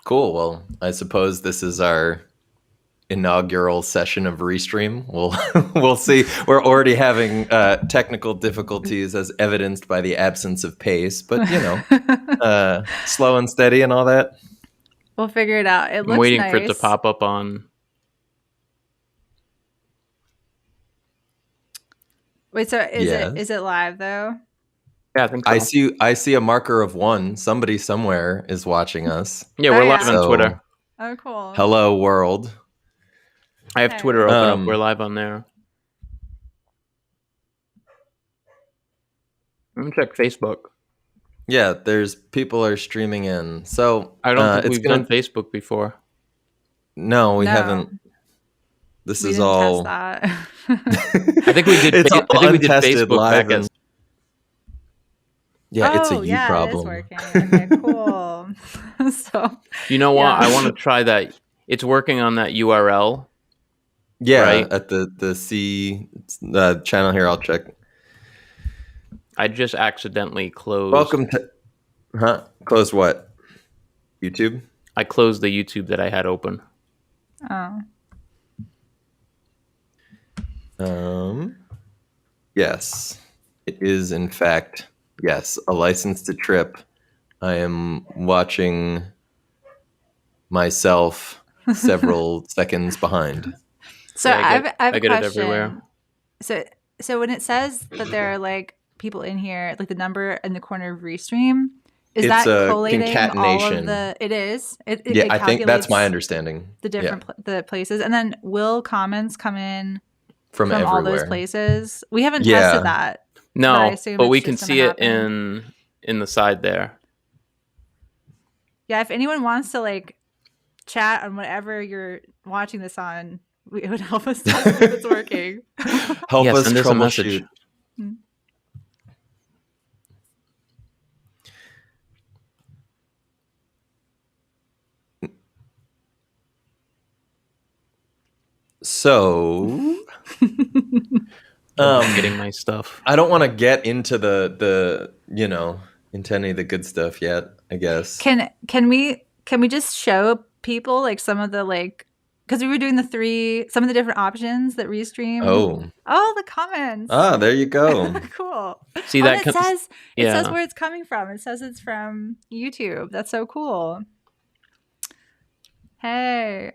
Cool. Well, I suppose this is our inaugural session of Restream. We'll see. We're already having technical difficulties as evidenced by the absence of pace, but slow and steady and all that. We'll figure it out. I'm waiting for it to pop up on. Wait, so is it live though? Yeah, I think so. I see a marker of 1. Somebody somewhere is watching us. Yeah, we're live on Twitter. Oh, cool. Hello, world. I have Twitter open up. We're live on there. Let me check Facebook. Yeah, people are streaming in. So I don't think we've done Facebook before. No, we haven't. This we is didn't all. Test that. I think we did. We did Facebook live back. Yeah, it's a you problem. It is working. Okay, cool. So you know what? I want to try that. It's working on that URL. Yeah, right? At the C channel here. I'll check. I just accidentally closed. Welcome to. Closed what? YouTube? I closed the YouTube that I had open. Oh. Yes, it is in fact. Yes, a license to trip. I am watching myself several seconds behind. So I have a get question. It everywhere. So when it says that there are like people in here, like the number in the corner of Restream, is that collating all of the? It is. It I think that's my understanding. The different the places, and then will comments come in from all those places? We haven't tested that. No, but we can see it in the side there. Yeah, if anyone wants to like chat on whatever you're watching this on, it would help us test if it's working. Help us troubleshoot. So, getting my stuff. I don't want to get into the into any of the good stuff yet. I guess. Can we just show people like some of the like, because we were doing some of the different options that Restream. Oh, the comments. Ah, there you go. Cool. See that it says where it's coming from. It says it's from YouTube. That's so cool. Hey.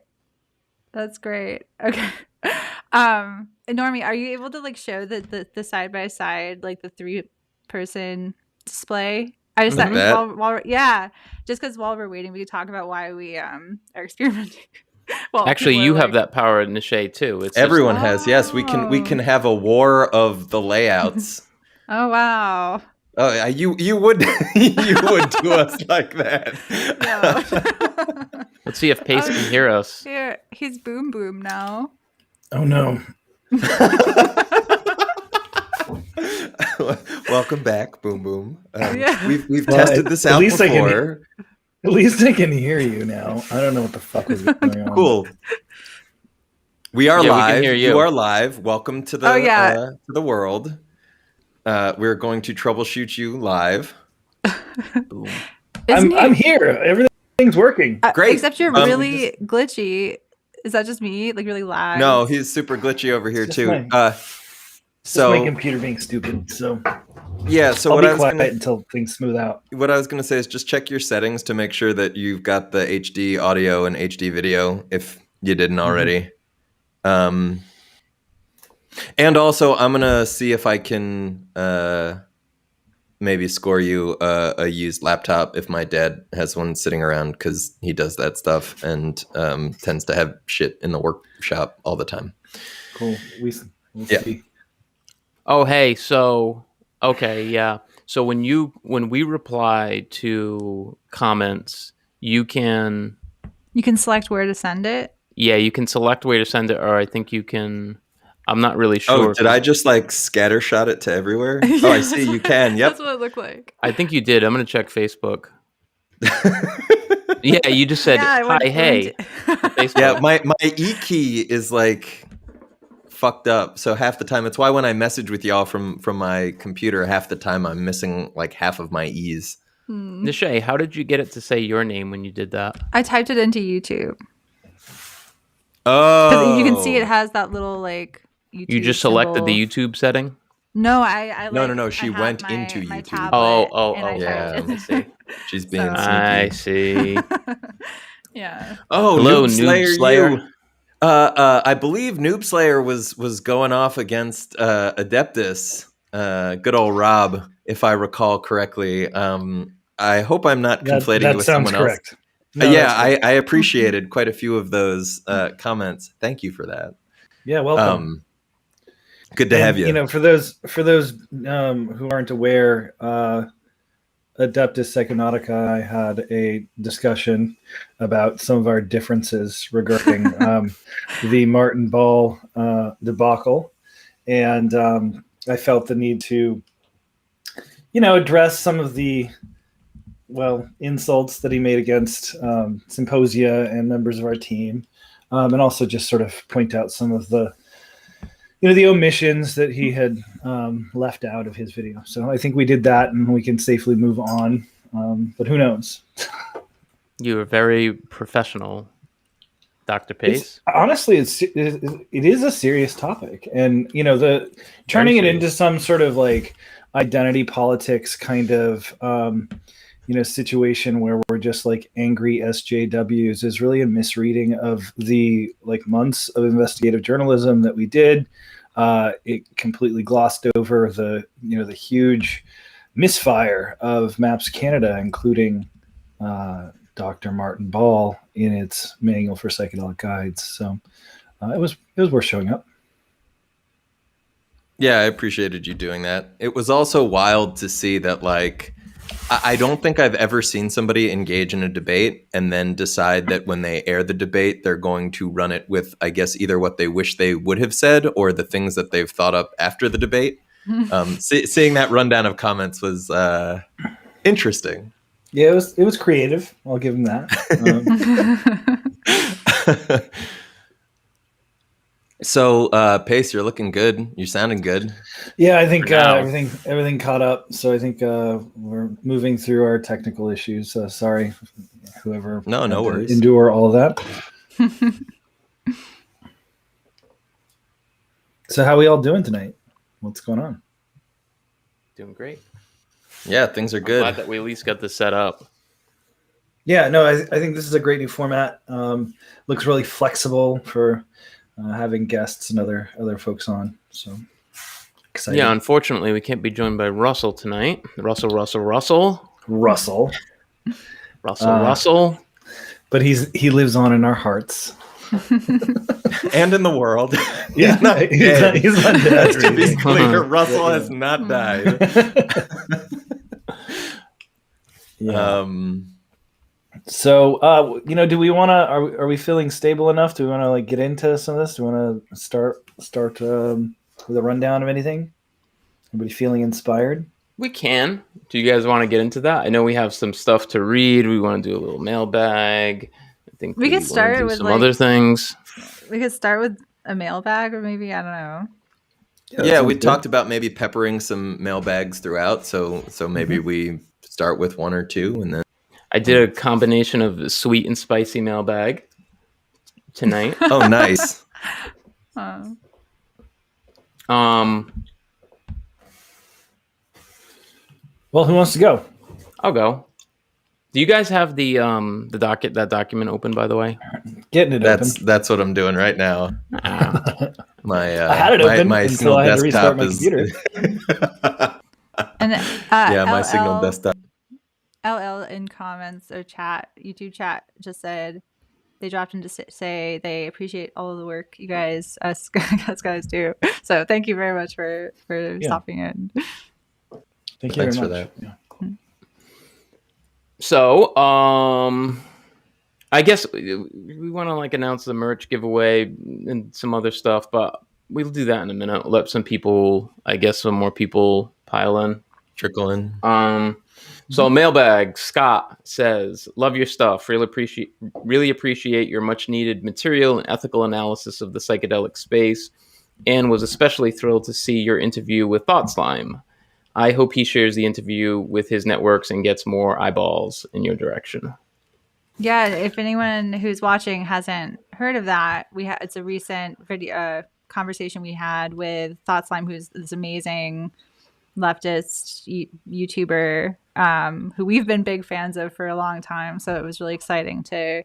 That's great. Okay. Normie, are you able to like show the side by side, like the 3-person display? I just thought just because while we're waiting, we could talk about why we are experimenting. Well, actually, you have that power in Niche too. Everyone has. Yes, we can have a war of the layouts. Oh wow. Oh, you would do us like that. No. Let's see if Pace can hear us. Here, he's boom boom now. Oh no. Welcome back, Boom Boom. We've tested this out before. At least I can hear you now. I don't know what the fuck was going on. Cool. We are live. We can hear you. You are live. Welcome to the to the world. We're going to troubleshoot you live. I'm here. Everything's working. Great. Except you're really glitchy. Is that just me? Like really loud? No, he's super glitchy over here too. So my computer being stupid. So yeah. So I'll be quiet until things smooth out. What I was going to say is just check your settings to make sure that you've got the HD audio and HD video if you didn't already. And also, I'm gonna see if I can maybe score you a used laptop if my dad has one sitting around, because he does that stuff and tends to have shit in the workshop all the time. Cool. We'll see. Oh, hey. So, okay, yeah. So when we reply to comments, you can select where to send it. Yeah, you can select where to send it, or I think you can. I'm not really sure. Oh, did I just like scattershot it to everywhere? Oh, I see. You can. Yep. That's what it looked like. I think you did. I'm going to check Facebook. Yeah, you just said, hi, hey. Yeah, my E key is like fucked up. So half the time, it's why when I message with y'all from my computer, half the time I'm missing like half of my E's. Nishay, how did you get it to say your name when you did that? I typed it into YouTube. Oh, You can see it has that little like YouTube You just selected symbol. the YouTube setting? No, I No. She I have went my into YouTube. tablet, and I yeah. typed it. I see. She's being sneaky. I see. Yeah. Oh, Hello, Noob Slayer. You. I believe Noob Slayer was going off against Adeptus. Good old Rob, if I recall correctly. I hope I'm not conflating it with someone correct. else. No, Yeah, I appreciated quite a few of those comments. Thank you for that. Yeah, welcome. Good to have you. You know, for those who aren't aware, Adeptus Psychonautica and I had a discussion about some of our differences regarding the Martin Ball debacle, and I felt the need to, address some of the insults that he made against Symposia and members of our team, and also just sort of point out some of the the omissions that he had left out of his video. So I think we did that, and we can safely move on. But who knows? You were very professional, Dr. Pace. Honestly, it is a serious topic, and the turning it into some sort of like identity politics kind of situation where we're just like angry SJWs is really a misreading of the months of investigative journalism that we did. It completely glossed over the the huge misfire of Maps Canada, including Dr. Martin Ball in its manual for psychedelic guides. So it was worth showing up. Yeah, I appreciated you doing that. It was also wild to see that, I don't think I've ever seen somebody engage in a debate and then decide that when they air the debate, they're going to run it with, I guess, either what they wish they would have said or the things that they've thought up after the debate. Seeing that rundown of comments was interesting. Yeah, it was creative. I'll give him that. So, Pace, you're looking good. You're sounding good. Yeah, I think everything caught up. So I think we're moving through our technical issues. Sorry, whoever. No worries. Endure all of that. So how are we all doing tonight? What's going on? Doing great. Yeah, things are good. Glad that we at least got this set up. Yeah, no, I think this is a great new format. Looks really flexible for having guests and other folks on. So excited. Yeah, unfortunately, we can't be joined by Russell tonight. Russell. But he lives on in our hearts. And in the world. Yeah, he's not dead. He's not dead. To be clear, Russell has not died. Yeah. So, do we want to? Are we feeling stable enough? Do we want to get into some of this? Do we want to start with a rundown of anything? Everybody feeling inspired? We can. Do you guys want to get into that? I know we have some stuff to read. We want to do a little mailbag. I think we could start with some other things. We could start with a mailbag, or maybe I don't know. Yeah, we talked about maybe peppering some mailbags throughout. So maybe we start with one or two, and then. I did a combination of sweet and spicy mailbag tonight. Oh, nice. Well, who wants to go? I'll go. Do you guys have the document open, by the way? Getting it open. That's what I'm doing right now. My I had it open my until signal I had to restart desktop my is. computer. And Yeah, my signal desktop. LL in comments or YouTube chat just said they dropped in to say they appreciate all of the work you guys, us guys do. So thank you very much for stopping in. Thank you Thanks very for much. that. Yeah. So, I guess we want to announce the merch giveaway and some other stuff, but we'll do that in a minute. Let some more people pile in. Trickle in. So Mailbag Scott says, "Love your stuff. Really appreciate your much needed material and ethical analysis of the psychedelic space, and was especially thrilled to see your interview with Thought Slime. I hope he shares the interview with his networks and gets more eyeballs in your direction. Yeah, if anyone who's watching hasn't heard of that, it's a recent video conversation we had with Thought Slime, who's this amazing leftist YouTuber who we've been big fans of for a long time. So it was really exciting to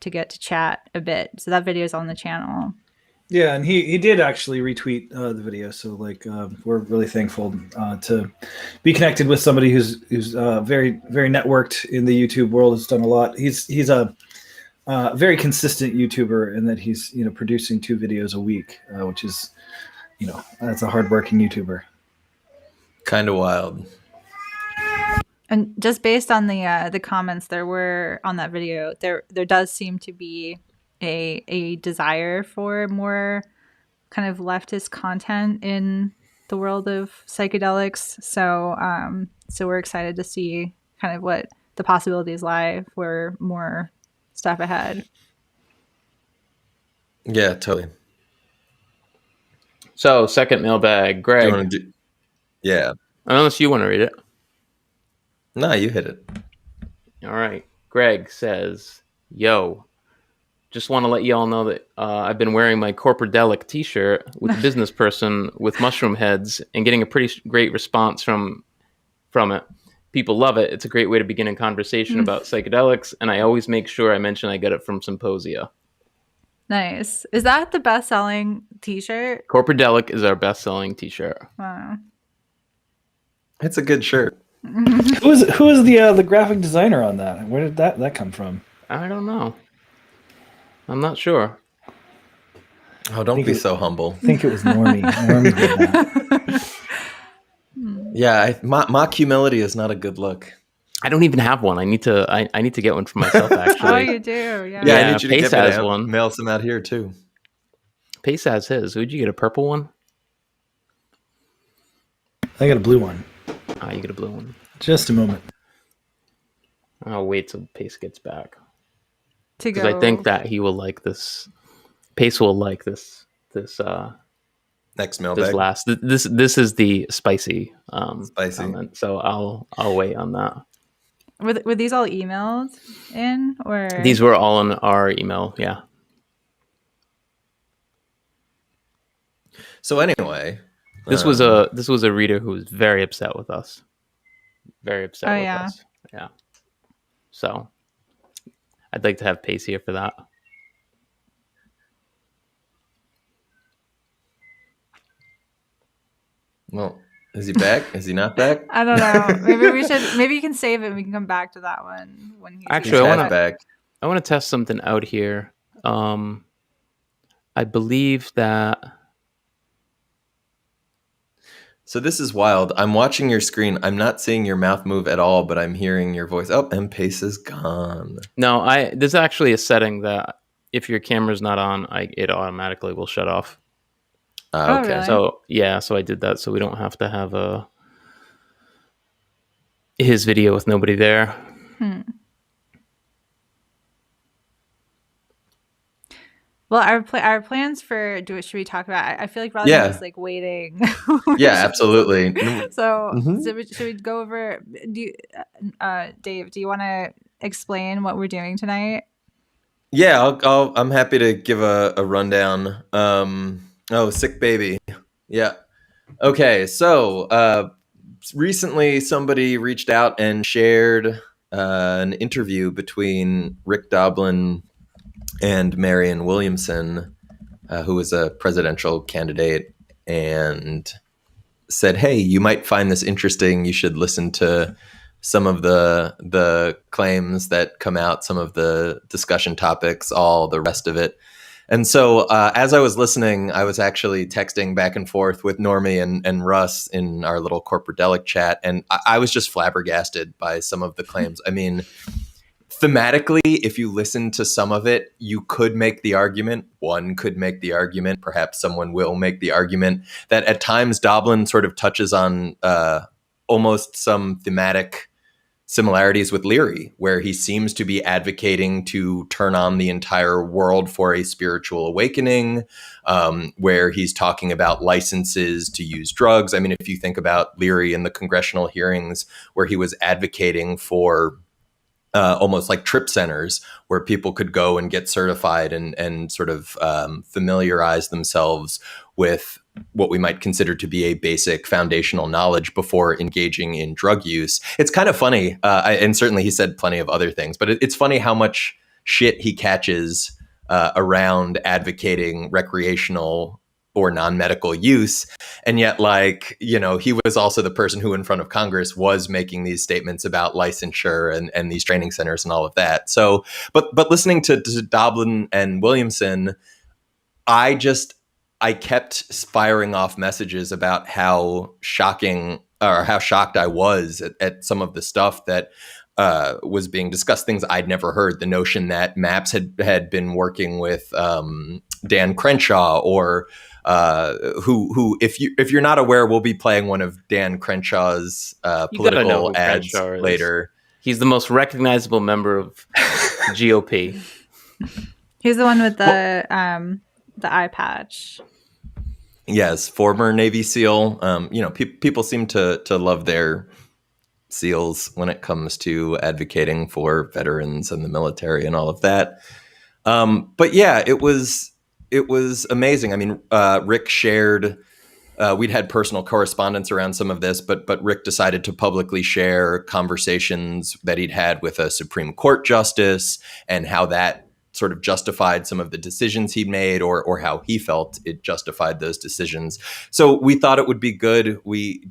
get to chat a bit. So that video is on the channel. Yeah, and he did actually retweet the video. So like we're really thankful to be connected with somebody who's very very networked in the YouTube world. Has done a lot. He's a very consistent YouTuber in that he's producing 2 videos a week, which is that's a hardworking YouTuber. Kind of wild. And just based on the comments there were on that video, there does seem to be a desire for more kind of leftist content in the world of psychedelics. So so we're excited to see kind of what the possibilities lie for more stuff ahead. Yeah, totally. So, second mailbag, Greg. Yeah. Unless you want to read it. No, you hit it. All right. Greg says, yo, just want to let you all know that I've been wearing my Corporadelic t-shirt with a business person with mushroom heads and getting a pretty great response from it. People love it. It's a great way to begin a conversation about psychedelics, and I always make sure I mention I get it from Symposia. Nice. Is that the best-selling t-shirt? Corporadelic is our best-selling t-shirt. Wow. It's a good shirt. Who is the graphic designer on that? Where did that come from? I don't know. I'm not sure. Oh, don't be so humble. I think it was Normie. Normie did that. Yeah, mock humility is not a good look. I don't even have one. I need to get one for myself, actually. Oh, you do? Yeah. Yeah, I need you to Pace get has one. Mail some out here too. Pace has his. Would you get a purple one? I got a blue one. Ah, you get a blue one. Just a moment. I'll wait till Pace gets back. Because I think that he will like this. Pace will like this. Next mailbag. This is the spicy Spicy. comment. So I'll wait on that. Were these all emailed in, or These were all in our email. Yeah. So anyway, This was a reader who was very upset with us. Very upset with us. Yeah. So I'd like to have Pace here for that. Well, is he back? Is he not back? I don't know. Maybe you can save it and we can come back to that one when he's Actually, I want to test something out here. I believe that. So this is wild. I'm watching your screen. I'm not seeing your mouth move at all, but I'm hearing your voice. Oh, and Pace is gone. No, there's actually a setting that if your camera's not on, it automatically will shut off. Okay. Really? So yeah, so I did that so we don't have to have his video with nobody there. Well, our plans for should we talk about? I feel like rather than just like waiting. Yeah, absolutely. So should we go over? Dave, do you want to explain what we're doing tonight? Yeah, I'm happy to give a rundown. Sick baby. Yeah. Okay, so recently somebody reached out and shared an interview between Rick Doblin and Marianne Williamson, who was a presidential candidate, and said, hey, you might find this interesting. You should listen to some of the claims that come out, some of the discussion topics, all the rest of it. And so as I was listening, I was actually texting back and forth with Normie and Russ in our little Corporadelic chat. And I was just flabbergasted by some of the claims. I mean, thematically, if you listen to some of it, you could make the argument, one could make the argument, perhaps someone will make the argument, that at times Doblin sort of touches on almost some thematic similarities with Leary, where he seems to be advocating to turn on the entire world for a spiritual awakening, where he's talking about licenses to use drugs. I mean, if you think about Leary in the congressional hearings where he was advocating for almost like trip centers where people could go and get certified and sort of familiarize themselves with what we might consider to be a basic foundational knowledge before engaging in drug use. It's kind of funny. And certainly he said plenty of other things, but it's funny how much shit he catches around advocating recreational or non-medical use. And yet, like, you know, he was also the person who in front of Congress was making these statements about licensure and these training centers and all of that. So, but listening to Doblin and Williamson, I kept firing off messages about how shocking or how shocked I was at some of the stuff that was being discussed, things I'd never heard. The notion that MAPS had been working with Dan Crenshaw, or who if you're not aware, we'll be playing one of Dan Crenshaw's political ads later. He's the most recognizable member of GOP. He's the one with the eye patch. Yes, former Navy SEAL. You know, people seem to love their SEALs when it comes to advocating for veterans and the military and all of that. But yeah, it was amazing. I mean, Rick shared, we'd had personal correspondence around some of this, but Rick decided to publicly share conversations that he'd had with a Supreme Court justice and how that sort of justified some of the decisions he'd made, or how he felt it justified those decisions. So we thought it would be good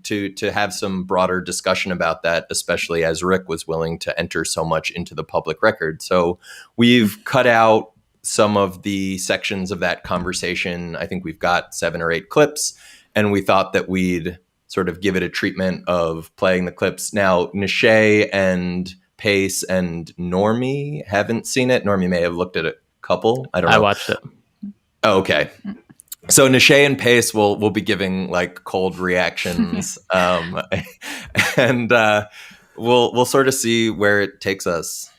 to have some broader discussion about that, especially as Rick was willing to enter so much into the public record. So we've cut out some of the sections of that conversation. I think we've got 7 or 8 clips, and we thought that we'd sort of give it a treatment of playing the clips. Now, Nishay and Pace and Normie haven't seen it. Normie may have looked at a couple. I don't know. I watched it. Oh, okay. So Nishay and Pace will be giving like cold reactions, and we'll sort of see where it takes us.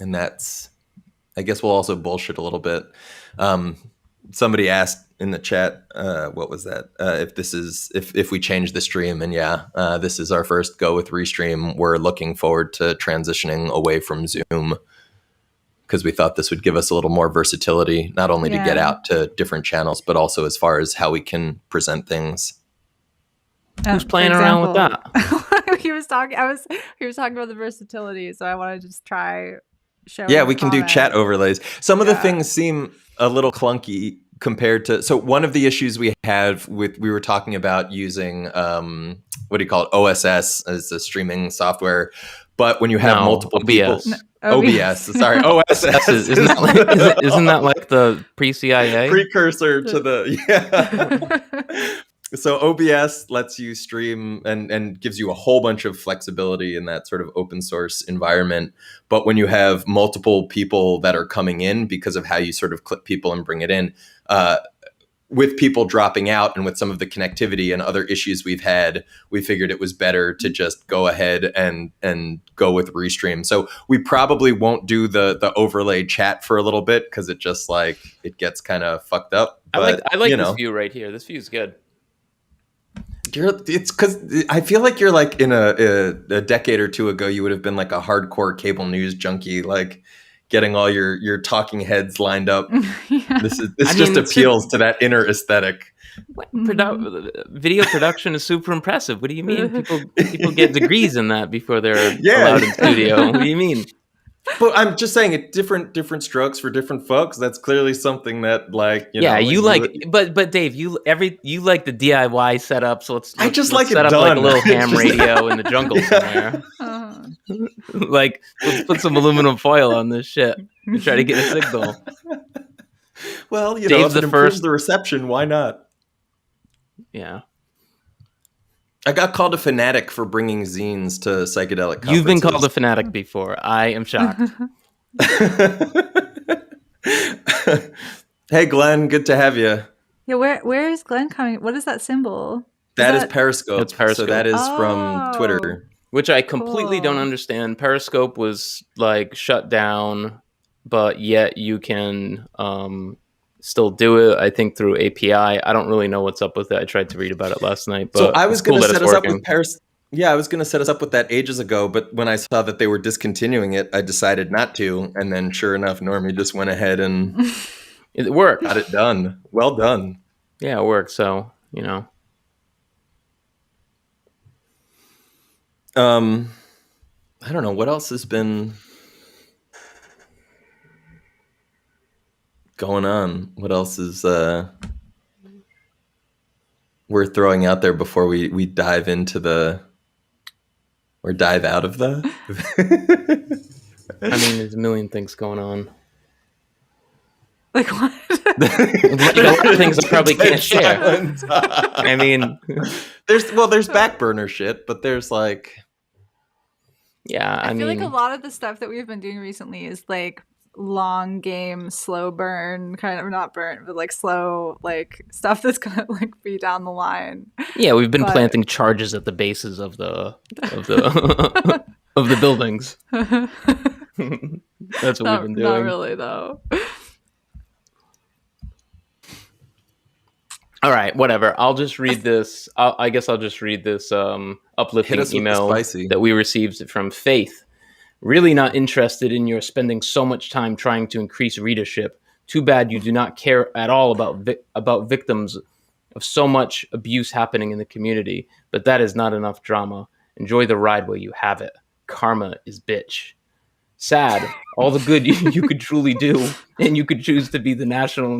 And that's, I guess we'll also bullshit a little bit. Somebody asked in the chat, what was that? If we change the stream, and this is our first go with Restream. We're looking forward to transitioning away from Zoom because we thought this would give us a little more versatility, not only to get out to different channels, but also as far as how we can present things. Who's playing around with that? He was talking about the versatility, so I want to just try showing. Yeah, we can do chat overlays. Some of the things seem a little clunky compared to, so one of the issues we were talking about using what do you call it, OSS as a streaming software, but when you have multiple OBS. people, OBS, sorry, OSS isn't that like the pre-CIA precursor to the So OBS lets you stream and gives you a whole bunch of flexibility in that sort of open source environment. But when you have multiple people that are coming in because of how you sort of clip people and bring it in, with people dropping out and with some of the connectivity and other issues we've had, we figured it was better to just go ahead and go with Restream. So we probably won't do the overlay chat for a little bit because it just like, it gets kind of fucked up. But, I like this view right here. This view is good. It's because I feel like you're like in a decade or two ago, you would have been like a hardcore cable news junkie, like getting all your talking heads lined up. Yeah. This just appeals to that inner aesthetic. Video production is super impressive. What do you mean? People get degrees in that before they're allowed in studio. What do you mean? But I'm just saying it different strokes for different folks. That's clearly something that like, but Dave, you like the DIY setup. So let's like set it up done. like a little ham radio in the jungle somewhere. Like let's put some aluminum foil on this shit and try to get a signal. Well, Dave's if it improves the reception, why not? Yeah. I got called a fanatic for bringing zines to psychedelic conferences. You've been called a fanatic before. I am shocked. Hey, Glenn, good to have you. Yeah, where is Glenn coming? What is that symbol? That is Periscope. It's Periscope. So that is from Twitter. which I completely don't Cool. understand. Periscope was like shut down, but yet you can still do it, I think, through API. I don't really know what's up with it. I tried to read about it last night, but So I was it's cool going to that set it's us up with working. Paris. Yeah, I was going to set us up with that ages ago, but when I saw that they were discontinuing it, I decided not to. And then sure enough, Normie just went ahead and It worked. got it done. Well done. Yeah, it worked. So, you know. I don't know what else has been going on. What else is worth throwing out there before we dive into or dive out of the? I mean, there's a million things going on. Like what? Like a lot of things I probably can't share. I mean, there's back burner shit, but there's like, yeah, I feel mean, like a lot of the stuff that we've been doing recently is like long game, slow burn, kind of not burn, but like slow, like stuff that's gonna like be down the line. yeah, we've been But- planting charges at the bases of the of the buildings. That's what we've been doing. Not really though. All right, whatever. I'll just read this. I guess I'll just read this Hit uplifting us with the email spicy. that we received from Faith. Really not interested in your spending so much time trying to increase readership. Too bad you do not care at all about victims of so much abuse happening in the community. But that is not enough drama. Enjoy the ride while you have it. Karma is bitch. Sad. All the good you could truly do, and you choose to be the National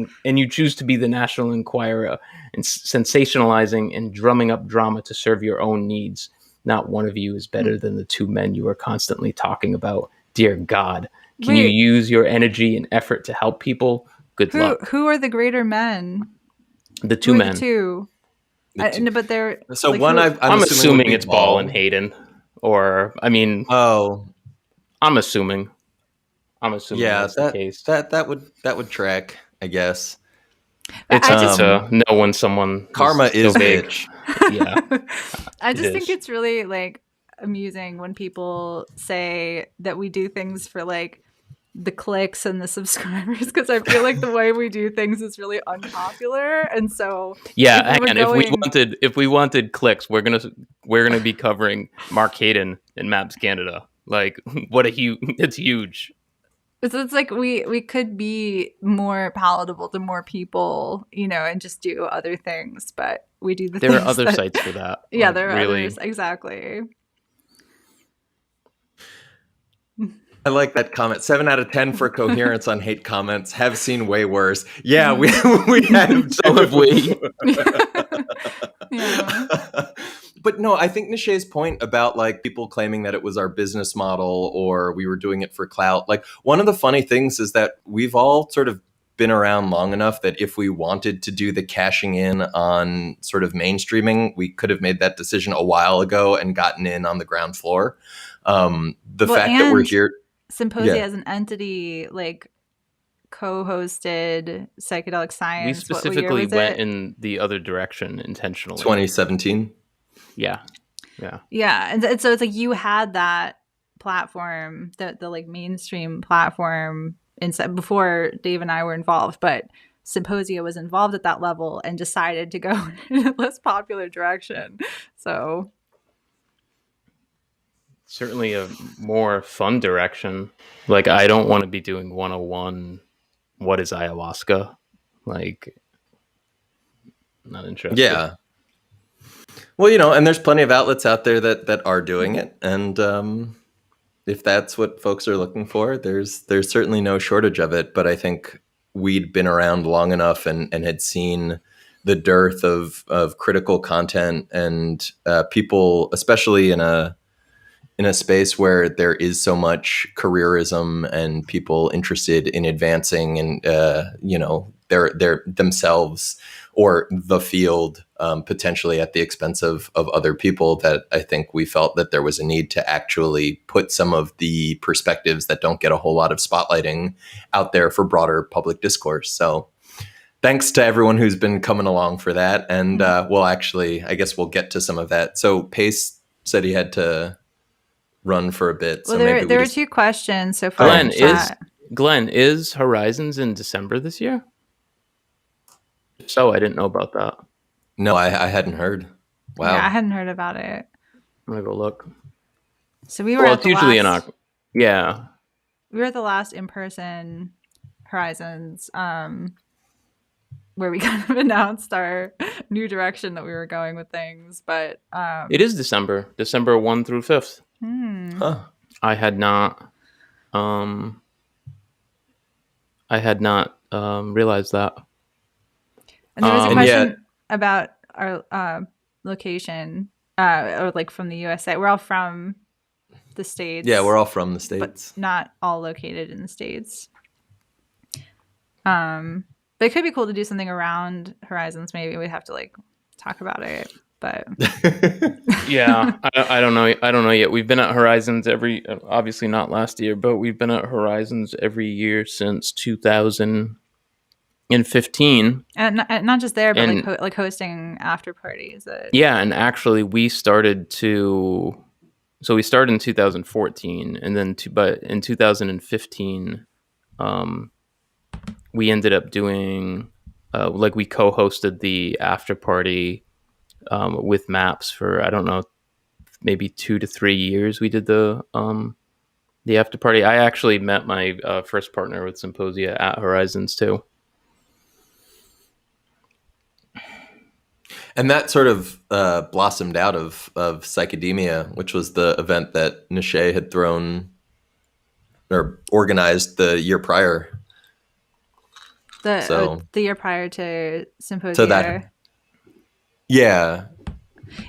Enquirer and sensationalizing and drumming up drama to serve your own needs. Not one of you is better than the two men you are constantly talking about. Dear God, can you use your energy and effort to help people? Good luck. Who are the greater men? The two Who are men. the two? No, but they're so like, one who- I'm would assuming be it's Ball and Hayden, or I mean, Oh, I'm assuming yeah, that's the case. that would track, I guess. It's I hard just- to know when someone Karma is so vague. bitch. Yeah, I It just think is. it's really like amusing when people say that we do things for like the clicks and the subscribers, because I feel like the way we do things is really unpopular, and so yeah. If we were And if we wanted clicks, we're gonna be covering Mark Hayden and Maps Canada. Like, it's huge. it's like we could be more palatable to more people, and just do other things, but we do the There things are other that- sites for that. Yeah, Like, there are really. others, exactly. I like that comment. 7 out of 10 for coherence on hate comments. Have seen way worse. Yeah, we have. So have we. Yeah. But no, I think Nishé's point about like people claiming that it was our business model or we were doing it for clout. Like, one of the funny things is that we've all sort of been around long enough that if we wanted to do the cashing in on sort of mainstreaming, we could have made that decision a while ago and gotten in on the ground floor. The fact that we're here. Symposia Yeah. as an entity, like co-hosted Psychedelic Science. We specifically what year was went it? in the other direction intentionally. 2017. Yeah. Yeah, and so it's like you had that platform, the like mainstream platform inside before Dave and I were involved, but Symposia was involved at that level and decided to go in a less popular direction. So Certainly a more fun direction. Like, I don't want to be doing 101. What is ayahuasca? Like, not interested. Yeah. Well, and there's plenty of outlets out there that are doing it. And if that's what folks are looking for, there's certainly no shortage of it. But I think we'd been around long enough and had seen the dearth of critical content and people, especially in a space where there is so much careerism and people interested in advancing and their themselves or the field potentially at the expense of other people, that I think we felt that there was a need to actually put some of the perspectives that don't get a whole lot of spotlighting out there for broader public discourse. So thanks to everyone who's been coming along for that. And I guess we'll get to some of that. So Pace said he had to run for a bit. Well, So maybe there were 2 questions so far. Glenn, is Horizons in December this year? So I didn't know about that. No, I hadn't heard. Wow. Yeah, I hadn't heard about it. I'm gonna go look. So we were at the usually last, we were at the last in-person Horizons, where we kind of announced our new direction that we were going with things. But it is December 1 through 5th. Huh. I had not realized that. And there was a question about our location, or like from the USA. We're all from the States. Yeah, we're all from the States. But not all located in the States. But it could be cool to do something around Horizons. Maybe we'd have to like talk about it. But yeah, I don't know. I don't know yet. We've been at Horizons obviously not last year, but we've been at Horizons every year since 2015. And not just there, but like hosting after parties. Yeah, and actually we started in 2014, and then but in 2015, we ended up doing like we co-hosted the after party with Maps for, I don't know, maybe 2 to 3 years. We did the after party. I actually met my first partner with Symposia at Horizons too. And that sort of blossomed out of Psychedemia, which was the event that Nishay had thrown or organized the year prior. The year prior to Symposia. Yeah,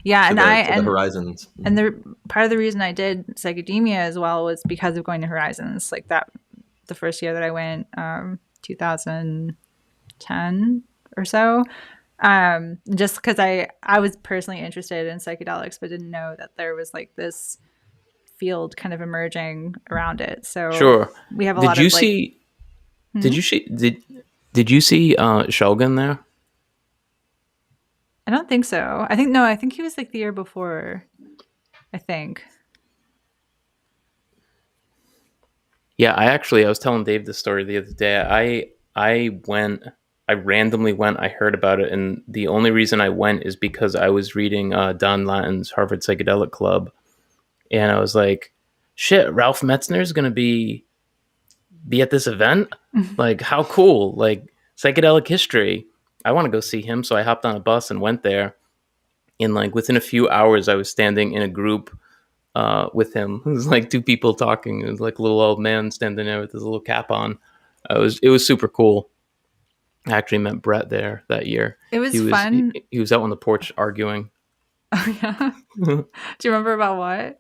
and the Horizons. And part of the reason I did Psychedemia as well was because of going to Horizons. Like that, the first year that I went, 2010 or so. Just because I was personally interested in psychedelics, but didn't know that there was like this field kind of emerging around it. So sure, we have a lot of like. Did you see Shogun there? I don't think so. I think he was like the year before. I think. Yeah, I was telling Dave this story the other day. I randomly went. I heard about it, and the only reason I went is because I was reading Don Lattin's Harvard Psychedelic Club, and I was like, "Shit, Ralph Metzner's gonna be at this event. Like, how cool! Like psychedelic history. I want to go see him." So I hopped on a bus and went there. And like within a few hours, I was standing in a group with him. It was like 2 people talking. It was like a little old man standing there with his little cap on. It was super cool. I actually met Brett there that year. It was fun. He was out on the porch arguing. Oh yeah. Do you remember about what?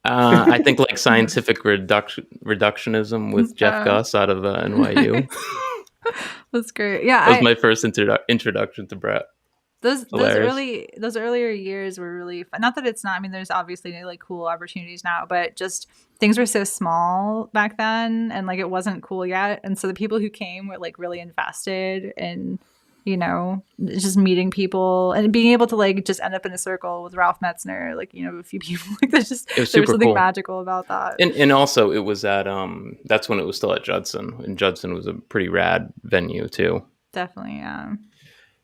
I think like scientific reductionism with Jeff Guss out of NYU. That's great. Yeah, that was my first introduction to Brett. Those earlier years were really fun. Not that it's not. I mean, there's obviously like cool opportunities now, but just things were so small back then, and like it wasn't cool yet. And so the people who came were like really invested in, just meeting people and being able to like just end up in a circle with Ralph Metzner, like a few people. Like there was something cool. Magical about that. And also it was at that's when it was still at Judson, and Judson was a pretty rad venue too. Definitely, yeah.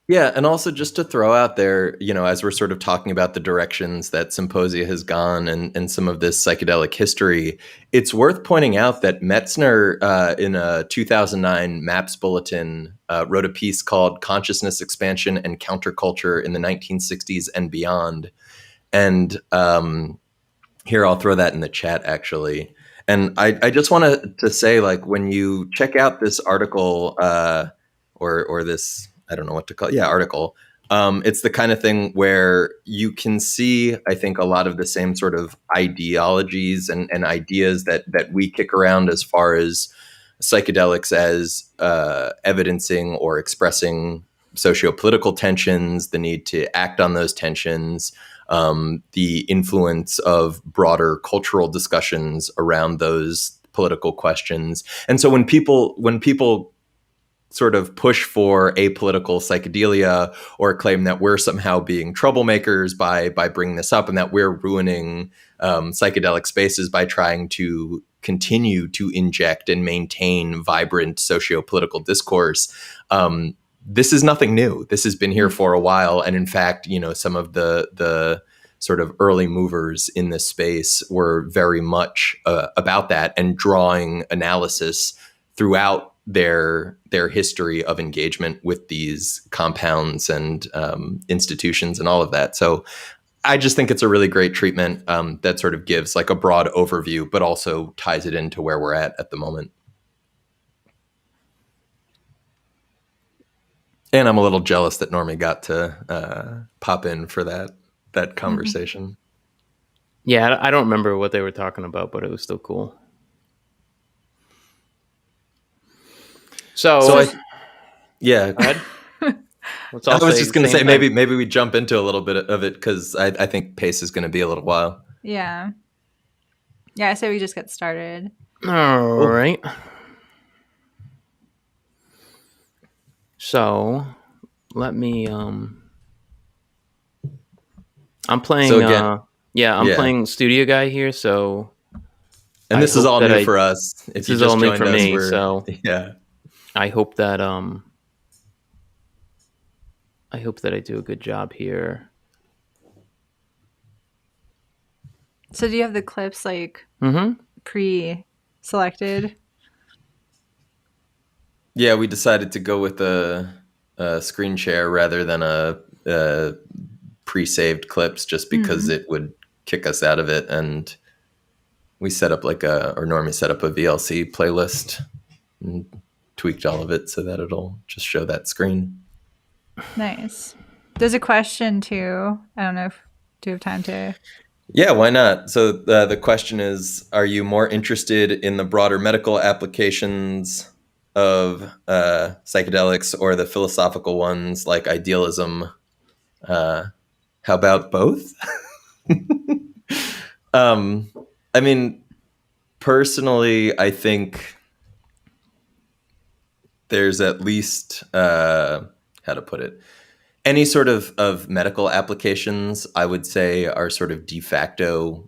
Yeah, and also just to throw out there, as we're sort of talking about the directions that Symposia has gone and some of this psychedelic history, it's worth pointing out that Metzner, in a 2009 MAPS bulletin, wrote a piece called Consciousness Expansion and Counterculture in the 1960s and Beyond. And here, I'll throw that in the chat, actually. And I just wanted to say, like, when you check out this article or this... I don't know what to call it. Yeah, article. It's the kind of thing where you can see, I think, a lot of the same sort of ideologies and ideas that we kick around as far as psychedelics as evidencing or expressing socio-political tensions, the need to act on those tensions, the influence of broader cultural discussions around those political questions. And so when people sort of push for apolitical psychedelia or claim that we're somehow being troublemakers by bringing this up, and that we're ruining psychedelic spaces by trying to continue to inject and maintain vibrant socio-political discourse. This is nothing new. This has been here for a while. And in fact, some of the sort of early movers in this space were very much about that and drawing analysis throughout their history of engagement with these compounds and institutions and all of that. So I just think it's a really great treatment that sort of gives like a broad overview, but also ties it into where we're at the moment. And I'm a little jealous that Normie got to pop in for that conversation. Yeah, I don't remember what they were talking about, but it was still cool. So yeah. Go ahead. I was just going to say maybe we jump into a little bit of it because I think pace is going to be a little while. Yeah. Yeah, I say we just get started. All right. So let me I'm playing playing Studio Guy here, so and this is all new for us. This is all new for me, so yeah. I hope that I do a good job here. So do you have the clips like pre-selected? Yeah, we decided to go with a screen share rather than a pre-saved clips just because it would kick us out of it. And we set up Normie set up a VLC playlist and tweaked all of it so that it'll just show that screen. Nice. There's a question too. I don't know do you have time to... Yeah, why not? So the question is, are you more interested in the broader medical applications of psychedelics or the philosophical ones like idealism? How about both? I mean, personally, I think there's at least, how to put it, any sort of medical applications, I would say, are sort of de facto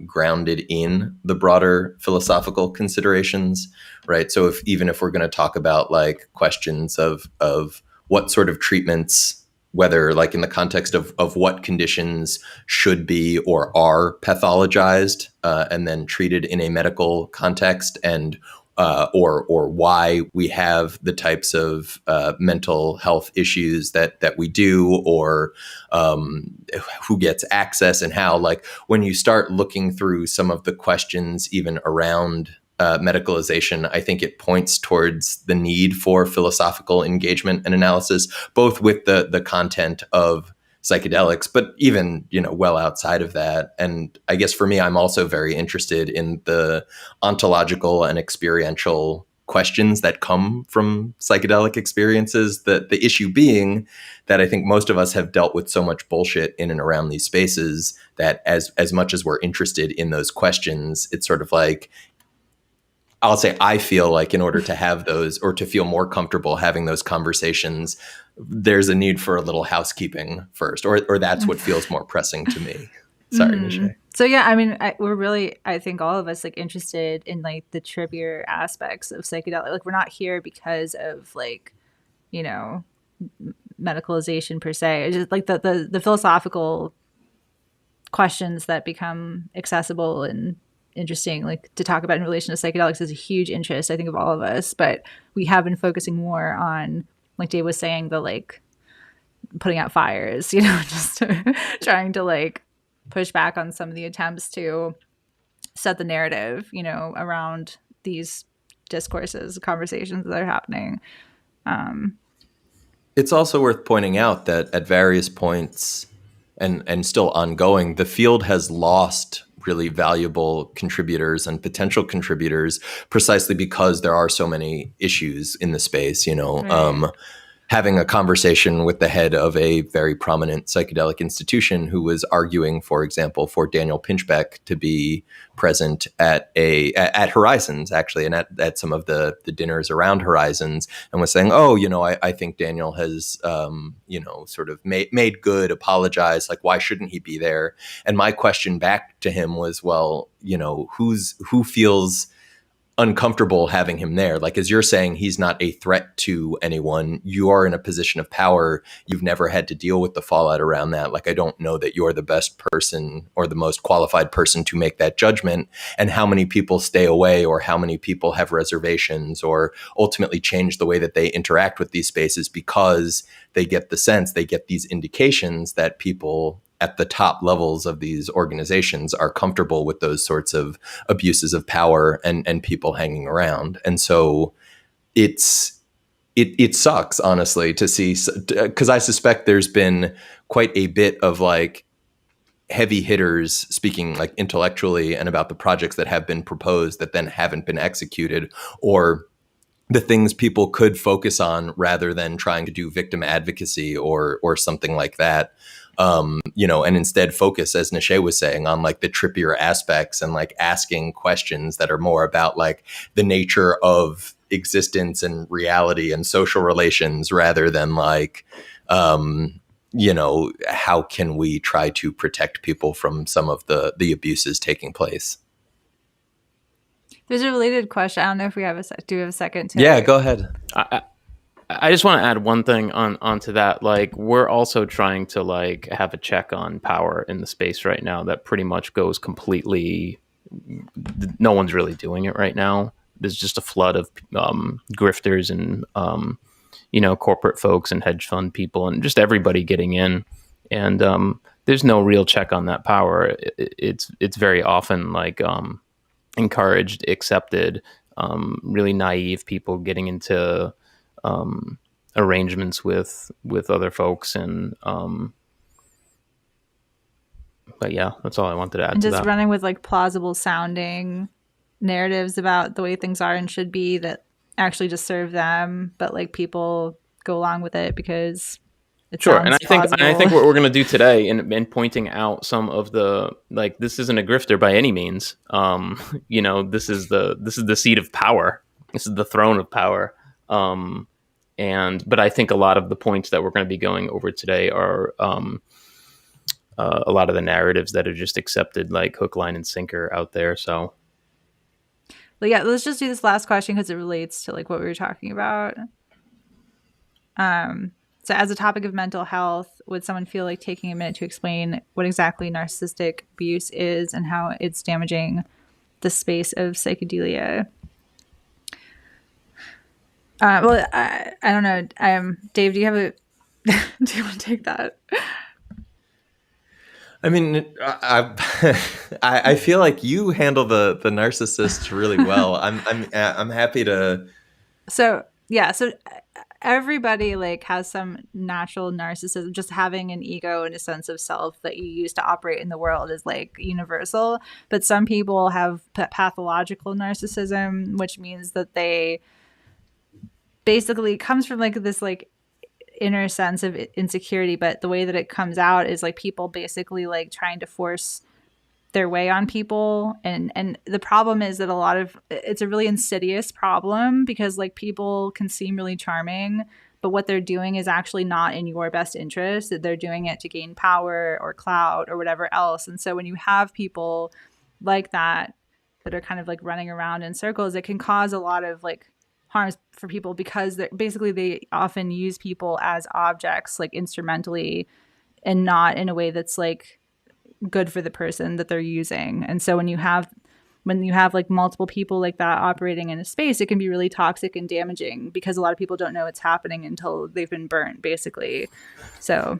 grounded in the broader philosophical considerations, right? So even if we're going to talk about like questions of what sort of treatments, whether like in the context of what conditions should be or are pathologized and then treated in a medical context, and or why we have the types of mental health issues that we do, or who gets access and how, like when you start looking through some of the questions even around medicalization, I think it points towards the need for philosophical engagement and analysis, both with the content of psychedelics, but even, well outside of that. And I guess for me, I'm also very interested in the ontological and experiential questions that come from psychedelic experiences. The issue being that I think most of us have dealt with so much bullshit in and around these spaces that as much as we're interested in those questions, it's sort of like, I'll say I feel like in order to have those or to feel more comfortable having those conversations, there's a need for a little housekeeping first, or that's what feels more pressing to me. Sorry, Michelle. So yeah, I mean, we're really, I think all of us like interested in like the trippier aspects of psychedelic. Like we're not here because of like, medicalization per se. It's just like the philosophical questions that become accessible and interesting like to talk about in relation to psychedelics is a huge interest, I think, of all of us. But we have been focusing more on, like Dave was saying, the like putting out fires, just trying to like push back on some of the attempts to set the narrative, around these discourses, conversations that are happening. It's also worth pointing out that at various points and still ongoing, the field has lost really valuable contributors and potential contributors precisely because there are so many issues in the space. Right. having a conversation with the head of a very prominent psychedelic institution who was arguing, for example, for Daniel Pinchbeck to be present at Horizons, actually, and at some of the dinners around Horizons, and was saying, oh, I think Daniel has, sort of made good, apologized, like, why shouldn't he be there? And my question back to him was, well, who feels uncomfortable having him there? Like, as you're saying, he's not a threat to anyone. You are in a position of power. You've never had to deal with the fallout around that. Like, I don't know that you're the best person or the most qualified person to make that judgment. And how many people stay away, or how many people have reservations, or ultimately change the way that they interact with these spaces because they get these indications that people at the top levels of these organizations are comfortable with those sorts of abuses of power and people hanging around. And so it sucks, honestly, to see, because I suspect there's been quite a bit of like heavy hitters speaking like intellectually and about the projects that have been proposed that then haven't been executed, or the things people could focus on rather than trying to do victim advocacy or something like that. And instead focus, as Nishay was saying, on like the trippier aspects and like asking questions that are more about like the nature of existence and reality and social relations, rather than like, how can we try to protect people from some of the abuses taking place? There's a related question. I don't know if we have do we have a second to Yeah, go ahead. I just want to add one thing onto that. Like, we're also trying to like have a check on power in the space right now that pretty much goes completely. No one's really doing it right now. There's just a flood of grifters and corporate folks and hedge fund people and just everybody getting in. And there's no real check on that power. It's very often like encouraged, accepted, really naive people getting into arrangements with other folks, and but yeah, that's all I wanted to add. And to just that. running with like plausible sounding narratives about the way things are and should be that actually just serve them, but like people go along with it because it sure. sounds And plausible. I think what we're going to do today in pointing out some of the, like, this isn't a grifter by any means. This is the seat of power. This is the throne of power. But I think a lot of the points that we're going to be going over today are a lot of the narratives that are just accepted, like hook, line, and sinker out there. So, well, yeah, let's just do this last question because it relates to like what we were talking about. So as a topic of mental health, would someone feel like taking a minute to explain what exactly narcissistic abuse is and how it's damaging the space of psychedelia? Well, I don't know. Dave, do you have a? Do you want to take that? I mean, I feel like you handle the narcissists really well. I'm happy to. So yeah, so everybody like has some natural narcissism. Just having an ego and a sense of self that you use to operate in the world is like universal. But some people have pathological narcissism, which means that they basically comes from like this like inner sense of insecurity, but the way that it comes out is like people basically like trying to force their way on people, and the problem is that it's a really insidious problem because like people can seem really charming, but what they're doing is actually not in your best interest. That they're doing it to gain power or clout or whatever else. And so when you have people like that are kind of like running around in circles, it can cause a lot of like harms for people because they often use people as objects, like instrumentally, and not in a way that's like good for the person that they're using. And so when you have like multiple people like that operating in a space, it can be really toxic and damaging because a lot of people don't know it's happening until they've been burnt, basically. So,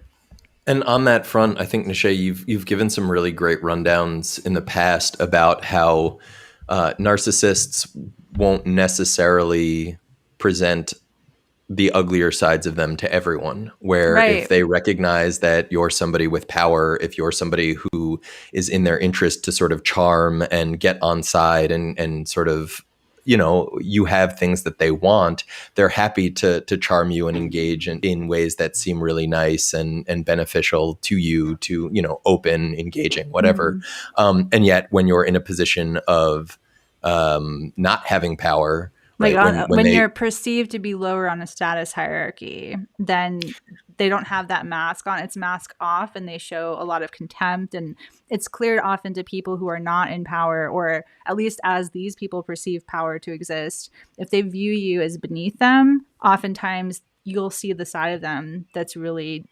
and on that front, I think, Nishay, you've given some really great rundowns in the past about how narcissists won't necessarily present the uglier sides of them to everyone, where right. If they recognize that you're somebody with power, if you're somebody who is in their interest to sort of charm and get on side and sort of, you have things that they want, they're happy to charm you and engage in ways that seem really nice and beneficial to you, to, open, engaging, whatever. And yet when you're in a position of not having power, like right? when you're perceived to be lower on a status hierarchy, then they don't have that mask on. It's mask off, and they show a lot of contempt, and it's clear often to people who are not in power, or at least as these people perceive power to exist. If they view you as beneath them, oftentimes you'll see the side of them that's really,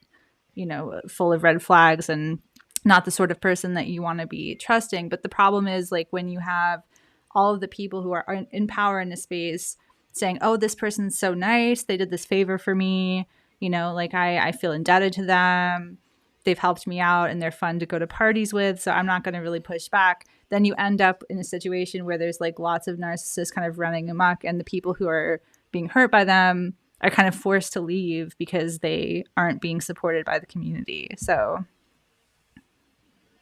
full of red flags and not the sort of person that you want to be trusting. But the problem is, like, when you have all of the people who are in power in a space saying, oh, this person's so nice, they did this favor for me, like I feel indebted to them, they've helped me out, and they're fun to go to parties with, so I'm not going to really push back. Then you end up in a situation where there's like lots of narcissists kind of running amok, and the people who are being hurt by them are kind of forced to leave because they aren't being supported by the community. So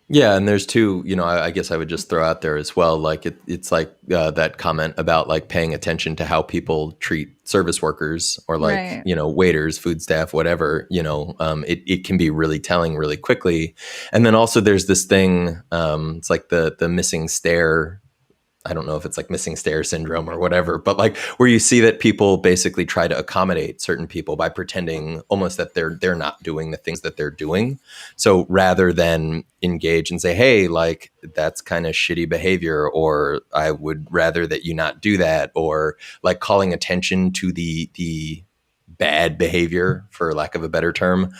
yeah, and there's two, I guess I would just throw out there as well, like it's like that comment about like paying attention to how people treat service workers or like, right. Waiters, food staff, whatever, it can be really telling really quickly. And then also there's this thing, it's like the missing stare. I don't know if it's like missing stare syndrome or whatever, but like where you see that people basically try to accommodate certain people by pretending almost that they're not doing the things that they're doing. So rather than engage and say, hey, like that's kind of shitty behavior, or I would rather that you not do that, or like calling attention to the bad behavior, for lack of a better term,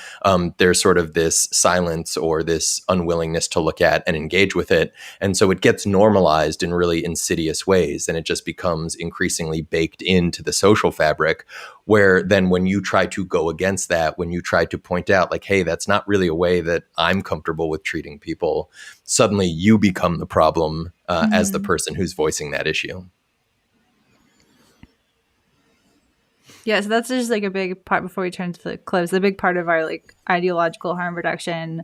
there's sort of this silence or this unwillingness to look at and engage with it. And so it gets normalized in really insidious ways, and it just becomes increasingly baked into the social fabric, where then when you try to go against that, when you try to point out like, hey, that's not really a way that I'm comfortable with treating people, suddenly you become the problem as the person who's voicing that issue. Yeah, so that's just like a big part before we turn to the clips. The big part of our like ideological harm reduction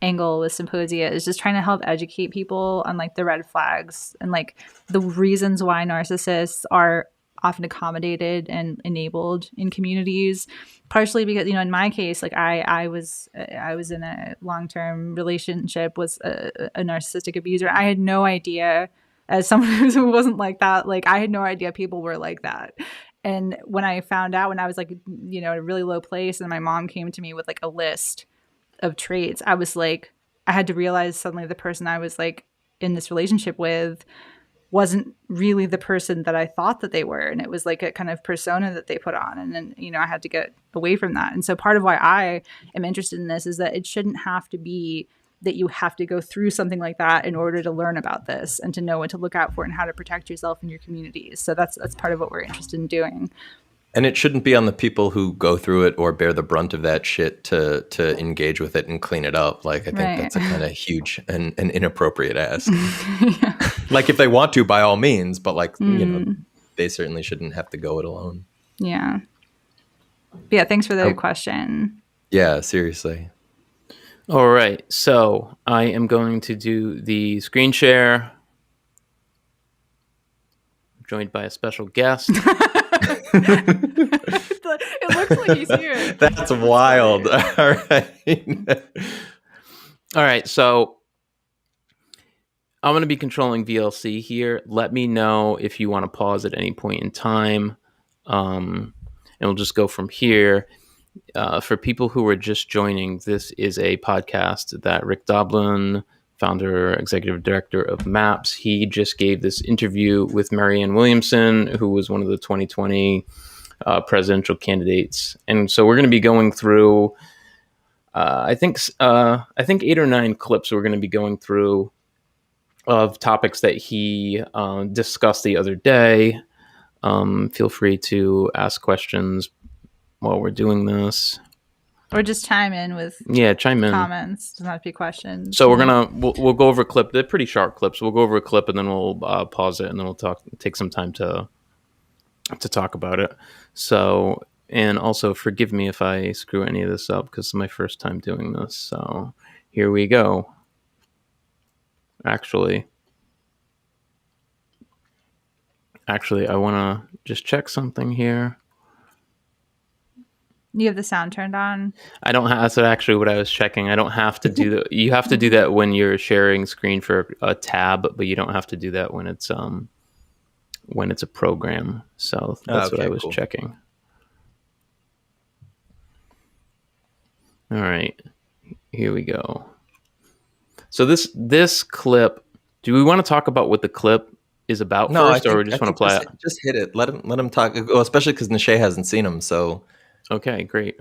angle with Symposia is just trying to help educate people on like the red flags and like the reasons why narcissists are often accommodated and enabled in communities. Partially because, in my case, like I was in a long-term relationship with a narcissistic abuser. I had no idea, as someone who wasn't like that, like I had no idea people were like that. And when I found out, when I was like, at a really low place, and my mom came to me with like a list of traits, I was like, I had to realize suddenly the person I was like in this relationship with wasn't really the person that I thought that they were. And it was like a kind of persona that they put on. And then, I had to get away from that. And so part of why I am interested in this is that it shouldn't have to be that you have to go through something like that in order to learn about this and to know what to look out for and how to protect yourself and your communities. So that's part of what we're interested in doing. And it shouldn't be on the people who go through it or bear the brunt of that shit to engage with it and clean it up. Like, I think that's a kind of huge and inappropriate ask. Yeah. Like, if they want to, by all means, but like, they certainly shouldn't have to go it alone. Yeah. But yeah, thanks for the question. Yeah, seriously. All right, so I am going to do the screen share. I'm joined by a special guest. It looks like he's here. That's wild. All right, so I'm going to be controlling VLC here. Let me know if you want to pause at any point in time, and we'll just go from here. For people who are just joining, this is a podcast that Rick Doblin, founder, executive director of MAPS, he just gave this interview with Marianne Williamson, who was one of the 2020 presidential candidates. And so we're going to be going through, I think 8 or 9 clips we're going to be going through of topics that he discussed the other day. Feel free to ask questions while we're doing this, or just chime in with comments. Doesn't have to be questions. So we'll go over a clip. They're pretty sharp clips. We'll go over a clip and then we'll pause it and then we'll take some time to talk about it. So, and also forgive me if I screw any of this up because it's my first time doing this. So here we go. Actually, Actually, I want to just check something here. You have the sound turned on? I don't have, that's actually what I was checking. I don't have to do that. You have to do that when you're sharing screen for a tab, but you don't have to do that when it's a program. So that's what I was checking. All right, here we go. So this clip, do we want to talk about what the clip is about first, or we just want to play it? Just hit it. Let him talk. Well, especially because Nishay hasn't seen him, so. Okay, great.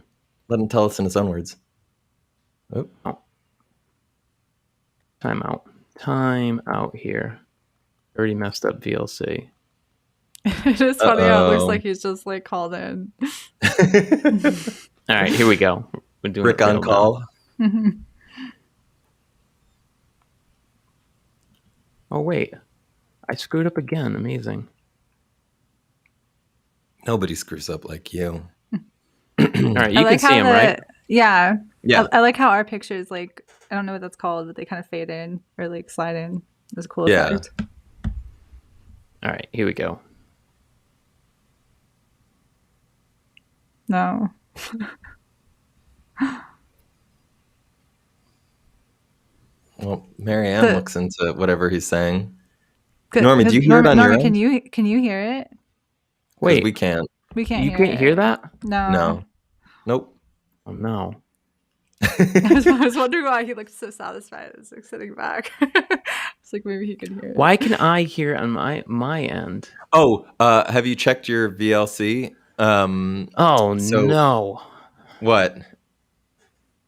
Let him tell us in his own words. Oh. Time out here. Already messed up VLC. It is funny how it looks like he's just like called in. All right, here we go. We're doing Rick on call. Oh wait, I screwed up again. Amazing. Nobody screws up like you. All right, you can see him, right? Yeah. Yeah. I like how our pictures, like, I don't know what that's called, but they kind of fade in or like slide in. It's a cool effect. All right, here we go. No. Well, Marianne looks into whatever he's saying. Normie, do you hear Normie, it on your end? Can you hear it? Wait, we can't. We can't. You can't hear that? No. Nope. Oh no. I was wondering why he looked so satisfied. It's like sitting back. It's like maybe he could hear it. Why can I hear on my end? Oh, have you checked your VLC? No. What?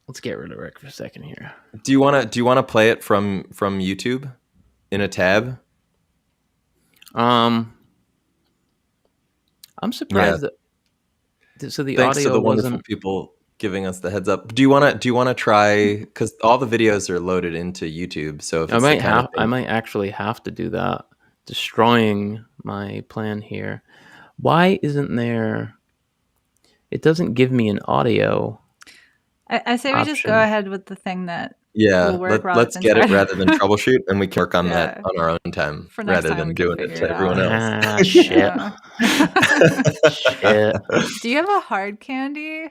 Let's get rid of Rick for a second here. Do you want to play it from YouTube in a tab? I'm surprised that. So the Thanks audio to the wasn't. wonderful people giving us the heads up. Do you want to try, because all the videos are loaded into YouTube, so if I might actually have to do that. Destroying my plan here. Why isn't there? It doesn't give me an audio. I say we just go ahead with the thing that will work. Let's get it rather than troubleshoot, and we can work on that on our own time rather than doing it to everyone else. Shit. Shit. Do you have a hard candy?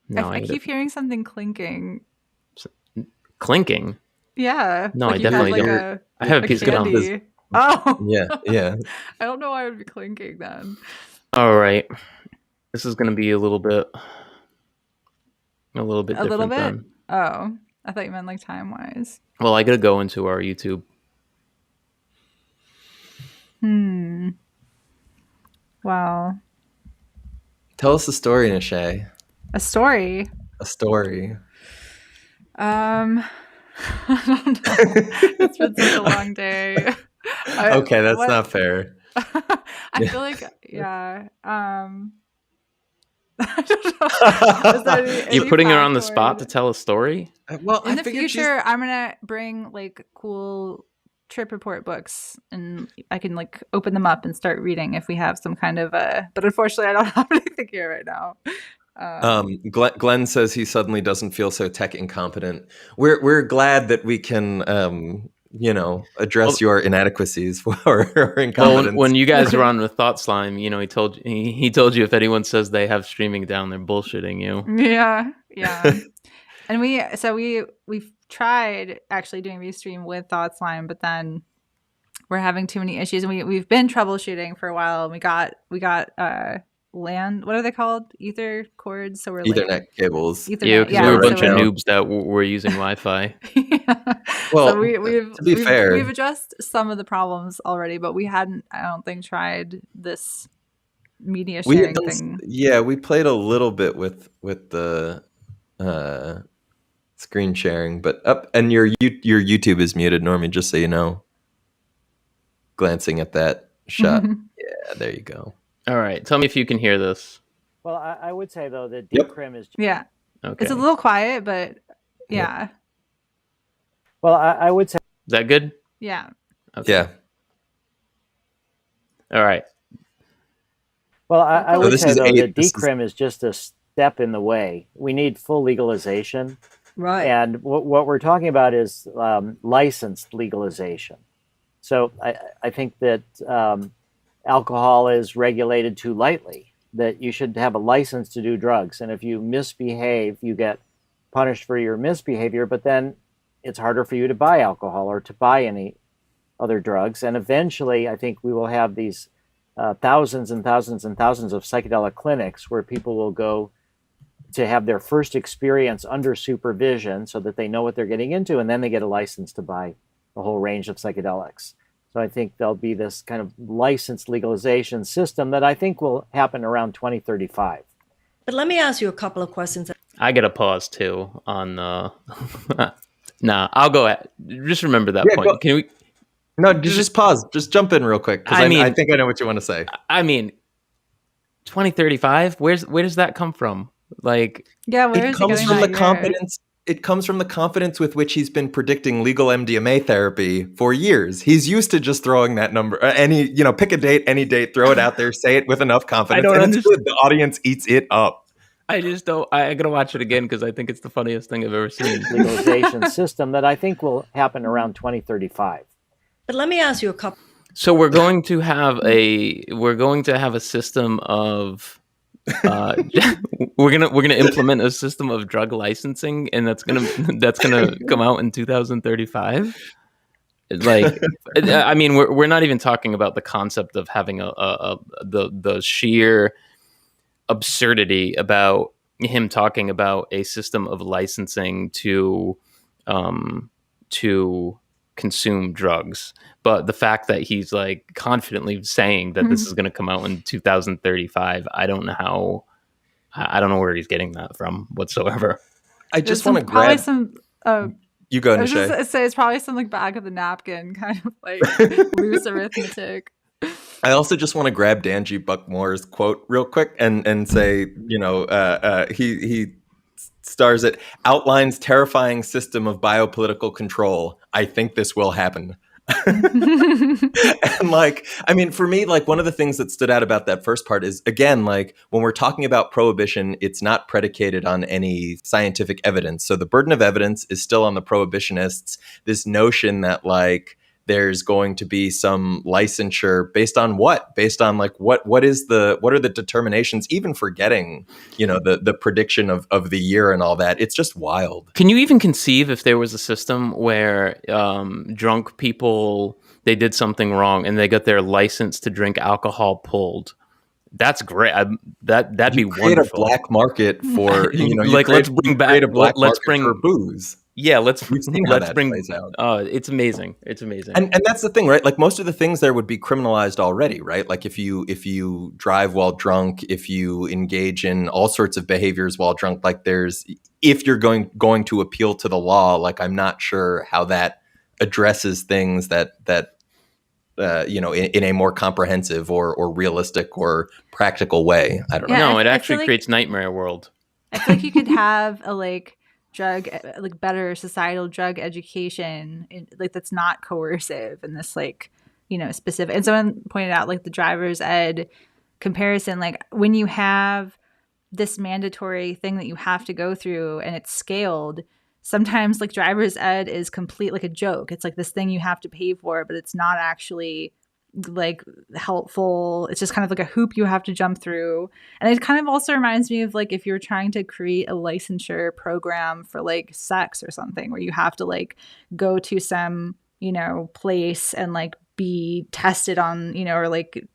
No, I keep hearing something clinking. Clinking? Yeah. No, I definitely don't. I have a piece of gum. Oh. Yeah. I don't know why it would be clinking then. All right. This is going to be a little bit different then. Oh, I thought you meant like time-wise. Well, I got to go into our YouTube. Wow. Tell us a story, Nishay. A story? A story. I don't know. It's been such a long day. Okay, that's not fair. I feel like, yeah. I don't know. You're putting her on the spot to tell a story? Well, in the future, I'm gonna bring like cool trip report books, and I can like open them up and start reading if we have some kind of but unfortunately, I don't have anything here right now. Glenn says he suddenly doesn't feel so tech incompetent. We're glad that we can address your inadequacies or incompetence. Well, when you guys were on with Thought Slime, he told you if anyone says they have streaming down, they're bullshitting you. Yeah. And we've tried actually doing Restream with Thought Slime, but then we're having too many issues, and we've been troubleshooting for a while. And we got LAN, what are they called? Ether cords. So we're Ethernet cables. Ethernet, because we're a bunch of noobs that were using Wi-Fi. Well, so we've fair, we've addressed some of the problems already, but we hadn't, I don't think, tried this media sharing thing. Yeah, we played a little bit with the screen sharing, but and your YouTube is muted, Normie, just so you know. Glancing at that shot. Yeah, there you go. All right, tell me if you can hear this. Well, I would say though that decrim is. Yeah. Okay. It's a little quiet, but yeah. Yep. Well, I would say. Is that good? Yeah. Okay. Yeah. All right. Well, I would say though that decrim is just a step in the way. We need full legalization. Right. And what we're talking about is licensed legalization. So I think that alcohol is regulated too lightly, that you should have a license to do drugs. And if you misbehave, you get punished for your misbehavior, but then it's harder for you to buy alcohol or to buy any other drugs. And eventually, I think we will have these thousands and thousands and thousands of psychedelic clinics where people will go to have their first experience under supervision so that they know what they're getting into, and then they get a license to buy a whole range of psychedelics. So I think there'll be this kind of license legalization system that I think will happen around 2035. But let me ask you a couple of questions. I get a pause too on nah, I'll go at, just remember that point. Go. Can we? No, just pause. Just jump in real quick, because I think I know what you want to say. I mean, 2035. Where does that come from? Like, yeah, where it comes from the confidence. It comes from the confidence with which he's been predicting legal MDMA therapy for years. He's used to just throwing that number, pick a date, any date, throw it out there, say it with enough confidence, and it's good. The audience eats it up. I just don't. I gotta watch it again because I think it's the funniest thing I've ever seen. Legalization system that I think will happen around 2035. But let me ask you a couple. So we're going to have a system of. We're gonna implement a system of drug licensing, and that's gonna come out in 2035. Like, I mean, we're not even talking about the concept of having the sheer absurdity about him talking about a system of licensing to consume drugs. But the fact that he's like confidently saying that this is going to come out in 2035, I don't know where he's getting that from whatsoever. I just want to grab some. You go, Nishay. I was just gonna say it's probably some like back of the napkin kind of like loose arithmetic. I also just want to grab Danji Buckmore's quote real quick and say, he stars it, outlines terrifying system of biopolitical control. I think this will happen. And like, I mean, for me, like one of the things that stood out about that first part is, again, like when we're talking about prohibition, it's not predicated on any scientific evidence. So the burden of evidence is still on the prohibitionists. This notion that like there's going to be some licensure based on what? Based on like what are the determinations, even forgetting, the prediction of the year and all that. It's just wild. Can you even conceive if there was a system where drunk people, they did something wrong and they got their license to drink alcohol pulled? That's great. That'd be wonderful. Create a black market for let's bring back for booze. Yeah, let's bring. Out. It's amazing. It's amazing. And that's the thing, right? Like most of the things there would be criminalized already, right? Like if you drive while drunk, if you engage in all sorts of behaviors while drunk, like if you're going to appeal to the law, like I'm not sure how that addresses things that in a more comprehensive or realistic or practical way. I don't know. No, it actually creates nightmare world. I feel like you could have a better societal drug education, that's not coercive and this specific. And someone pointed out like the driver's ed comparison, like when you have this mandatory thing that you have to go through and it's scaled, sometimes like driver's ed is complete like a joke. It's like this thing you have to pay for, but it's not actually like helpful. It's just kind of like a hoop you have to jump through. And it kind of also reminds me of like if you're trying to create a licensure program for like sex or something where you have to like go to some place and like be tested on or like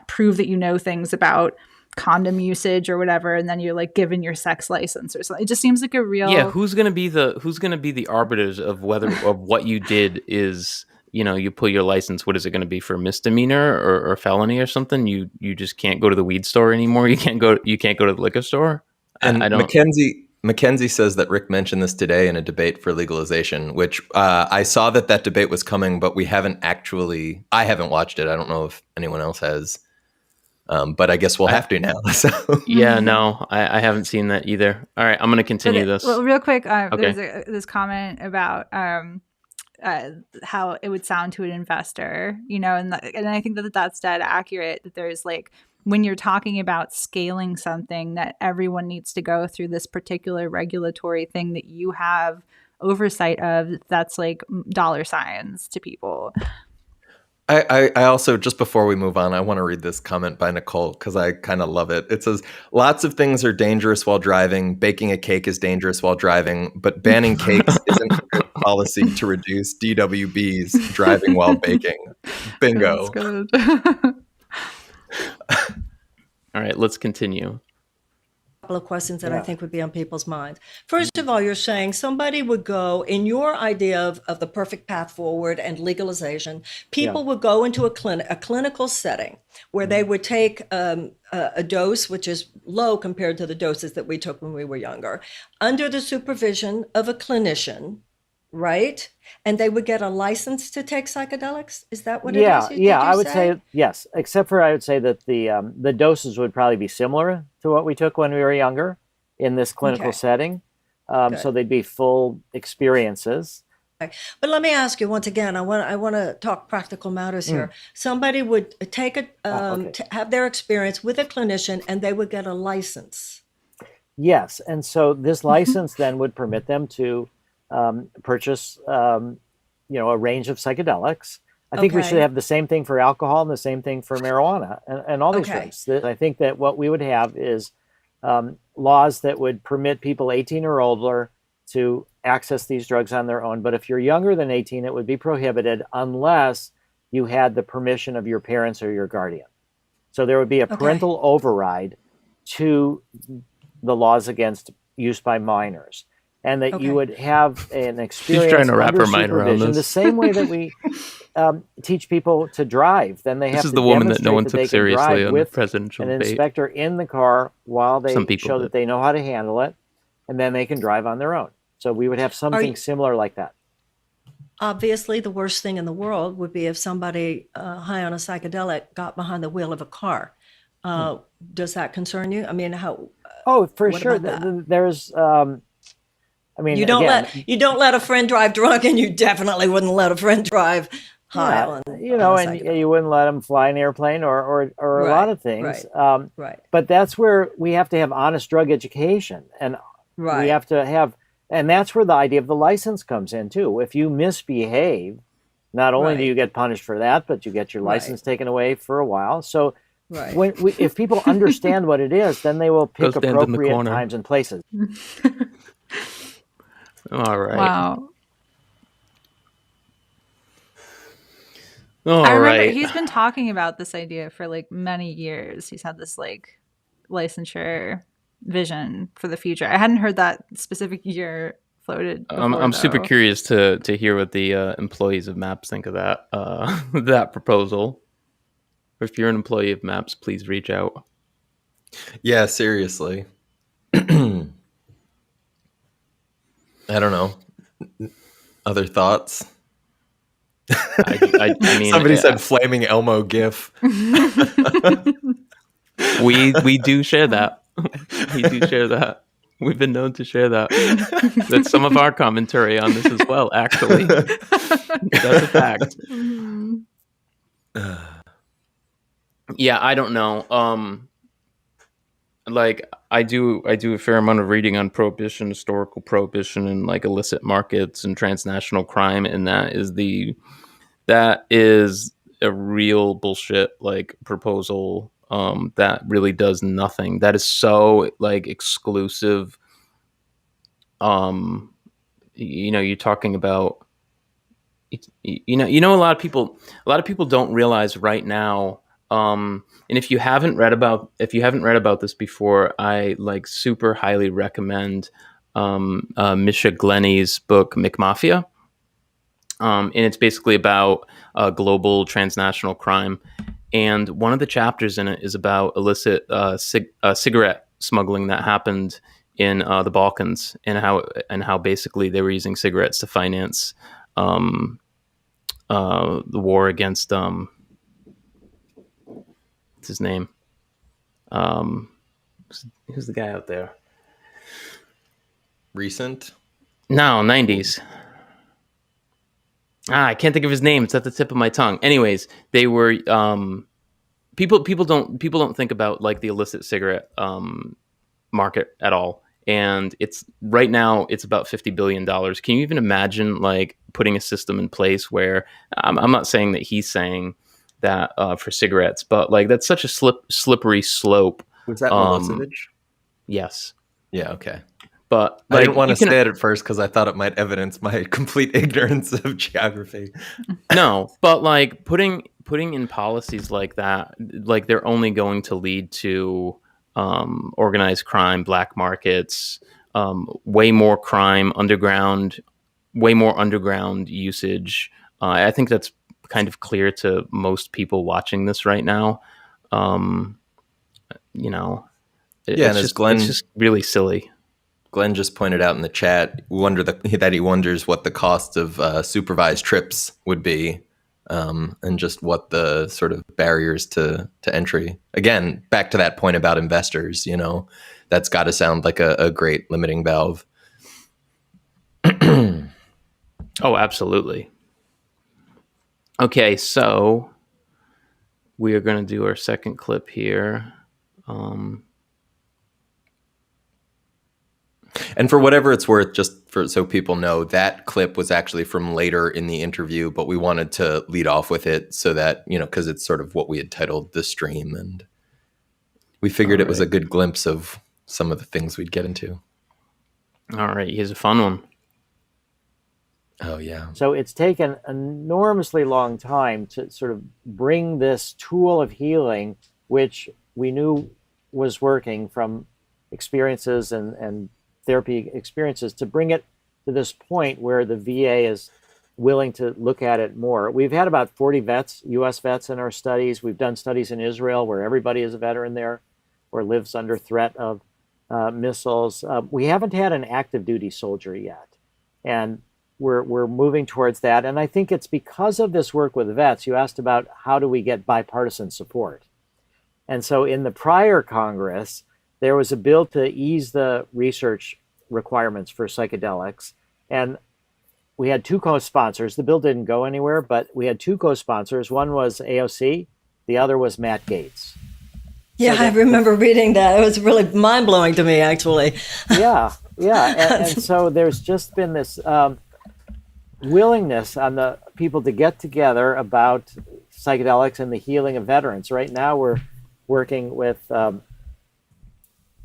prove that things about condom usage or whatever, and then you're like given your sex license or something. It just seems like a real who's gonna be the arbiters of what you did is you pull your license. What is it going to be for misdemeanor or felony or something? You just can't go to the weed store anymore. You can't go to the liquor store. And I don't. Mackenzie says that Rick mentioned this today in a debate for legalization, which I saw that debate was coming, but I haven't watched it. I don't know if anyone else has. But I guess we'll have to now. So. Yeah, no, I haven't seen that either. All right, I'm going to continue this. Well, real quick, okay. There's this comment about how it would sound to an investor, and I think that's dead accurate. That there's like when you're talking about scaling something, that everyone needs to go through this particular regulatory thing that you have oversight of. That's like dollar signs to people. I also, just before we move on, I want to read this comment by Nicole because I kind of love it. It says, lots of things are dangerous while driving. Baking a cake is dangerous while driving, but banning cakes isn't a good policy to reduce DWBs driving while baking. Bingo. That's good. All right, let's continue. Couple of questions that I think would be on people's minds. First of all, you're saying somebody would go, in your idea of the perfect path forward and legalization, people would go into a clinical setting where they would take a dose, which is low compared to the doses that we took when we were younger, under the supervision of a clinician, right? And they would get a license to take psychedelics? Is that what it is? Yeah, I would say yes, except for I would say that the doses would probably be similar to what we took when we were younger in this clinical setting. So they'd be full experiences. But let me ask you once again, I want to talk practical matters here. Somebody would take have their experience with a clinician and they would get a license. Yes, and so this license then would permit them to purchase, a range of psychedelics. I think we should have the same thing for alcohol and the same thing for marijuana and all these things. I think that what we would have is laws that would permit people 18 or older to access these drugs on their own. But if you're younger than 18, it would be prohibited unless you had the permission of your parents or your guardian. So there would be a parental override to the laws against use by minors. And that you would have an experience. She's trying to wrap her mind around this. this. The same way that we teach people to drive. Then they have this to is the woman that demonstrate no one that took they can seriously drive on with the presidential an debate. inspector in the car while they Some people show did. that they know how to handle it, and then they can drive on their own. So we would have something similar like that. Obviously, the worst thing in the world would be if somebody high on a psychedelic got behind the wheel of a car. Does that concern you? I mean, how? Oh, for what sure. about that? There's. I mean, You don't let a friend drive drunk, and you definitely wouldn't let a friend drive high on. and you wouldn't let them fly an airplane or a lot of things. Right. But that's where we have to have honest drug education, and we have to have, and that's where the idea of the license comes in too. If you misbehave, not only do you get punished for that, but you get your license taken away for a while. So. When if people understand what it is, then they will pick appropriate times and places. All right. Wow. All I remember right. he's been talking about this idea for like many years. He's had this like licensure vision for the future. I hadn't heard that specific year floated before, I'm super though. curious to hear what the employees of MAPS think of that that proposal. If you're an employee of MAPS, please reach out. Yeah, seriously. I don't know. Other thoughts? I mean, somebody said flaming Elmo gif. we do share that. We do share that. We've been known to share that. That's some of our commentary on this as well, actually. That's a fact. Yeah, I don't know. Like I do a fair amount of reading on prohibition, historical prohibition, and like illicit markets and transnational crime, and that is a real bullshit like proposal that really does nothing. That is so like exclusive. You're talking about a lot of people don't realize right now. And if you haven't read about this before, I like super highly recommend Misha Glenny's book McMafia. And it's basically about global transnational crime. And one of the chapters in it is about illicit cigarette smuggling that happened in the Balkans, and how basically they were using cigarettes to finance the war against what's his name? Who's the guy out there? Recent? No, 90s. I can't think of his name. It's at the tip of my tongue. Anyways, they were people don't think about like the illicit cigarette market at all. and it's right now it's about $50 billion. Can you even imagine like putting a system in place where I'm not saying that he's saying that for cigarettes, but like that's such a slippery slope. Was that Milosevic? Yes. Yeah. Okay. But I like, didn't want to say it at first because I thought it might evidence my complete ignorance of geography. No, but like putting in policies like that, like they're only going to lead to organized crime, black markets, way more crime, way more underground usage. I think that's kind of clear to most people watching this right now. You know, it's just really silly. Glenn just pointed out in the chat, that he wonders what the cost of supervised trips would be, and just what the sort of barriers to entry. Again, back to that point about investors, that's got to sound like a great limiting valve. Oh, absolutely. Okay, so we are going to do our second clip here. And for whatever it's worth, so people know, that clip was actually from later in the interview, but we wanted to lead off with it so that, because it's sort of what we had titled the stream, and we figured it was a good glimpse of some of the things we'd get into. All right, here's a fun one. Oh, yeah. So it's taken an enormously long time to sort of bring this tool of healing, which we knew was working from experiences and therapy experiences, to bring it to this point where the VA is willing to look at it more. We've had about 40 vets, U.S. vets in our studies. We've done studies in Israel where everybody is a veteran there or lives under threat of missiles. We haven't had an active duty soldier yet. And we're moving towards that. And I think it's because of this work with vets. You asked about how do we get bipartisan support. And so in the prior Congress, there was a bill to ease the research requirements for psychedelics. And we had two co-sponsors. The bill didn't go anywhere, but we had two co-sponsors. One was AOC, the other was Matt Gaetz. Yeah, I remember reading that. It was really mind-blowing to me, actually. Yeah. And so there's just been this willingness on the people to get together about psychedelics and the healing of veterans. Right now we're working with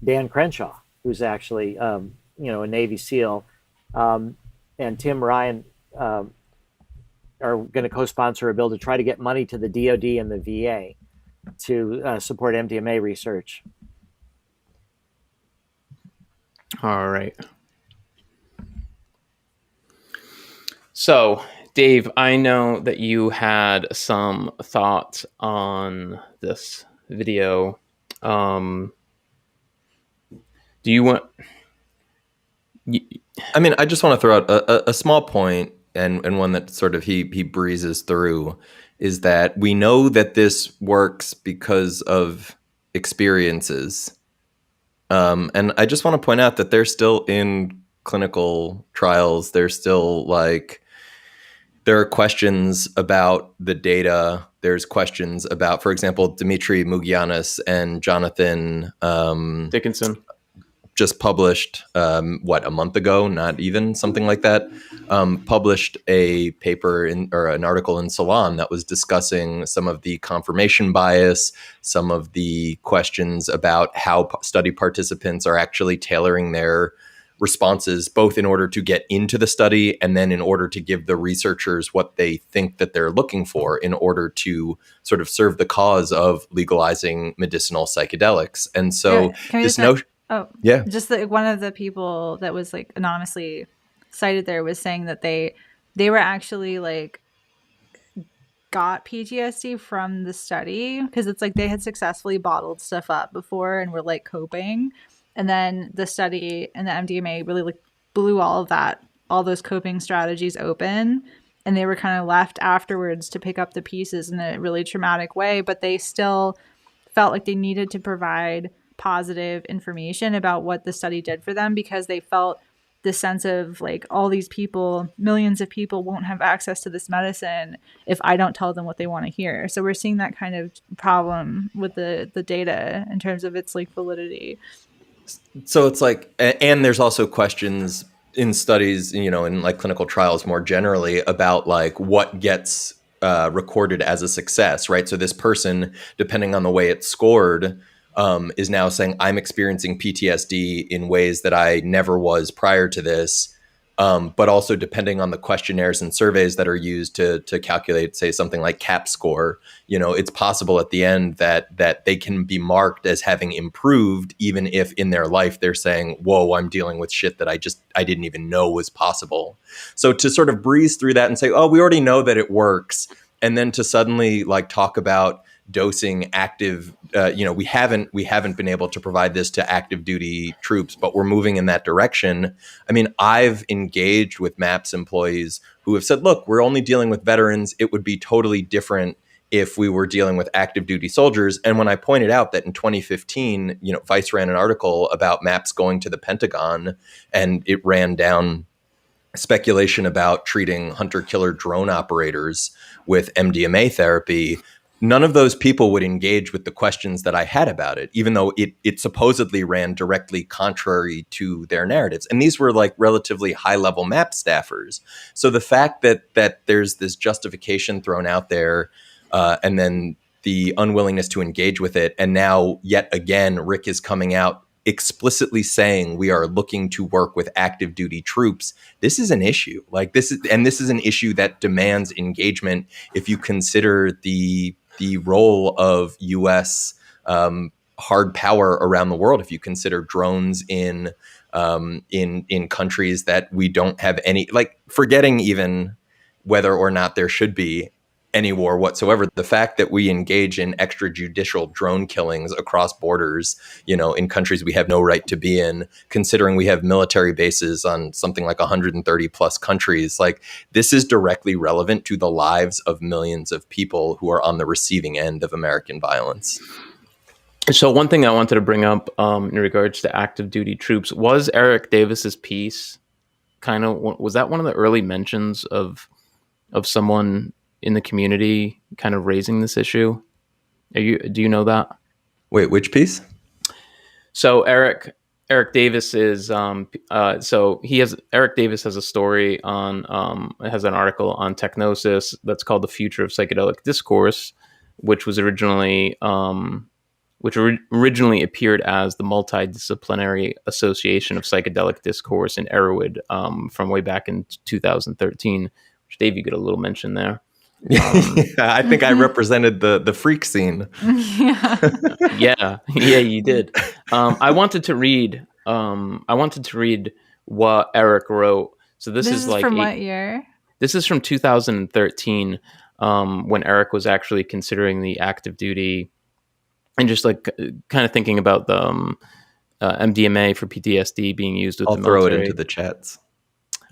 Dan Crenshaw, who's actually, a Navy SEAL, and Tim Ryan are going to co-sponsor a bill to try to get money to the DoD and the VA to support MDMA research. All right. So, Dave, I know that you had some thoughts on this video. Do you want... I mean, I just want to throw out a small point, and one that sort of he breezes through, is that we know that this works because of experiences. And I just want to point out that they're still in clinical trials. They're still there are questions about the data. There's questions about, for example, Dimitri Mugianis and Jonathan Dickinson just published, a month ago, not even, something like that, published a paper or an article in Salon that was discussing some of the confirmation bias, some of the questions about how study participants are actually tailoring their responses, both in order to get into the study and then in order to give the researchers what they think that they're looking for in order to sort of serve the cause of legalizing medicinal psychedelics. And so this notion... Oh, yeah. Just one of the people that was anonymously cited there was saying that they were actually got PTSD from the study because it's they had successfully bottled stuff up before and were coping, and then the study and the MDMA really blew all those coping strategies open, and they were kind of left afterwards to pick up the pieces in a really traumatic way, but they still felt like they needed to provide positive information about what the study did for them because they felt this sense of all these people, millions of people won't have access to this medicine if I don't tell them what they want to hear. So we're seeing that kind of problem with the data in terms of its validity. So it's like, and there's also questions in studies, you know, in like clinical trials more generally about like what gets recorded as a success, right? So this person, depending on the way it's scored, is now saying, I'm experiencing PTSD in ways that I never was prior to this. But also depending on the questionnaires and surveys that are used to calculate, say, something like CAP score, you know, it's possible at the end that they can be marked as having improved, even if in their life they're saying, whoa, I'm dealing with shit that I didn't even know was possible. So to sort of breeze through that and say, oh, we already know that it works. And then to suddenly like talk about dosing active, you know, we haven't been able to provide this to active duty troops, but we're moving in that direction. I mean, I've engaged with MAPS employees who have said, look, we're only dealing with veterans. It would be totally different if we were dealing with active duty soldiers. And when I pointed out that in 2015, you know, Vice ran an article about MAPS going to the Pentagon, and it ran down speculation about treating hunter-killer drone operators with MDMA therapy, none of those people would engage with the questions that I had about it, even though it supposedly ran directly contrary to their narratives. And these were like relatively high-level MAP staffers. So the fact that there's this justification thrown out there, and then the unwillingness to engage with it, and now yet again, Rick is coming out explicitly saying we are looking to work with active duty troops. This is an issue. Like this is an issue that demands engagement if you consider the role of U.S. Hard power around the world. If you consider drones in countries that we don't have any, like forgetting even whether or not there should be any war whatsoever, the fact that we engage in extrajudicial drone killings across borders, you know, in countries we have no right to be in, considering we have military bases on something like 130 plus countries, like this is directly relevant to the lives of millions of people who are on the receiving end of American violence. So one thing I wanted to bring up in regards to active duty troops was Eric Davis's piece. Was that one of the early mentions of someone in the community kind of raising this issue? Do you know that? Wait, which piece? So Eric Davis is Eric Davis has a story on has an article on Technosis that's called The Future of Psychedelic Discourse, which originally appeared as the Multidisciplinary Association of Psychedelic Discourse in Erowid from way back in 2013, which Dave, you get a little mention there. I think I represented the freak scene. Yeah, you did. I wanted to read what Eric wrote. So this is like from what year? This is from 2013, when Eric was actually considering the active duty and just like kind of thinking about the MDMA for PTSD being used with I'll the military. Throw it into the chats.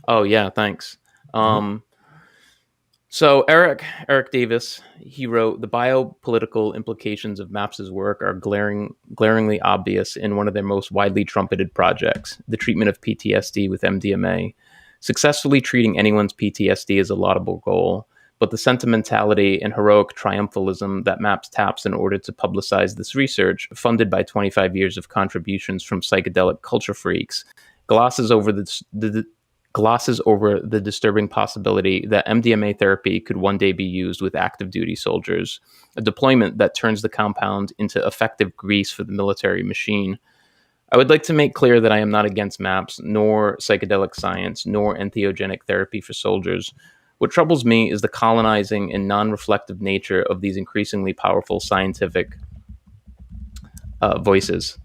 Oh yeah, thanks. So Eric Davis, he wrote, the biopolitical implications of MAPS's work are glaringly obvious in one of their most widely trumpeted projects, the treatment of PTSD with MDMA. Successfully treating anyone's PTSD is a laudable goal, but the sentimentality and heroic triumphalism that MAPS taps in order to publicize this research, funded by 25 years of contributions from psychedelic culture freaks, glosses over the disturbing possibility that MDMA therapy could one day be used with active duty soldiers, a deployment that turns the compound into effective grease for the military machine. I would like to make clear that I am not against MAPS, nor psychedelic science, nor entheogenic therapy for soldiers. What troubles me is the colonizing and non-reflective nature of these increasingly powerful scientific voices,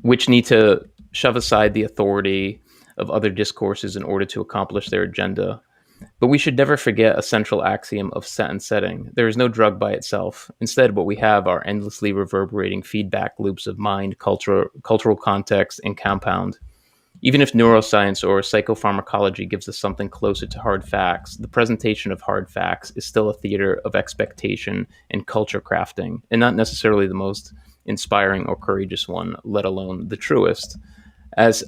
which need to shove aside the authority of other discourses in order to accomplish their agenda. But we should never forget a central axiom of set and setting. There is no drug by itself. Instead, what we have are endlessly reverberating feedback loops of mind, cultural context, and compound. Even if neuroscience or psychopharmacology gives us something closer to hard facts, the presentation of hard facts is still a theater of expectation and culture crafting, and not necessarily the most inspiring or courageous one, let alone the truest. As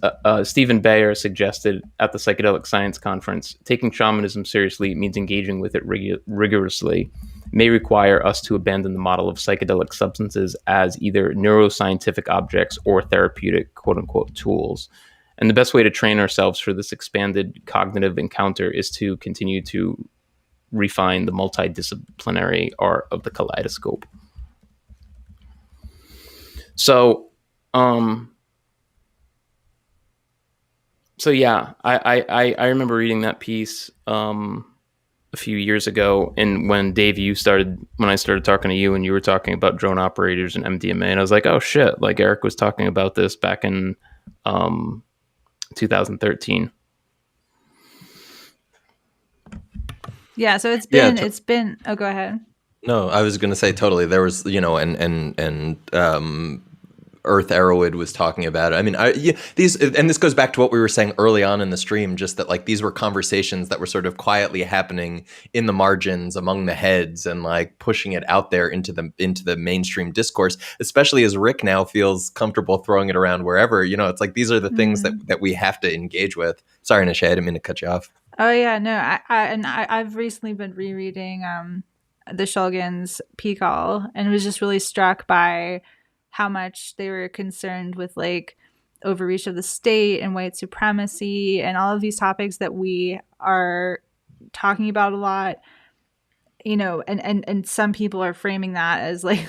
Stephen Bayer suggested at the Psychedelic Science Conference, taking shamanism seriously means engaging with it rigorously. may require us to abandon the model of psychedelic substances as either neuroscientific objects or therapeutic quote-unquote tools. And the best way to train ourselves for this expanded cognitive encounter is to continue to refine the multidisciplinary art of the kaleidoscope. So yeah, I remember reading that piece a few years ago, and when I started talking to you, and you were talking about drone operators and MDMA, and I was like, oh shit, like Eric was talking about this back in 2013. Yeah, so it's been oh, go ahead. No, I was going to say totally. There was, and Earth Arrowwood was talking about it. I mean, this goes back to what we were saying early on in the stream, just that like these were conversations that were sort of quietly happening in the margins among the heads, and like pushing it out there into the mainstream discourse, especially as Rick now feels comfortable throwing it around wherever. It's like these are the things that we have to engage with. Sorry, Nisha, I didn't mean to cut you off. Oh yeah, no, I've recently been rereading the Shulgin's Peakall, and was just really struck by how much they were concerned with like overreach of the state and white supremacy and all of these topics that we are talking about a lot, and some people are framing that as like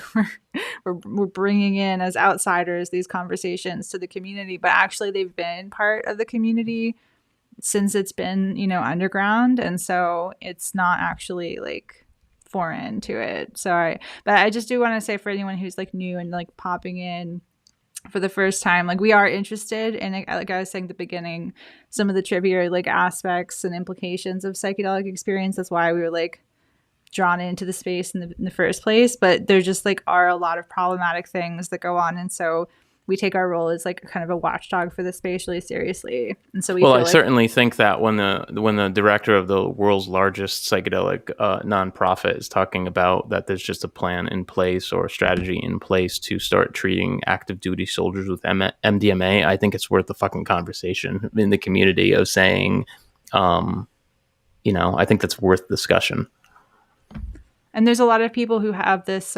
we're bringing in as outsiders these conversations to the community, but actually they've been part of the community since it's been, underground. And so it's not actually like foreign to it. But I just do want to say, for anyone who's like new and like popping in for the first time, like we are interested in, like I was saying at the beginning, some of the trivia like aspects and implications of psychedelic experience. That's why we were like drawn into the space in the first place. But there just like are a lot of problematic things that go on, and so we take our role as like kind of a watchdog for the space really seriously. And so I certainly think that when the director of the world's largest psychedelic nonprofit is talking about that there's just a plan in place or a strategy in place to start treating active duty soldiers with MDMA, I think it's worth the fucking conversation in the community of saying, I think that's worth discussion. And there's a lot of people who have this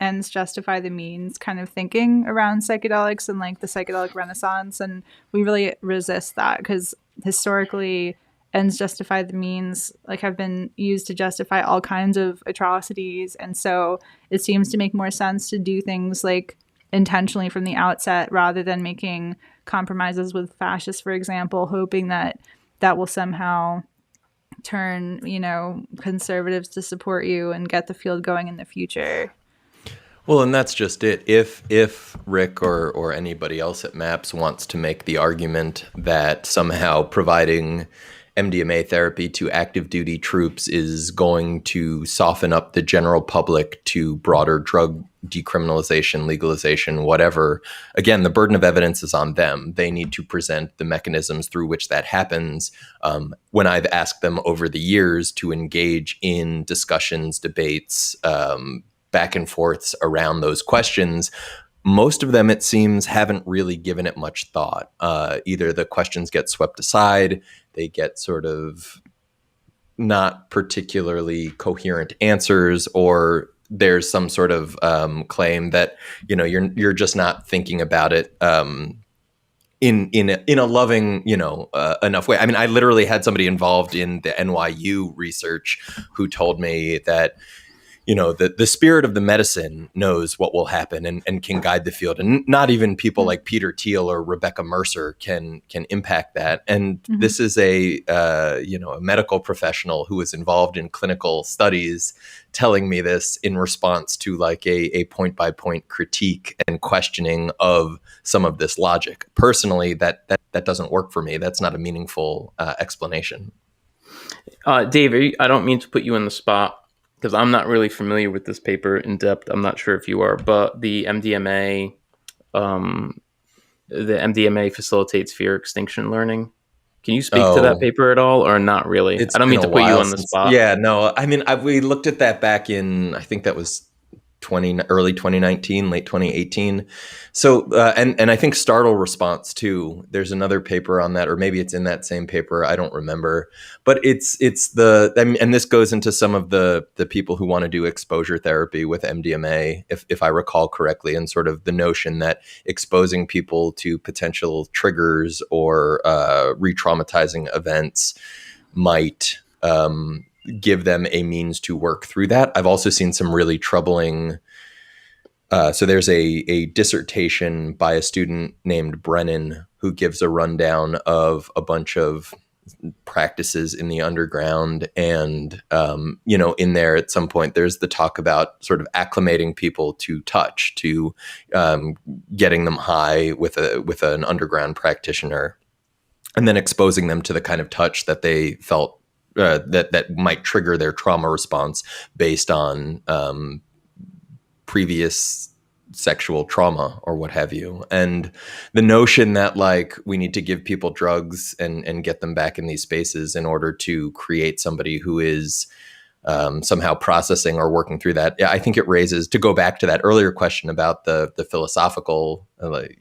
ends justify the means kind of thinking around psychedelics and like the psychedelic renaissance. And we really resist that, because historically ends justify the means like have been used to justify all kinds of atrocities. And so it seems to make more sense to do things like intentionally from the outset, rather than making compromises with fascists, for example, hoping that will somehow turn, conservatives to support you and get the field going in the future. Well, and that's just it. If Rick or anybody else at MAPS wants to make the argument that somehow providing MDMA therapy to active duty troops is going to soften up the general public to broader drug decriminalization, legalization, whatever, again, the burden of evidence is on them. They need to present the mechanisms through which that happens. When I've asked them over the years to engage in discussions, debates, back and forths around those questions, most of them, it seems, haven't really given it much thought. Either the questions get swept aside, they get sort of not particularly coherent answers, or there's some sort of claim that you're just not thinking about it in a loving enough way. I mean, I literally had somebody involved in the NYU research who told me that the spirit of the medicine knows what will happen and can guide the field. And not even people like Peter Thiel or Rebecca Mercer can impact that. And this is a medical professional who was involved in clinical studies telling me this in response to like a point by point critique and questioning of some of this logic. Personally, that doesn't work for me. That's not a meaningful explanation. Dave, I don't mean to put you on the spot, because I'm not really familiar with this paper in depth. I'm not sure if you are, but the MDMA facilitates fear extinction learning. Can you speak to that paper at all, or not really? I don't mean to put you on the spot. Yeah, no. I mean, we looked at that back in, I think that was early 2019, late 2018. So, and I think Startle Response too. There's another paper on that, or maybe it's in that same paper. I don't remember, but it's and this goes into some of the people who want to do exposure therapy with MDMA, if I recall correctly, and sort of the notion that exposing people to potential triggers or re-traumatizing events might give them a means to work through that. I've also seen some really troubling. So there's a dissertation by a student named Brennan who gives a rundown of a bunch of practices in the underground. And, in there at some point, there's the talk about sort of acclimating people to touch, to getting them high with an underground practitioner, and then exposing them to the kind of touch that they felt that might trigger their trauma response based on previous sexual trauma or what have you. And the notion that like we need to give people drugs and get them back in these spaces in order to create somebody who is somehow processing or working through that. Yeah, I think it raises, to go back to that earlier question about the philosophical, like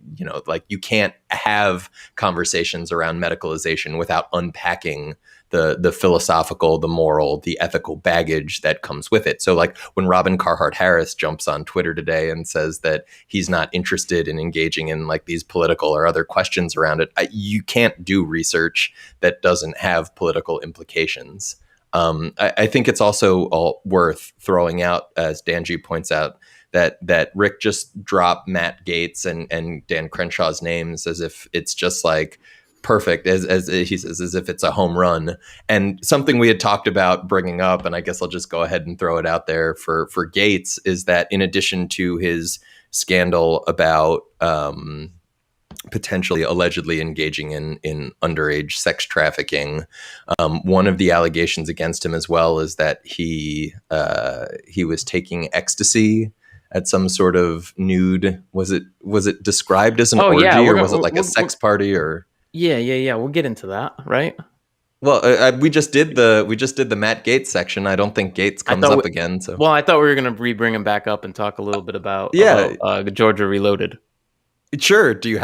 you can't have conversations around medicalization without unpacking the philosophical, the moral, the ethical baggage that comes with it. So like when Robin Carhart Harris jumps on Twitter today and says that he's not interested in engaging in like these political or other questions around it, you can't do research that doesn't have political implications. I think it's also all worth throwing out, as Danji points out, that Rick just dropped Matt Gaetz and Dan Crenshaw's names as if it's just like perfect, as he says, as if it's a home run. And something we had talked about bringing up, and I guess I'll just go ahead and throw it out there for Gaetz, is that in addition to his scandal about potentially allegedly engaging in underage sex trafficking, one of the allegations against him as well is that he was taking ecstasy at some sort of nude. Was it described as an orgy, or was it like a sex party? Or yeah, we'll get into that, right? Well, we just did the Matt Gaetz section. I don't think Gaetz comes up again. So well, I thought we were going to bring him back up and talk a little bit about Georgia Reloaded. Sure. Do you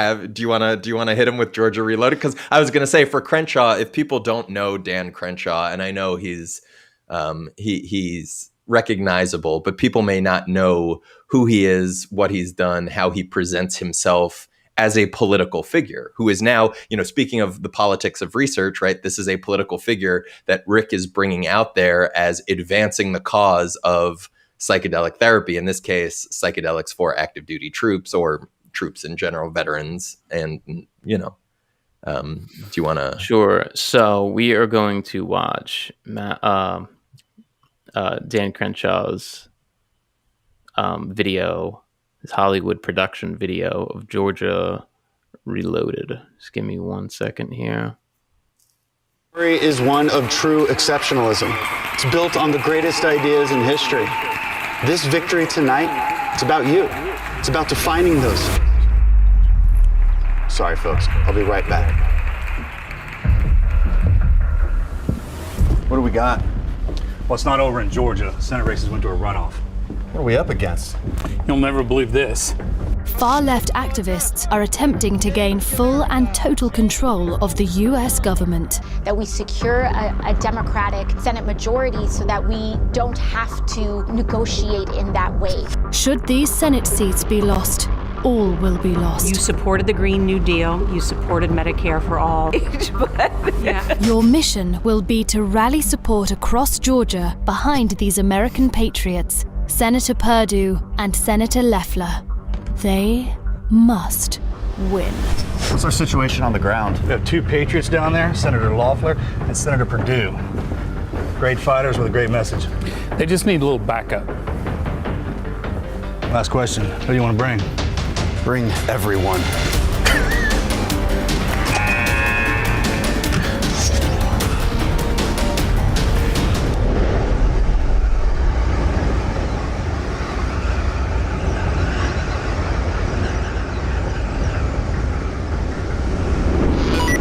want to hit him with Georgia Reloaded? Because I was going to say, for Crenshaw, if people don't know Dan Crenshaw, and I know he's recognizable, but people may not know who he is, what he's done, how he presents himself as a political figure who is now, speaking of the politics of research, right? This is a political figure that Rick is bringing out there as advancing the cause of psychedelic therapy. In this case, psychedelics for active duty troops, or troops in general, veterans. And, do you want to? Sure. So we are going to watch Dan Crenshaw's video, his Hollywood production video of Georgia Reloaded. Just give me 1 second here. Story is one of true exceptionalism. It's built on the greatest ideas in history. This victory tonight, it's about you. It's about defining those. Sorry, folks. I'll be right back. What do we got? Well, it's not over in Georgia. Senate races went to a runoff. What are we up against? You'll never believe this. Far-left activists are attempting to gain full and total control of the U.S. government. That we secure a Democratic Senate majority so that we don't have to negotiate in that way. Should these Senate seats be lost, all will be lost. You supported the Green New Deal. You supported Medicare for all. Yeah. Your mission will be to rally support across Georgia behind these American patriots, Senator Perdue and Senator Loeffler. They must win. What's our situation on the ground? We have two patriots down there, Senator Loeffler and Senator Perdue. Great fighters with a great message. They just need a little backup. Last question. Who do you want to bring? Bring everyone.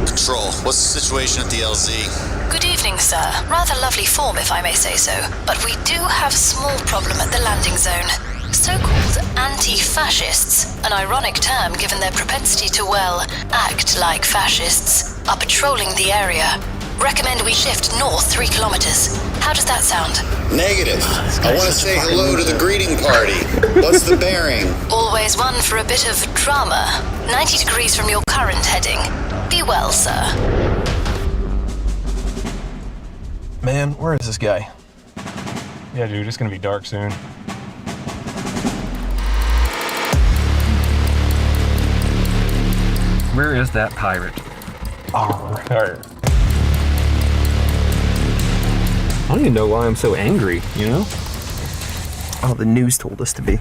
Control, what's the situation at the LZ? Good evening, sir. Rather lovely form, if I may say so. But we do have a small problem at the landing zone. So-called anti-fascists, an ironic term given their propensity to, well, act like fascists, are patrolling the area. Recommend we shift north 3 kilometers. How does that sound? Negative. I want to say hello to the greeting party. What's the bearing? Always one for a bit of drama. 90 degrees from your current heading. Be well, sir. Man, where is this guy? Yeah, dude, it's gonna be dark soon. Where is that pirate? Oh, right. I don't even know why I'm so angry, you know? Oh, the news told us to be.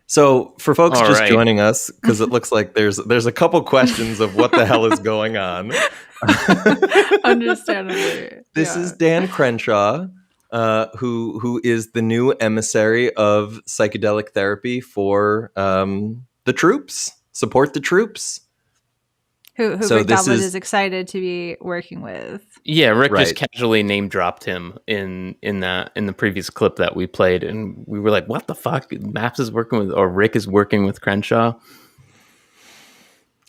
So for folks All just right. joining us, because it looks like there's a couple questions of what the hell is going on. Understandably. This is Dan Crenshaw, who is the new emissary of psychedelic therapy for the troops. Support the troops. Who So Rick this Doblin is- is excited to be working with. Yeah, Rick Right. just casually name dropped him in the previous clip that we played, and we were like, "What the fuck? Maps is working with, or Rick is working with Crenshaw."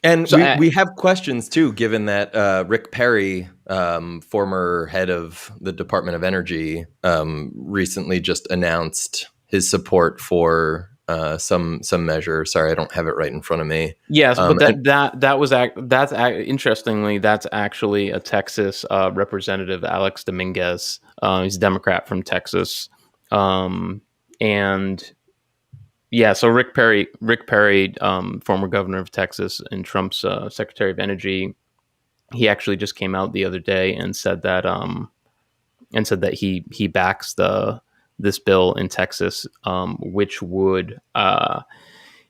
And So we have questions too, given that Rick Perry, former head of the Department of Energy, recently just announced his support for some measure. Sorry, I don't have it right in front of me. Yes, but interestingly, that's actually a Texas representative, Alex Dominguez. He's a Democrat from Texas, and yeah. So Rick Perry, former governor of Texas and Trump's Secretary of Energy, he actually just came out the other day and said that he backs this bill in Texas, which would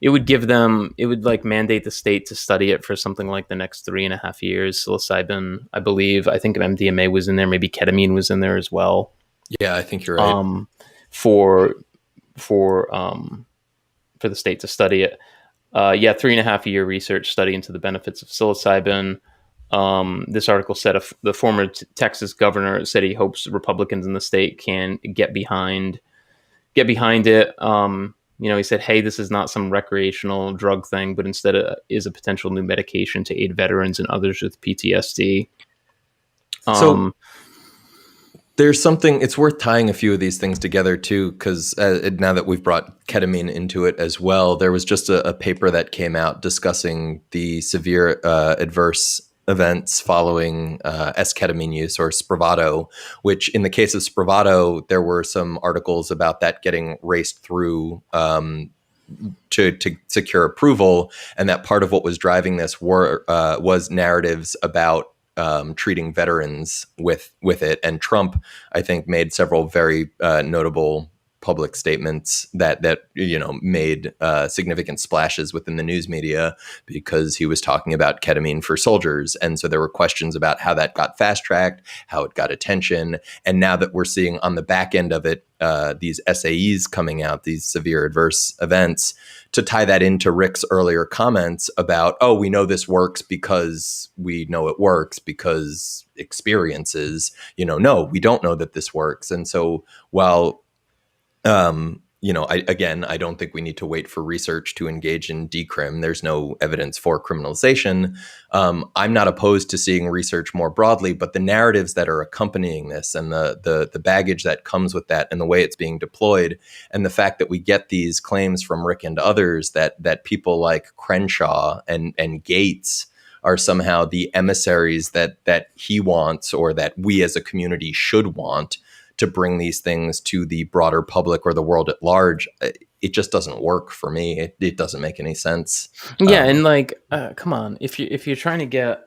it would like mandate the state to study it for something like the next 3.5 years. Psilocybin, I believe, I think MDMA was in there, maybe ketamine was in there as well. Yeah, I think you're right. For the state to study it. 3.5 year research study into the benefits of psilocybin. This article said the former Texas governor said he hopes Republicans in the state can get behind it. He said, "Hey, this is not some recreational drug thing, but instead is a potential new medication to aid veterans and others with PTSD." So there's something, it's worth tying a few of these things together too, because now that we've brought ketamine into it as well, there was just a paper that came out discussing the severe adverse events following S-ketamine use, or Spravato, which in the case of Spravato, there were some articles about that getting raced through to secure approval, and that part of what was driving this was narratives about treating veterans with it. And Trump, I think, made several very notable public statements that made significant splashes within the news media, because he was talking about ketamine for soldiers. And so there were questions about how that got fast-tracked, how it got attention. And now that we're seeing on the back end of it, these SAEs coming out, these severe adverse events, to tie that into Rick's earlier comments about, oh, we know this works because we know it works because experiences, no, we don't know that this works. And so while I don't think we need to wait for research to engage in decrim. There's no evidence for criminalization. I'm not opposed to seeing research more broadly, but the narratives that are accompanying this, and the baggage that comes with that, and the way it's being deployed, and the fact that we get these claims from Rick and others that people like Crenshaw and Gates are somehow the emissaries that he wants, or that we as a community should want, to bring these things to the broader public or the world at large. It just doesn't work for me. It doesn't make any sense. Yeah, and come on, if you're trying to get,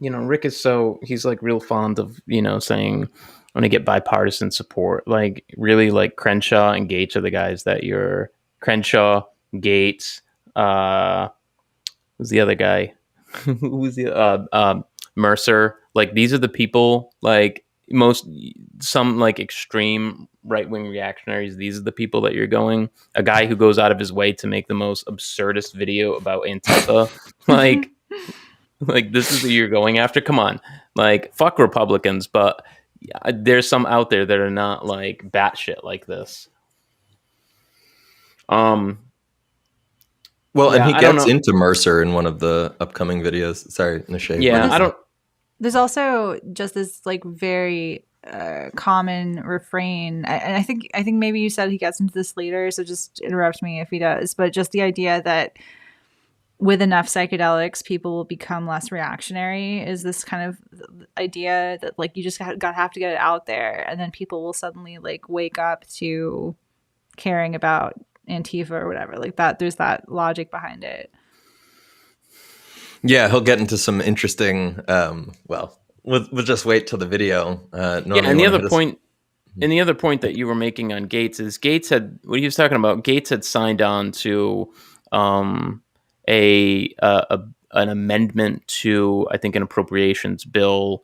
Rick is he's like real fond of saying, "I want to get bipartisan support." Like really, like Crenshaw and Gates are the guys that you're. Crenshaw, Gates, who's the other guy? Who was the Mercer? Like these are the people. Like some like extreme right-wing reactionaries, these are the people that you're going. A guy who goes out of his way to make the most absurdist video about Antifa, like this is who you're going after. Come on, like fuck Republicans, but there's some out there that are not like batshit like this. Well, and he gets into Mercer in one of the upcoming videos. Sorry, Nishay. Yeah, I don't. There's also just this like very common refrain, and I think maybe you said he gets into this later, so just interrupt me if he does. But just the idea that with enough psychedelics, people will become less reactionary is this kind of idea that like you just have to get it out there, and then people will suddenly like wake up to caring about Antifa or whatever like that. There's that logic behind it. Yeah, he'll get into some interesting. Well, we'll just wait till the video. And the other point that you were making on Gates is Gates had what he was talking about. Gates had signed on to an amendment to, I think, an appropriations bill.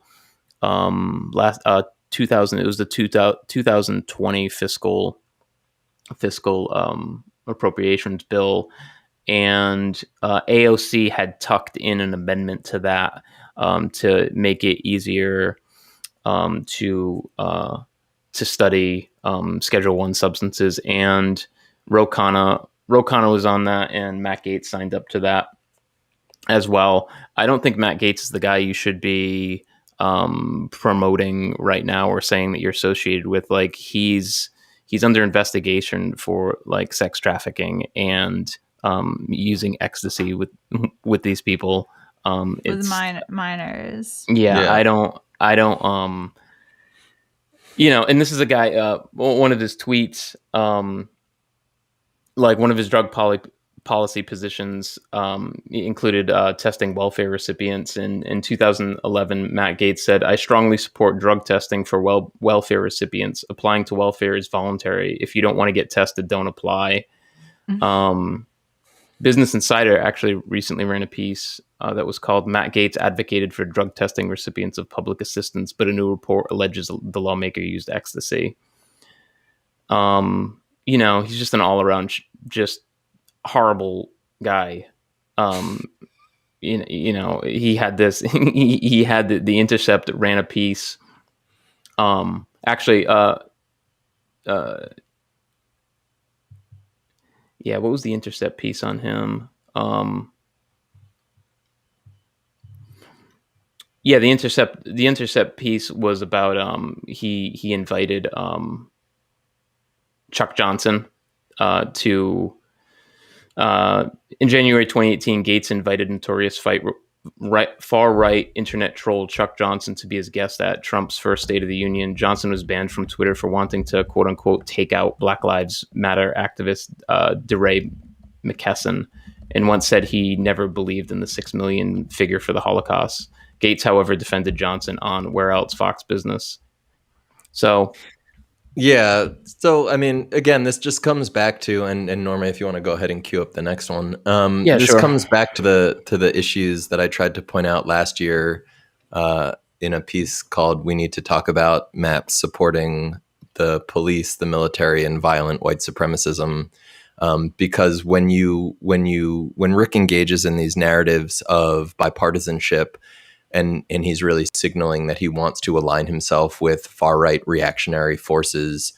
Last 2000, it was the 2020 fiscal appropriations bill. And AOC had tucked in an amendment to that to make it easier to study Schedule I substances. And Ro Khanna was on that, and Matt Gaetz signed up to that as well. I don't think Matt Gaetz is the guy you should be promoting right now or saying that you're associated with. Like he's under investigation for like sex trafficking and using ecstasy with these people. With minors. Yeah, I don't, and this is a guy, one of his tweets, like one of his drug policy positions included testing welfare recipients. In 2011, Matt Gaetz said, "I strongly support drug testing for welfare recipients. Applying to welfare is voluntary. If you don't want to get tested, don't apply." Mm-hmm. Business Insider actually recently ran a piece that was called "Matt Gaetz Advocated for Drug Testing Recipients of Public Assistance, but a new report alleges the lawmaker used ecstasy." He's just an all-around just horrible guy. He had this. he had the Intercept ran a piece. Yeah, what was the Intercept piece on him? The Intercept piece was about he invited Chuck Johnson to in January 2018. Gaetz invited notorious far-right internet troll Chuck Johnson to be his guest at Trump's first State of the Union. Johnson was banned from Twitter for wanting to quote-unquote take out Black Lives Matter activist DeRay McKesson, and once said he never believed in the 6 million figure for the Holocaust. Gaetz, however, defended Johnson on Where Else Fox Business. So... Yeah. So, I mean, again, this just comes back to, and Norma, if you want to go ahead and queue up the next one. This comes back to the issues that I tried to point out last year in a piece called "We Need to Talk About Maps Supporting the Police, the Military, and Violent White Supremacism." Because when Rick engages in these narratives of bipartisanship, and he's really signaling that he wants to align himself with far-right reactionary forces,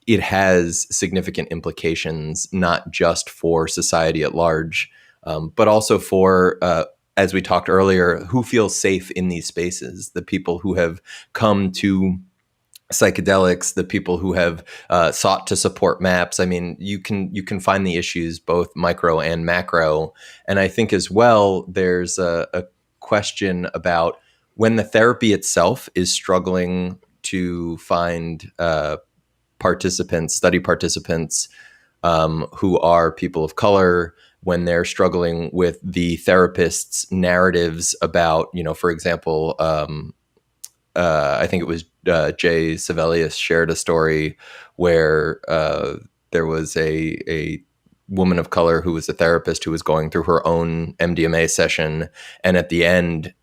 it has significant implications, not just for society at large, but also for, as we talked earlier, who feels safe in these spaces, the people who have come to psychedelics, the people who have sought to support MAPS. I mean, you can find the issues both micro and macro. And I think as well, there's a question about when the therapy itself is struggling to find study participants who are people of color, when they're struggling with the therapist's narratives about, for example, I think it was Jay Sevelius shared a story where there was a woman of color who was a therapist who was going through her own MDMA session. And at the end,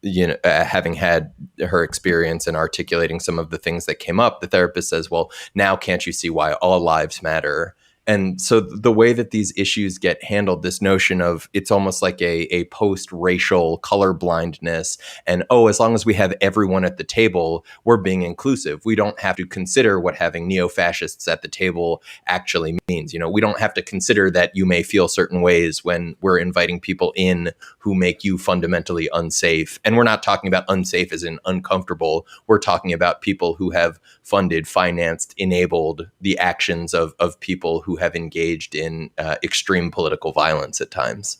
having had her experience and articulating some of the things that came up, the therapist says, well, now can't you see why all lives matter? And so the way that these issues get handled, this notion of it's almost like a post-racial colorblindness, and as long as we have everyone at the table, we're being inclusive. We don't have to consider what having neo-fascists at the table actually means. We don't have to consider that you may feel certain ways when we're inviting people in who make you fundamentally unsafe. And we're not talking about unsafe as in uncomfortable. We're talking about people who have funded, financed, enabled the actions of people who have engaged in extreme political violence at times.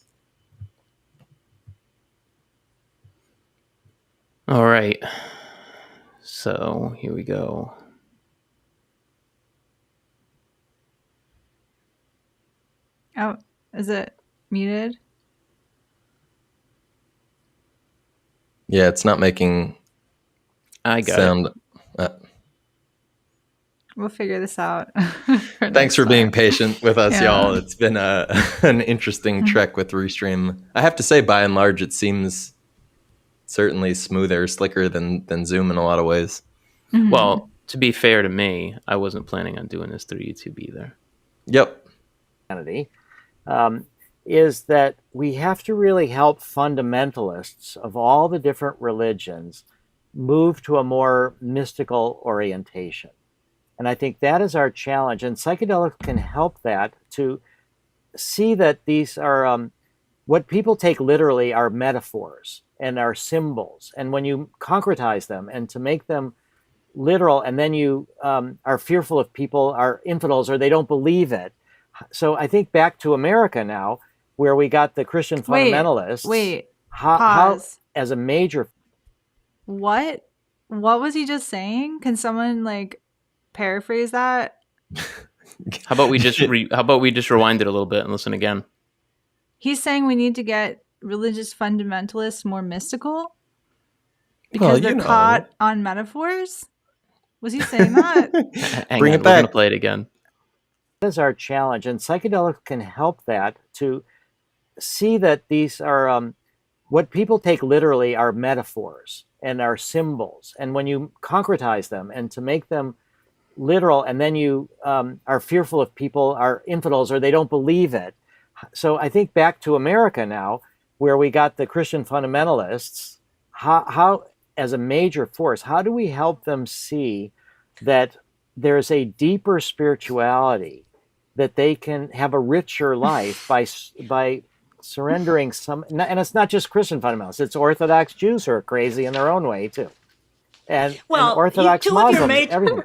All right. So here we go. Oh, is it muted? Yeah, it's not making sound. We'll figure this out. Thanks for being patient with us, y'all. It's been an interesting trek with Restream. I have to say, by and large, it seems certainly smoother, slicker than Zoom in a lot of ways. Mm-hmm. Well, to be fair to me, I wasn't planning on doing this through YouTube either. Yep. Is that we have to really help fundamentalists of all the different religions move to a more mystical orientation. And I think that is our challenge. And psychedelics can help that, to see that these are what people take literally are metaphors and are symbols. And when you concretize them and to make them literal, and then you are fearful if people are infidels or they don't believe it. So I think back to America now, where we got the Christian fundamentalists. How as a major. What was he just saying? Can someone paraphrase that? How about we just rewind it a little bit and listen again? He's saying we need to get religious fundamentalists more mystical because they're caught on metaphors. Was he saying that? Bring it back. We're gonna play it again. That is our challenge, and psychedelics can help that, to see that these are what people take literally are metaphors and are symbols. And when you concretize them and to make them literal, and then you are fearful if people are infidels or they don't believe it. So I think back to America now, where we got the Christian fundamentalists. How as a major force, how do we help them see that there's a deeper spirituality, that they can have a richer life by surrendering some, and it's not just Christian fundamentalists, it's Orthodox Jews who are crazy in their own way too. And Orthodox Muslims, everything.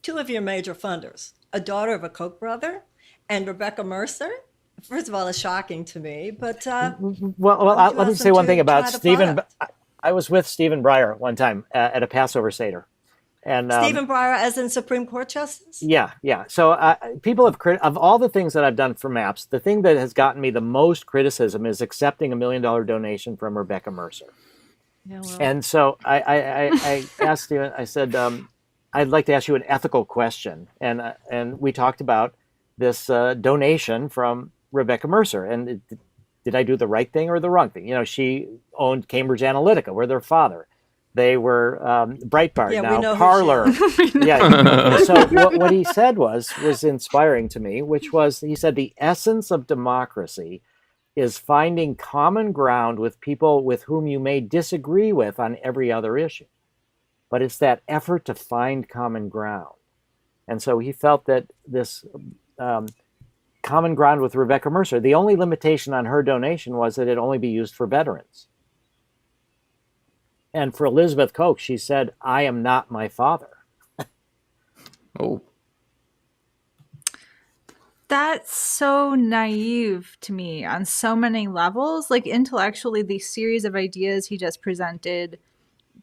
Two of your major funders, a daughter of a Koch brother and Rebecca Mercer. First of all, it's shocking to me, but let me say one thing about Stephen. I was with Stephen Breyer one time at a Passover Seder. And Stephen Breyer, as in Supreme Court Justice? Yeah. So people of all the things that I've done for MAPS, the thing that has gotten me the most criticism is accepting $1 million donation from Rebecca Mercer. Yeah, well. And so I asked Stephen, I said, I'd like to ask you an ethical question. And we talked about this donation from Rebecca Mercer. And did I do the right thing or the wrong thing? She owned Cambridge Analytica, where their father. They were Breitbart, now Parler. Yeah. So what he said was inspiring to me, which was, he said, the essence of democracy is finding common ground with people with whom you may disagree with on every other issue. But it's that effort to find common ground. And so he felt that this common ground with Rebecca Mercer, the only limitation on her donation was that it only be used for veterans. And for Elizabeth Koch, she said, I am not my father. Oh. That's so naive to me on so many levels. Intellectually, the series of ideas he just presented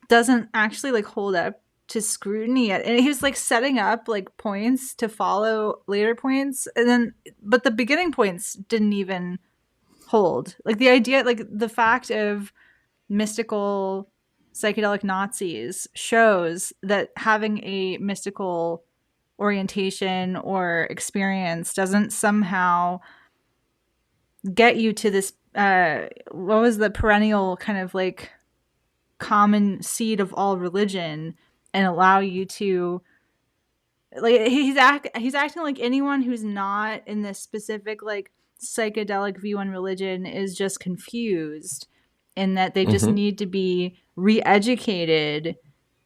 doesn't actually hold up to scrutiny yet. And he was setting up points to follow later points. But the beginning points didn't even hold. The idea, the fact of mystical psychedelic Nazis shows that having a mystical orientation or experience doesn't somehow get you to this what was the perennial kind of like common seed of all religion and allow you to like he's acting like anyone who's not in this specific like psychedelic view on religion is just confused, in that they just need to be re-educated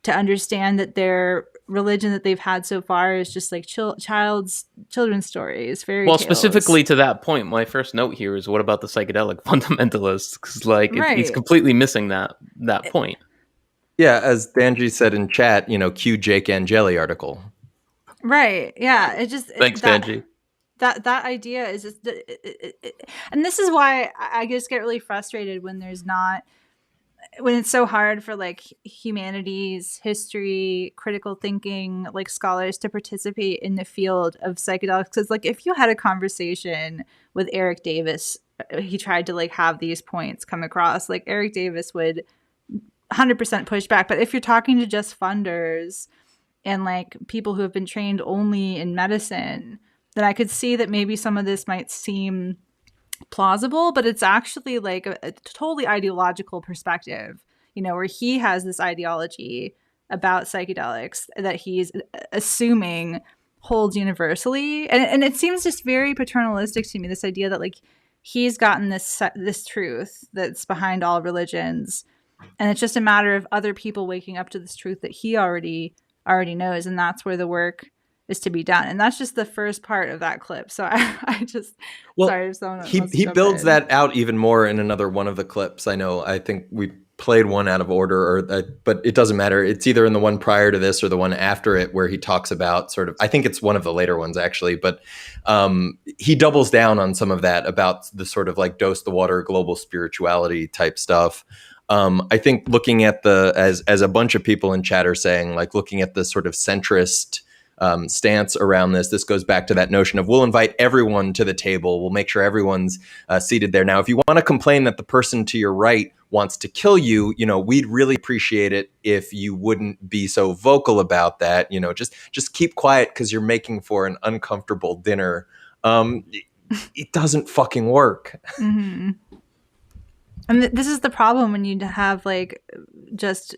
to understand that their religion that they've had so far is just like children's stories, fairy tales. Specifically to that point, my first note here is what about the psychedelic fundamentalists? Because like it's completely missing that point. Yeah, as Danji said in chat, cue Jake Angeli article. Right. Yeah. It just thanks, Danji. That idea is just, and this is why I just get really frustrated when it's so hard for like humanities, history, critical thinking, like scholars to participate in the field of psychedelics. Because like if you had a conversation with Eric Davis, he tried to like have these points come across, like Eric Davis would 100% push back. But if you're talking to just funders and like people who have been trained only in medicine, then I could see that maybe some of this might seem plausible, but it's actually like a totally ideological perspective, where he has this ideology about psychedelics that he's assuming holds universally. And it seems just very paternalistic to me, this idea that like he's gotten this truth that's behind all religions. And it's just a matter of other people waking up to this truth that he already knows. And that's where the work is to be done. And that's just the first part of that clip. So I just, sorry. He builds that out even more in another one of the clips. I think we played one out of order, but it doesn't matter. It's either in the one prior to this or the one after it, where he talks about sort of, I think it's one of the later ones actually, but he doubles down on some of that about the sort of like dose the water, global spirituality type stuff. I think looking at as a bunch of people in chat are saying, like looking at the sort of centrist stance around this goes back to that notion of we'll invite everyone to the table. We'll make sure everyone's seated there. Now, if you want to complain that the person to your right wants to kill you, we'd really appreciate it if you wouldn't be so vocal about that. Just keep quiet because you're making for an uncomfortable dinner. It doesn't fucking work. Mm-hmm. And this is the problem when you have like just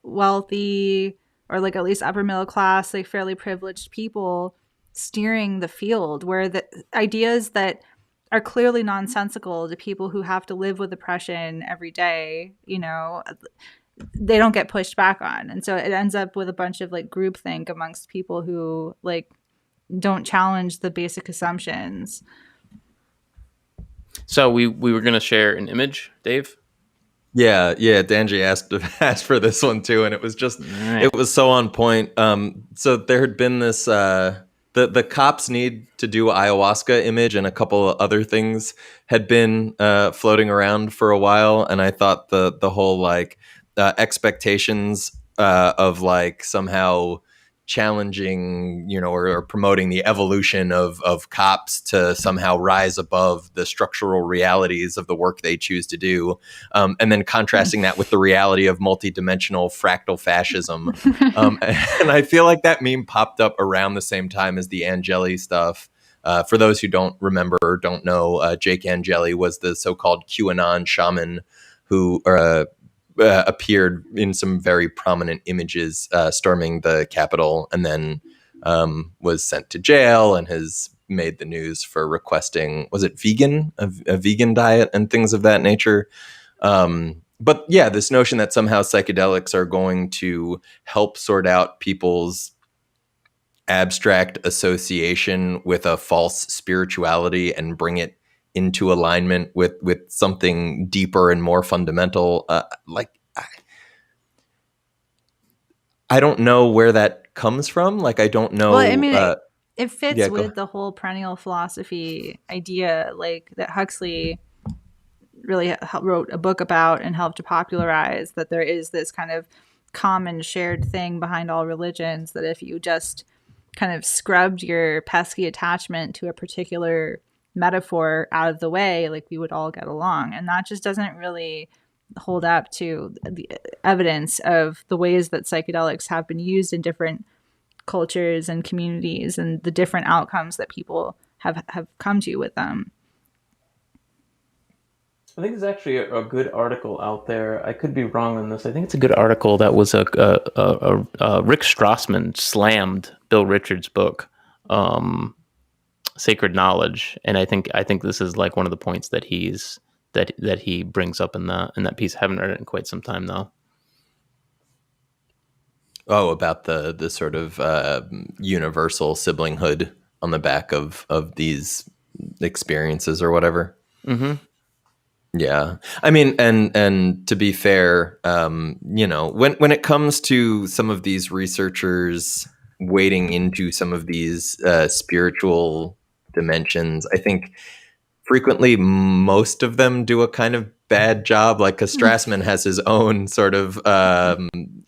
wealthy or like at least upper middle class, like fairly privileged people steering the field, where the ideas that are clearly nonsensical to people who have to live with oppression every day, they don't get pushed back on. And so it ends up with a bunch of like groupthink amongst people who like don't challenge the basic assumptions. So we were going to share an image, Dave? Yeah. Danji asked for this one too, and it was just It was so on point. So there had been this the cops need to do ayahuasca image, and a couple of other things had been floating around for a while, and I thought the whole like expectations of like somehow challenging, or promoting the evolution of cops to somehow rise above the structural realities of the work they choose to do. And then contrasting that with the reality of multidimensional fractal fascism. And I feel like that meme popped up around the same time as the Angeli stuff. For those who don't remember or don't know, Jake Angeli was the so-called QAnon shaman who appeared in some very prominent images storming the Capitol, and then was sent to jail and has made the news for requesting, was it a vegan diet and things of that nature. But yeah, this notion that somehow psychedelics are going to help sort out people's abstract association with a false spirituality and bring it into alignment with something deeper and more fundamental. I don't know where that comes from. Like, I don't know. Well, I mean, it fits with the whole perennial philosophy idea, like that Huxley really wrote a book about and helped to popularize, that there is this kind of common shared thing behind all religions, that if you just kind of scrubbed your pesky attachment to a particular metaphor out of the way, like we would all get along. And that just doesn't really hold up to the evidence of the ways that psychedelics have been used in different cultures and communities and the different outcomes that people have come to with them. I think there's actually a good article out there. I could be wrong on this. I think it's a good article that was Rick Strassman slammed Bill Richards' book, Sacred Knowledge, and I think this is like one of the points that he brings up in that piece. I haven't read it in quite some time though. Oh, about the sort of universal siblinghood on the back of these experiences or whatever. Mm-hmm. Yeah. I mean, and to be fair, when it comes to some of these researchers wading into some of these spiritual dimensions, I think frequently most of them do a kind of bad job. Like Strassman has his own sort of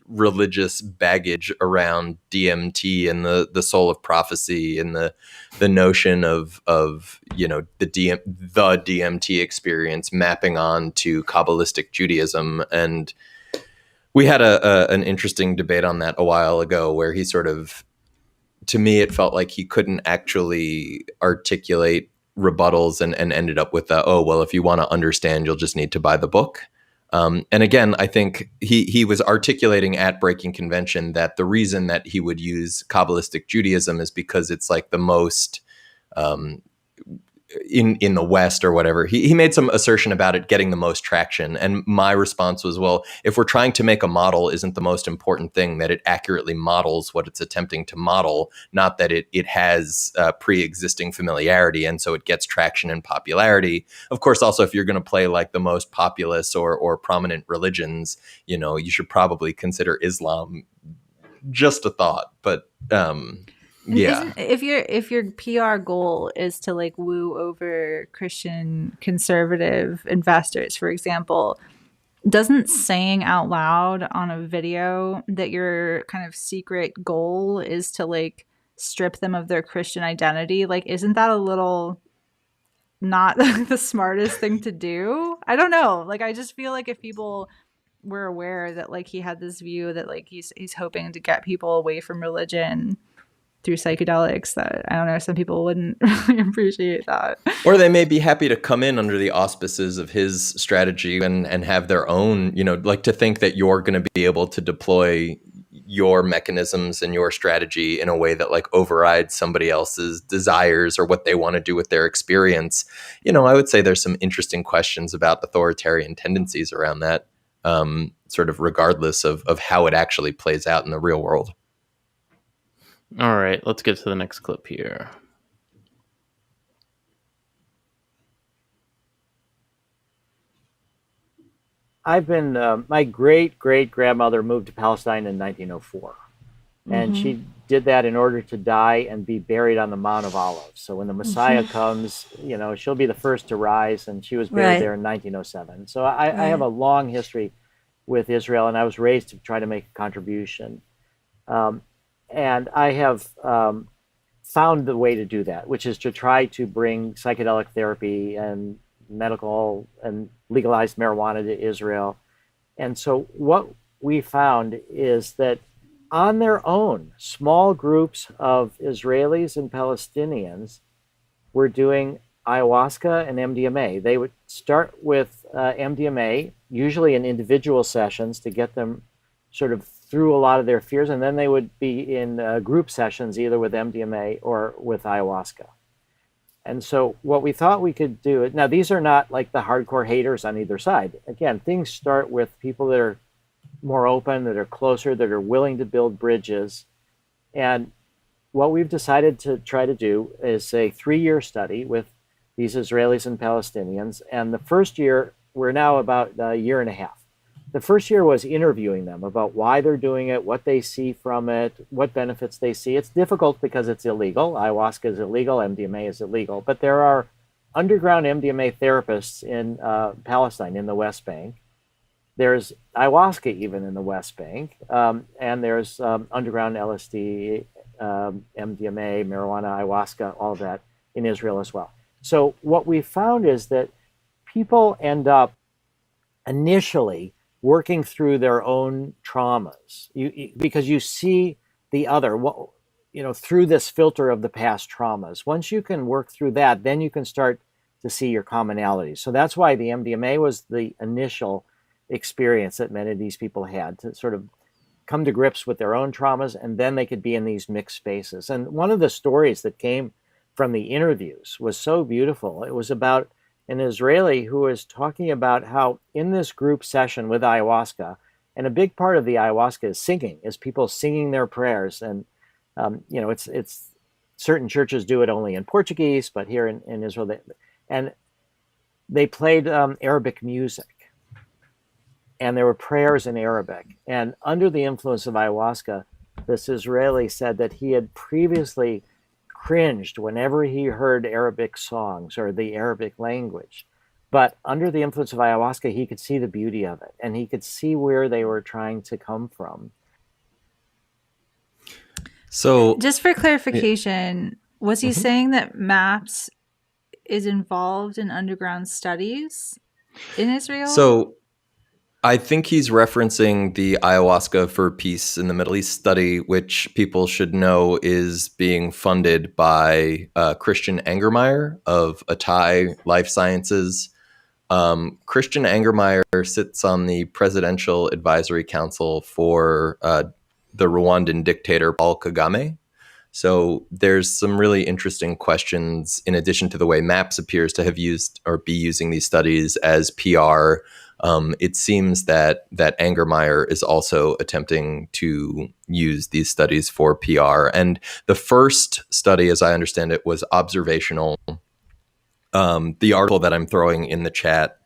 religious baggage around DMT and the soul of prophecy and the notion of the DMT experience mapping on to Kabbalistic Judaism. And we had an interesting debate on that a while ago where he sort of, to me, it felt like he couldn't actually articulate rebuttals and ended up with if you want to understand, you'll just need to buy the book. And again, I think he was articulating at Breaking Convention that the reason that he would use Kabbalistic Judaism is because it's like the most in the West or whatever. He made some assertion about it getting the most traction. And my response was, well, if we're trying to make a model, isn't the most important thing that it accurately models what it's attempting to model, not that it has pre-existing familiarity and so it gets traction and popularity. Of course, also, if you're going to play like the most populous or prominent religions, you should probably consider Islam. Just a thought, but yeah. If your PR goal is to like woo over Christian conservative investors, for example, doesn't saying out loud on a video that your kind of secret goal is to like strip them of their Christian identity, like isn't that a little not the smartest thing to do? I don't know. Like I just feel like if people were aware that like he had this view that like he's hoping to get people away from religion through psychedelics, that I don't know, some people wouldn't really appreciate that. Or they may be happy to come in under the auspices of his strategy and have their own, like to think that you're going to be able to deploy your mechanisms and your strategy in a way that like overrides somebody else's desires or what they want to do with their experience. I would say there's some interesting questions about authoritarian tendencies around that, sort of regardless of how it actually plays out in the real world. All right, let's get to the next clip here. I've been, my great-great-grandmother moved to Palestine in 1904. And she did that in order to die and be buried on the Mount of Olives. So when the Messiah comes, she'll be the first to rise, and she was buried there in 1907. So I have a long history with Israel, and I was raised to try to make a contribution. And I have found the way to do that, which is to try to bring psychedelic therapy and medical and legalized marijuana to Israel. And so what we found is that on their own, small groups of Israelis and Palestinians were doing ayahuasca and MDMA. They would start with MDMA, usually in individual sessions to get them sort of through a lot of their fears, and then they would be in group sessions either with MDMA or with ayahuasca. And so what we thought we could do, now these are not like the hardcore haters on either side. Again, things start with people that are more open, that are closer, that are willing to build bridges. And what we've decided to try to do is a 3-year study with these Israelis and Palestinians. And the first year, we're now about a year and a half. The first year was interviewing them about why they're doing it, what they see from it, what benefits they see. It's difficult because it's illegal. Ayahuasca is illegal, MDMA is illegal. But there are underground MDMA therapists in Palestine, in the West Bank. There's ayahuasca even in the West Bank. And there's underground LSD, MDMA, marijuana, ayahuasca, all of that in Israel as well. So what we found is that people end up initially working through their own traumas, because you see the other. through this filter of the past traumas. Once you can work through that, then you can start to see your commonalities. So that's why the MDMA was the initial experience that many of these people had, to sort of come to grips with their own traumas, and then they could be in these mixed spaces. And one of the stories that came from the interviews was so beautiful. It was about an Israeli who was talking about how in this group session with ayahuasca, and a big part of the ayahuasca is singing, is people singing their prayers. And it's certain churches do it only in Portuguese, but here in Israel, they played Arabic music, and there were prayers in Arabic. And under the influence of ayahuasca, this Israeli said that he had previously cringed whenever he heard Arabic songs or the Arabic language. But under the influence of ayahuasca, he could see the beauty of it, and he could see where they were trying to come from. So, just for clarification, was he saying that MAPS is involved in underground studies in Israel? So I think he's referencing the Ayahuasca for Peace in the Middle East study, which people should know is being funded by Christian Angermeyer of Atai Life Sciences. Christian Angermeyer sits on the Presidential Advisory Council for the Rwandan dictator Paul Kagame. So there's some really interesting questions in addition to the way MAPS appears to have used or be using these studies as PR. It seems that Angermeyer is also attempting to use these studies for PR. And the first study, as I understand it, was observational. The article that I'm throwing in the chat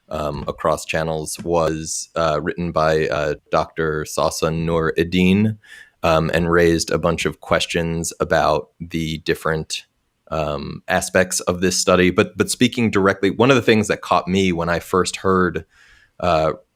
across channels was written by Dr. Sasson Noor Eddin, and raised a bunch of questions about the different aspects of this study. But speaking directly, one of the things that caught me when I first heard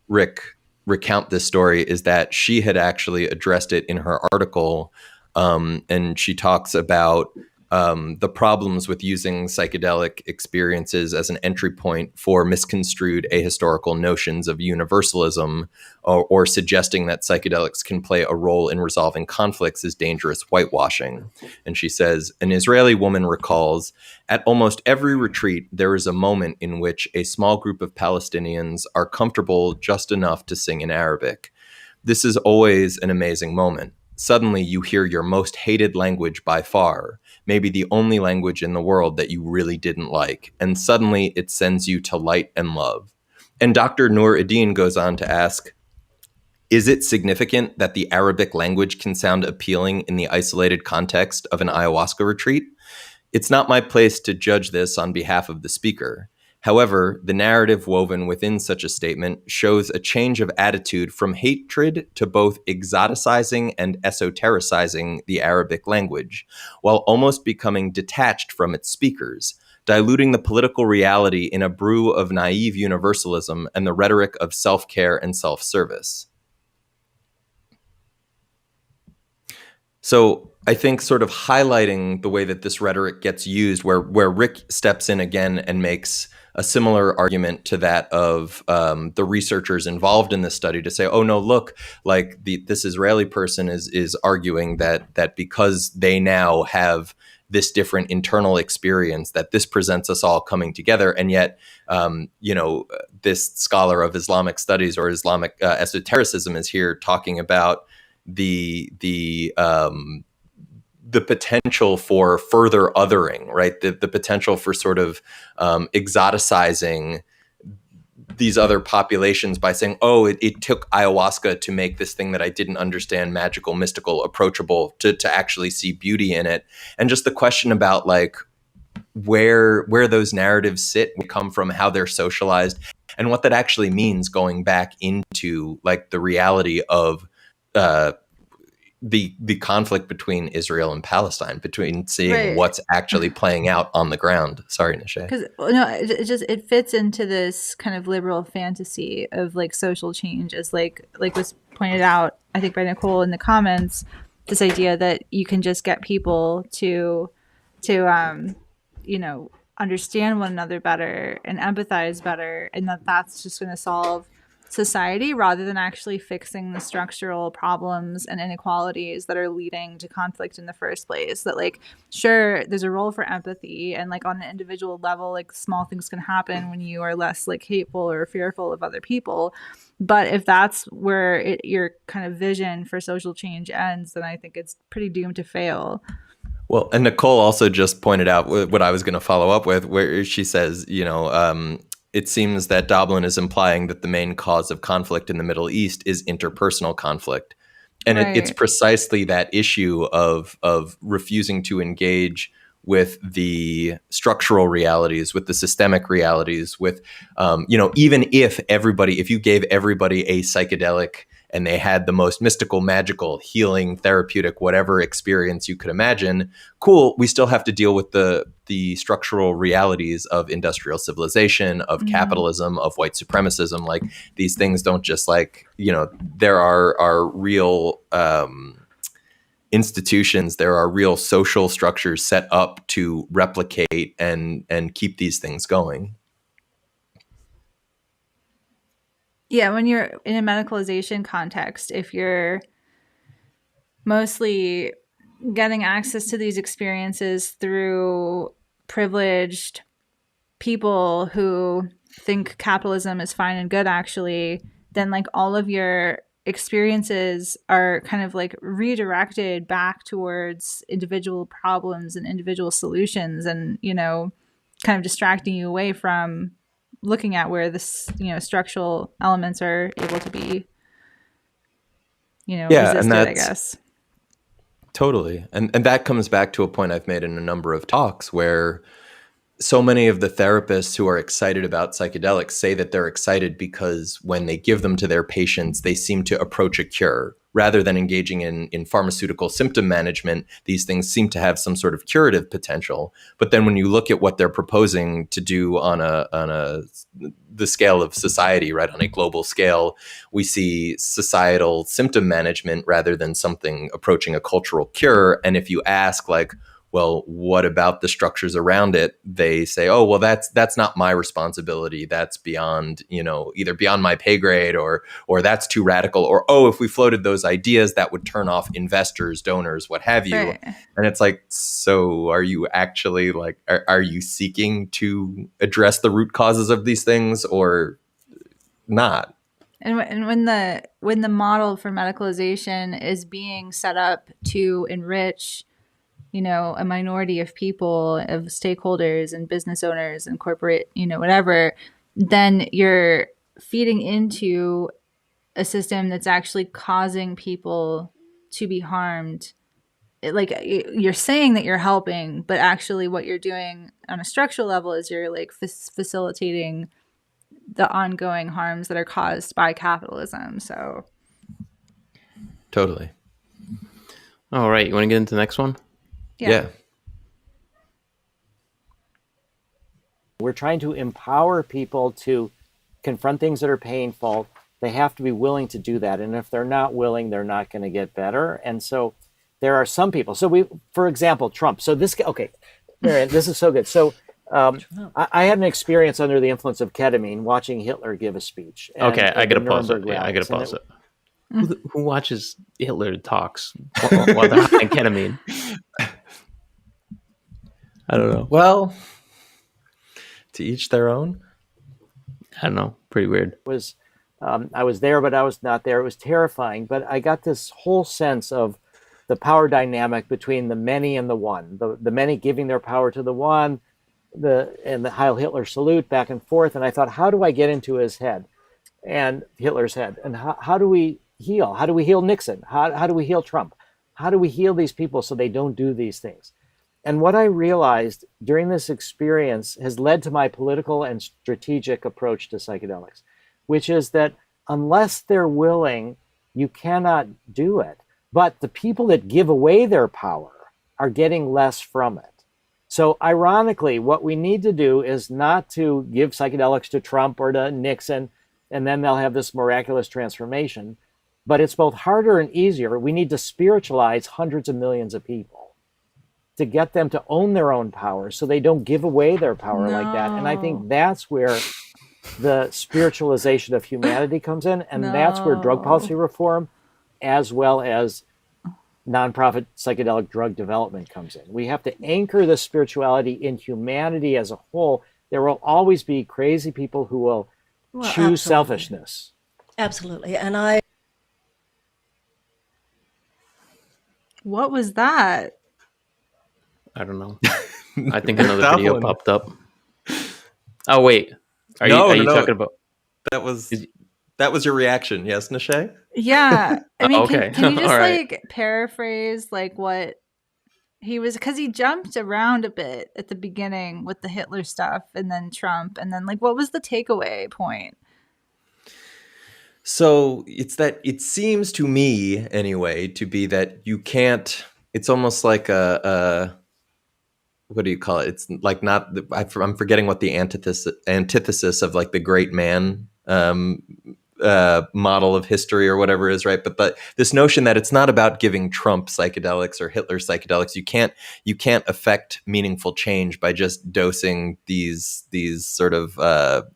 Rick recount this story is that she had actually addressed it in her article, and she talks about the problems with using psychedelic experiences as an entry point for misconstrued ahistorical notions of universalism, or suggesting that psychedelics can play a role in resolving conflicts is dangerous whitewashing. And she says, an Israeli woman recalls, at almost every retreat, there is a moment in which a small group of Palestinians are comfortable just enough to sing in Arabic. This is always an amazing moment. Suddenly you hear your most hated language by far, maybe the only language in the world that you really didn't like, and suddenly it sends you to light and love. And Dr. Noor Eddin goes on to ask, is it significant that the Arabic language can sound appealing in the isolated context of an ayahuasca retreat? It's not my place to judge this on behalf of the speaker. However, the narrative woven within such a statement shows a change of attitude from hatred to both exoticizing and esotericizing the Arabic language, while almost becoming detached from its speakers, diluting the political reality in a brew of naive universalism and the rhetoric of self-care and self-service. So I think sort of highlighting the way that this rhetoric gets used, where Rick steps in again and makes a similar argument to that of the researchers involved in this study to say, oh no, look, like this Israeli person is arguing that because they now have this different internal experience, that this presents us all coming together. And yet, this scholar of Islamic studies or Islamic esotericism is here talking about the potential for further othering, right? The potential for sort of exoticizing these other populations by saying, oh, it took ayahuasca to make this thing that I didn't understand magical, mystical, approachable, to actually see beauty in it. And just the question about like where those narratives sit, come from, how they're socialized, and what that actually means going back into like the reality of the conflict between Israel and Palestine, between seeing what's actually playing out on the ground. Sorry, Nishay. Because it fits into this kind of liberal fantasy of like social change, as like was pointed out, I think by Nicole in the comments. This idea that you can just get people to understand one another better and empathize better, and that's just going to solve society rather than actually fixing the structural problems and inequalities that are leading to conflict in the first place. That like, sure, there's a role for empathy, and like on an individual level, like small things can happen when you are less like hateful or fearful of other people. But if that's where your kind of vision for social change ends, then I think it's pretty doomed to fail. Well, and Nicole also just pointed out what I was going to follow up with, where she says, it seems that Doblin is implying that the main cause of conflict in the Middle East is interpersonal conflict. And it's precisely that issue of refusing to engage with the structural realities, with the systemic realities, with, even if you gave everybody a psychedelic and they had the most mystical, magical, healing, therapeutic, whatever experience you could imagine, cool, we still have to deal with the structural realities of industrial civilization, of capitalism, of white supremacism. Like, these things don't just there are real institutions, there are real social structures set up to replicate and keep these things going. Yeah, when you're in a medicalization context, if you're mostly getting access to these experiences through privileged people who think capitalism is fine and good, actually, then like all of your experiences are kind of like redirected back towards individual problems and individual solutions, and, kind of distracting you away from looking at where this, structural elements are able to be, resisted, I guess. Totally. And that comes back to a point I've made in a number of talks, where so many of the therapists who are excited about psychedelics say that they're excited because when they give them to their patients, they seem to approach a cure. Rather than engaging in pharmaceutical symptom management, these things seem to have some sort of curative potential. But then when you look at what they're proposing to do on the scale of society, right, on a global scale, we see societal symptom management rather than something approaching a cultural cure. And if you ask, like, well, what about the structures around it? They say, oh, well, that's not my responsibility. That's beyond, either beyond my pay grade or that's too radical, or, oh, if we floated those ideas, that would turn off investors, donors, what have you. Right. And it's like, so are you actually like, are you seeking to address the root causes of these things or not? And when the model for medicalization is being set up to enrich a minority of people, of stakeholders and business owners and corporate, whatever, then you're feeding into a system that's actually causing people to be harmed. Like, you're saying that you're helping, but actually what you're doing on a structural level is you're like facilitating the ongoing harms that are caused by capitalism. So totally. All right, you want to get into the next one? Yeah. We're trying to empower people to confront things that are painful. They have to be willing to do that. And if they're not willing, they're not going to get better. And so there are some people. So for example, Trump. So Marianne, this is so good. So I had an experience under the influence of ketamine watching Hitler give a speech. Okay, I got to pause it. Yeah, I got to pause it. Who watches Hitler talks while they're on ketamine? I don't know. Well, to each their own. I don't know. Pretty weird. I was there, but I was not there. It was terrifying. But I got this whole sense of the power dynamic between the many and the one. The many giving their power to the one, and the Heil Hitler salute back and forth. And I thought, how do I get into his head and Hitler's head? And how do we heal? How do we heal Nixon? How do we heal Trump? How do we heal these people so they don't do these things? And what I realized during this experience has led to my political and strategic approach to psychedelics, which is that unless they're willing, you cannot do it. But the people that give away their power are getting less from it. So ironically, what we need to do is not to give psychedelics to Trump or to Nixon, and then they'll have this miraculous transformation. But it's both harder and easier. We need to spiritualize hundreds of millions of people to get them to own their own power so they don't give away their power like that. And I think that's where the spiritualization of humanity comes in, and that's where drug policy reform, as well as nonprofit psychedelic drug development comes in. We have to anchor the spirituality in humanity as a whole. There will always be crazy people who will choose selfishness. Absolutely. And what was that? I don't know. I think another video popped up. Oh, wait. Are you talking about? That was your reaction, yes, Nishay? Yeah. I mean, okay. can you just right. like paraphrase like what he was, because he jumped around a bit at the beginning with the Hitler stuff and then Trump, and then like what was the takeaway point? So it's that it seems to me anyway to be that you can't, it's almost like a what do you call it? It's like not, I'm forgetting what the antithesis of like the great man model of history or whatever is, right? But this notion that it's not about giving Trump psychedelics or Hitler psychedelics. You can't affect meaningful change by just dosing these sort of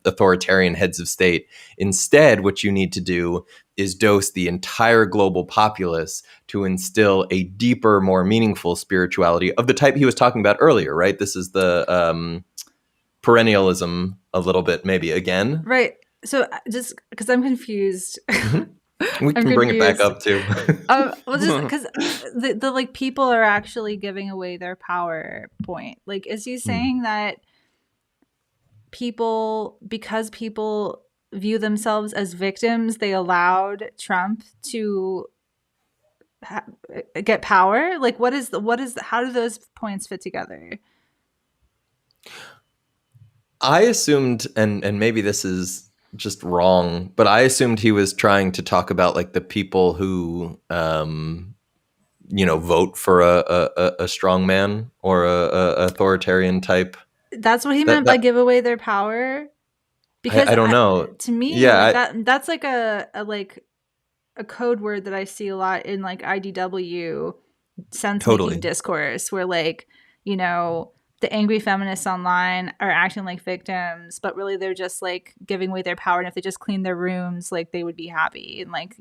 authoritarian heads of state. Instead, what you need to do is dose the entire global populace to instill a deeper, more meaningful spirituality of the type he was talking about earlier, right? This is the perennialism a little bit, maybe again. Right. So just because I'm confused. We can bring it back up too. Well, just because the like people are actually giving away their power point. Like, is he saying that because people view themselves as victims, they allowed Trump to get power? Like, how do those points fit together? I assumed, and maybe this is just wrong, but I assumed he was trying to talk about like the people who, vote for a strong man or a authoritarian type. That's what he meant by give away their power. Because I don't know. To me, that's like a code word that I see a lot in like IDW sense-making discourse, where like, the angry feminists online are acting like victims, but really they're just like giving away their power. And if they just clean their rooms, like they would be happy. And like,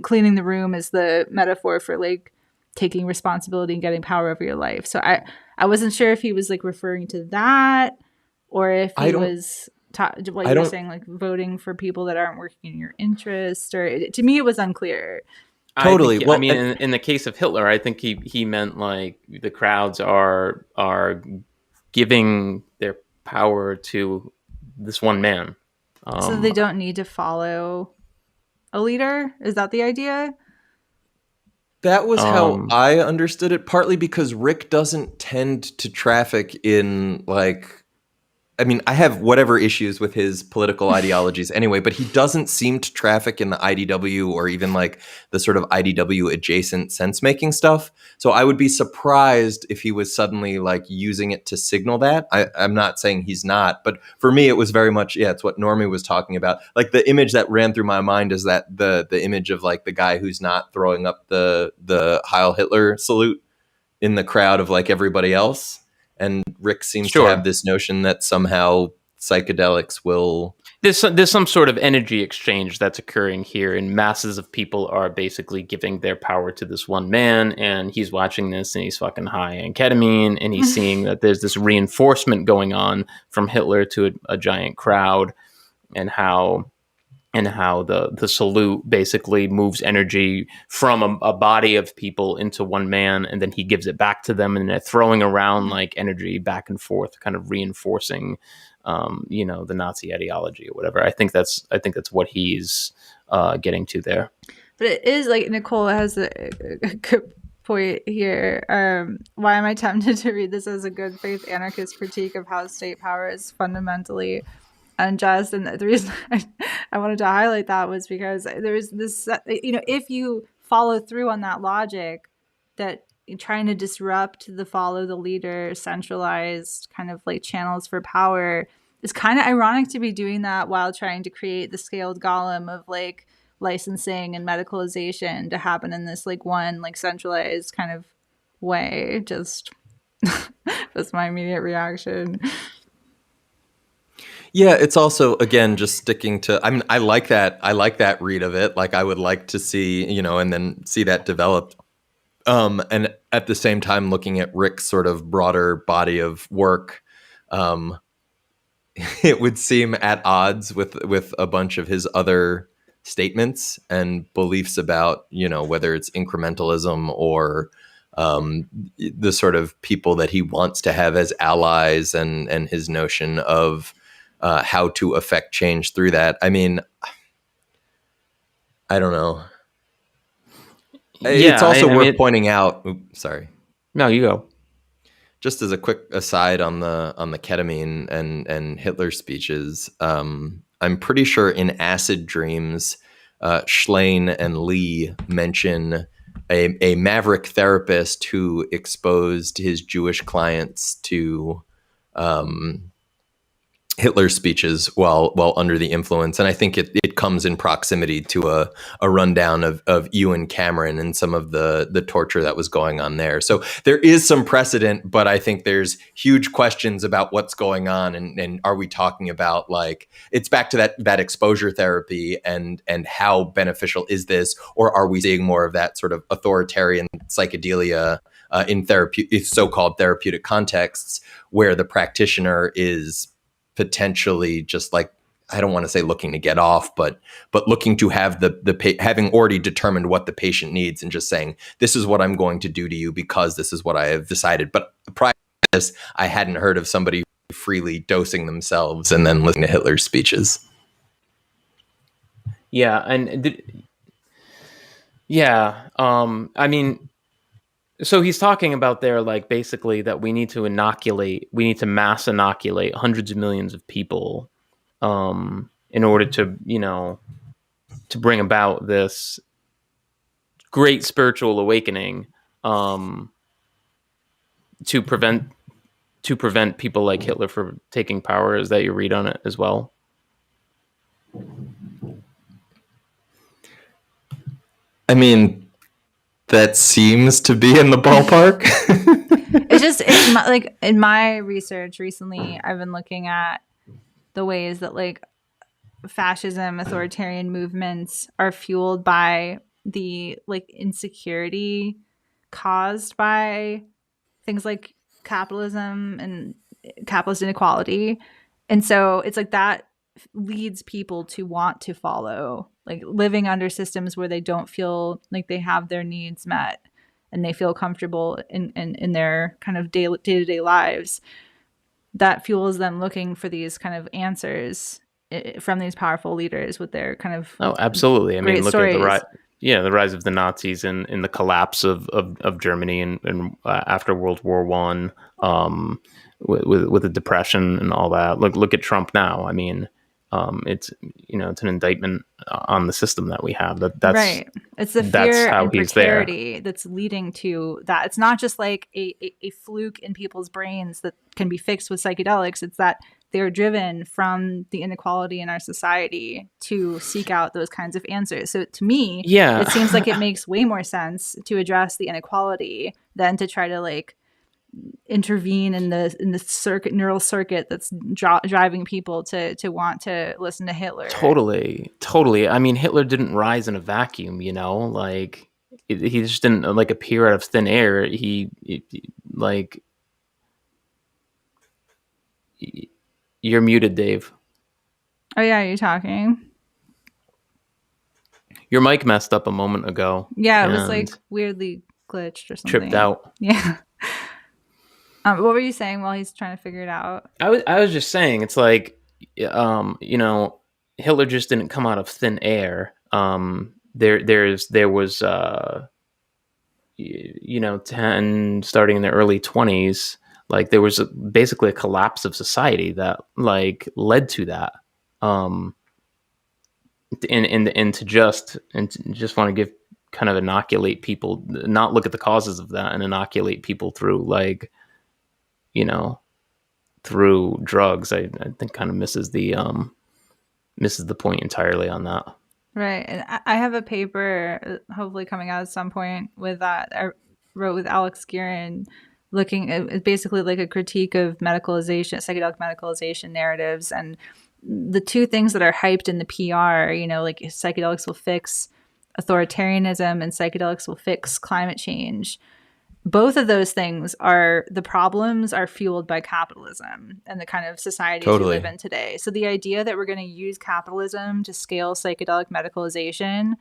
cleaning the room is the metaphor for like taking responsibility and getting power over your life. So I wasn't sure if he was like referring to that, or if he was what you were saying, like voting for people that aren't working in your interest, or to me, it was unclear. Totally. I mean, in the case of Hitler, I think he meant like the crowds are giving their power to this one man. So they don't need to follow a leader? Is that the idea? That was how I understood it, partly because Rick doesn't tend to traffic in like, I mean, I have whatever issues with his political ideologies anyway, but he doesn't seem to traffic in the IDW or even like the sort of IDW adjacent sense-making stuff. So I would be surprised if he was suddenly like using it to signal that. I'm not saying he's not, but for me, it was very much, it's what Normie was talking about. Like the image that ran through my mind is that the image of like the guy who's not throwing up the Heil Hitler salute in the crowd of like everybody else. And Rick seems to have this notion that somehow psychedelics will... There's some sort of energy exchange that's occurring here, and masses of people are basically giving their power to this one man, and he's watching this, and he's fucking high on ketamine, and he's seeing that there's this reinforcement going on from Hitler to a giant crowd, and how the salute basically moves energy from a body of people into one man, and then he gives it back to them, and they're throwing around like energy back and forth, kind of reinforcing, the Nazi ideology or whatever. I think that's what he's getting to there. But it is like Nicole has a good point here. Why am I tempted to read this as a good faith anarchist critique of how state power is fundamentally unjust? And the reason I wanted to highlight that was because there's this, if you follow through on that logic, that trying to disrupt the follow the leader centralized kind of like channels for power is kind of ironic to be doing that while trying to create the scaled golem of like licensing and medicalization to happen in this like one like centralized kind of way. Just that's my immediate reaction. Yeah, it's also, again, just sticking to, I like that read of it. Like, I would like to see, and then see that developed. And at the same time, looking at Rick's sort of broader body of work, it would seem at odds with a bunch of his other statements and beliefs about, whether it's incrementalism or the sort of people that he wants to have as allies, and his notion of how to affect change through that. I mean, I don't know. It's also worth pointing out. Oops, sorry. No, you go. Just as a quick aside on the ketamine and Hitler speeches, I'm pretty sure in Acid Dreams, Schlein and Lee mention a maverick therapist who exposed his Jewish clients to Hitler's speeches while under the influence. And I think it comes in proximity to a rundown of Ewan Cameron and some of the torture that was going on there. So there is some precedent, but I think there's huge questions about what's going on. And are we talking about, like, it's back to that exposure therapy and how beneficial is this? Or are we seeing more of that sort of authoritarian psychedelia in so-called therapeutic contexts where the practitioner is potentially just, like, I don't want to say looking to get off, but looking to have having already determined what the patient needs and just saying, this is what I'm going to do to you because this is what I have decided. But prior to this, I hadn't heard of somebody freely dosing themselves and then listening to Hitler's speeches. Yeah. And I mean, so he's talking about there, like, basically that we need to mass inoculate hundreds of millions of people in order to, to bring about this great spiritual awakening, to prevent people like Hitler from taking power. Is that your read on it as well? I mean, that seems to be in the ballpark. Like, in my research recently, I've been looking at the ways that, like, fascism, authoritarian movements are fueled by the, like, insecurity caused by things like capitalism and capitalist inequality. And so it's like that leads people to want to follow, like, living under systems where they don't feel like they have their needs met and they feel comfortable in their kind of day-to-day lives. That fuels them looking for these kind of answers from these powerful leaders with their kind of absolutely. I mean, look stories. At the rise of the Nazis and the collapse of Germany and after World War I, with the Depression and all that. Look at Trump now. I mean, it's an indictment on the system that we have. That's right. It's the fear and precarity that's leading to that. It's not just like a fluke in people's brains that can be fixed with psychedelics. It's that they're driven from the inequality in our society to seek out those kinds of answers. So to me, it seems like it makes way more sense to address the inequality than to try to, like, intervene in the neural circuit that's driving people to want to listen to Hitler. Totally. I mean, Hitler didn't rise in a vacuum, like he just didn't, like, appear out of thin air. You're muted, Dave. Oh yeah, you're talking. Your mic messed up a moment ago. Yeah, it was, like, weirdly glitched or something. Tripped out. Yeah. What were you saying while he's trying to figure it out? I was just saying, it's like, Hitler just didn't come out of thin air. There was 10 starting in the early 20s, like, there was basically a collapse of society that, like, led to that. And to just want to give kind of inoculate people, not look at the causes of that and inoculate people through, like, through drugs, I think kind of misses the point entirely on that. Right. And I have a paper hopefully coming out at some point with that I wrote with Alex Guerin, looking at basically like a critique of medicalization, psychedelic medicalization narratives, and the two things that are hyped in the PR, you know, like psychedelics will fix authoritarianism and psychedelics will fix climate change. Both of those things the problems are fueled by capitalism and the kind of societies we live in today. So the idea that we're going to use capitalism to scale psychedelic medicalization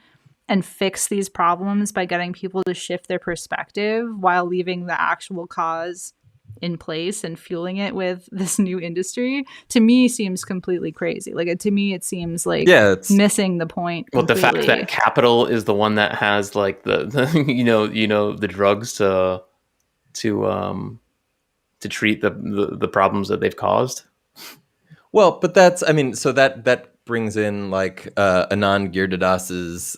and fix these problems by getting people to shift their perspective while leaving the actual cause in place and fueling it with this new industry, to me seems completely crazy. Like to me, it seems like it's missing the point completely. Well, the fact that capital is the one that has like the the drugs to treat the problems that they've caused. Well, but that's, I mean, so that brings in like Anand Giridhas's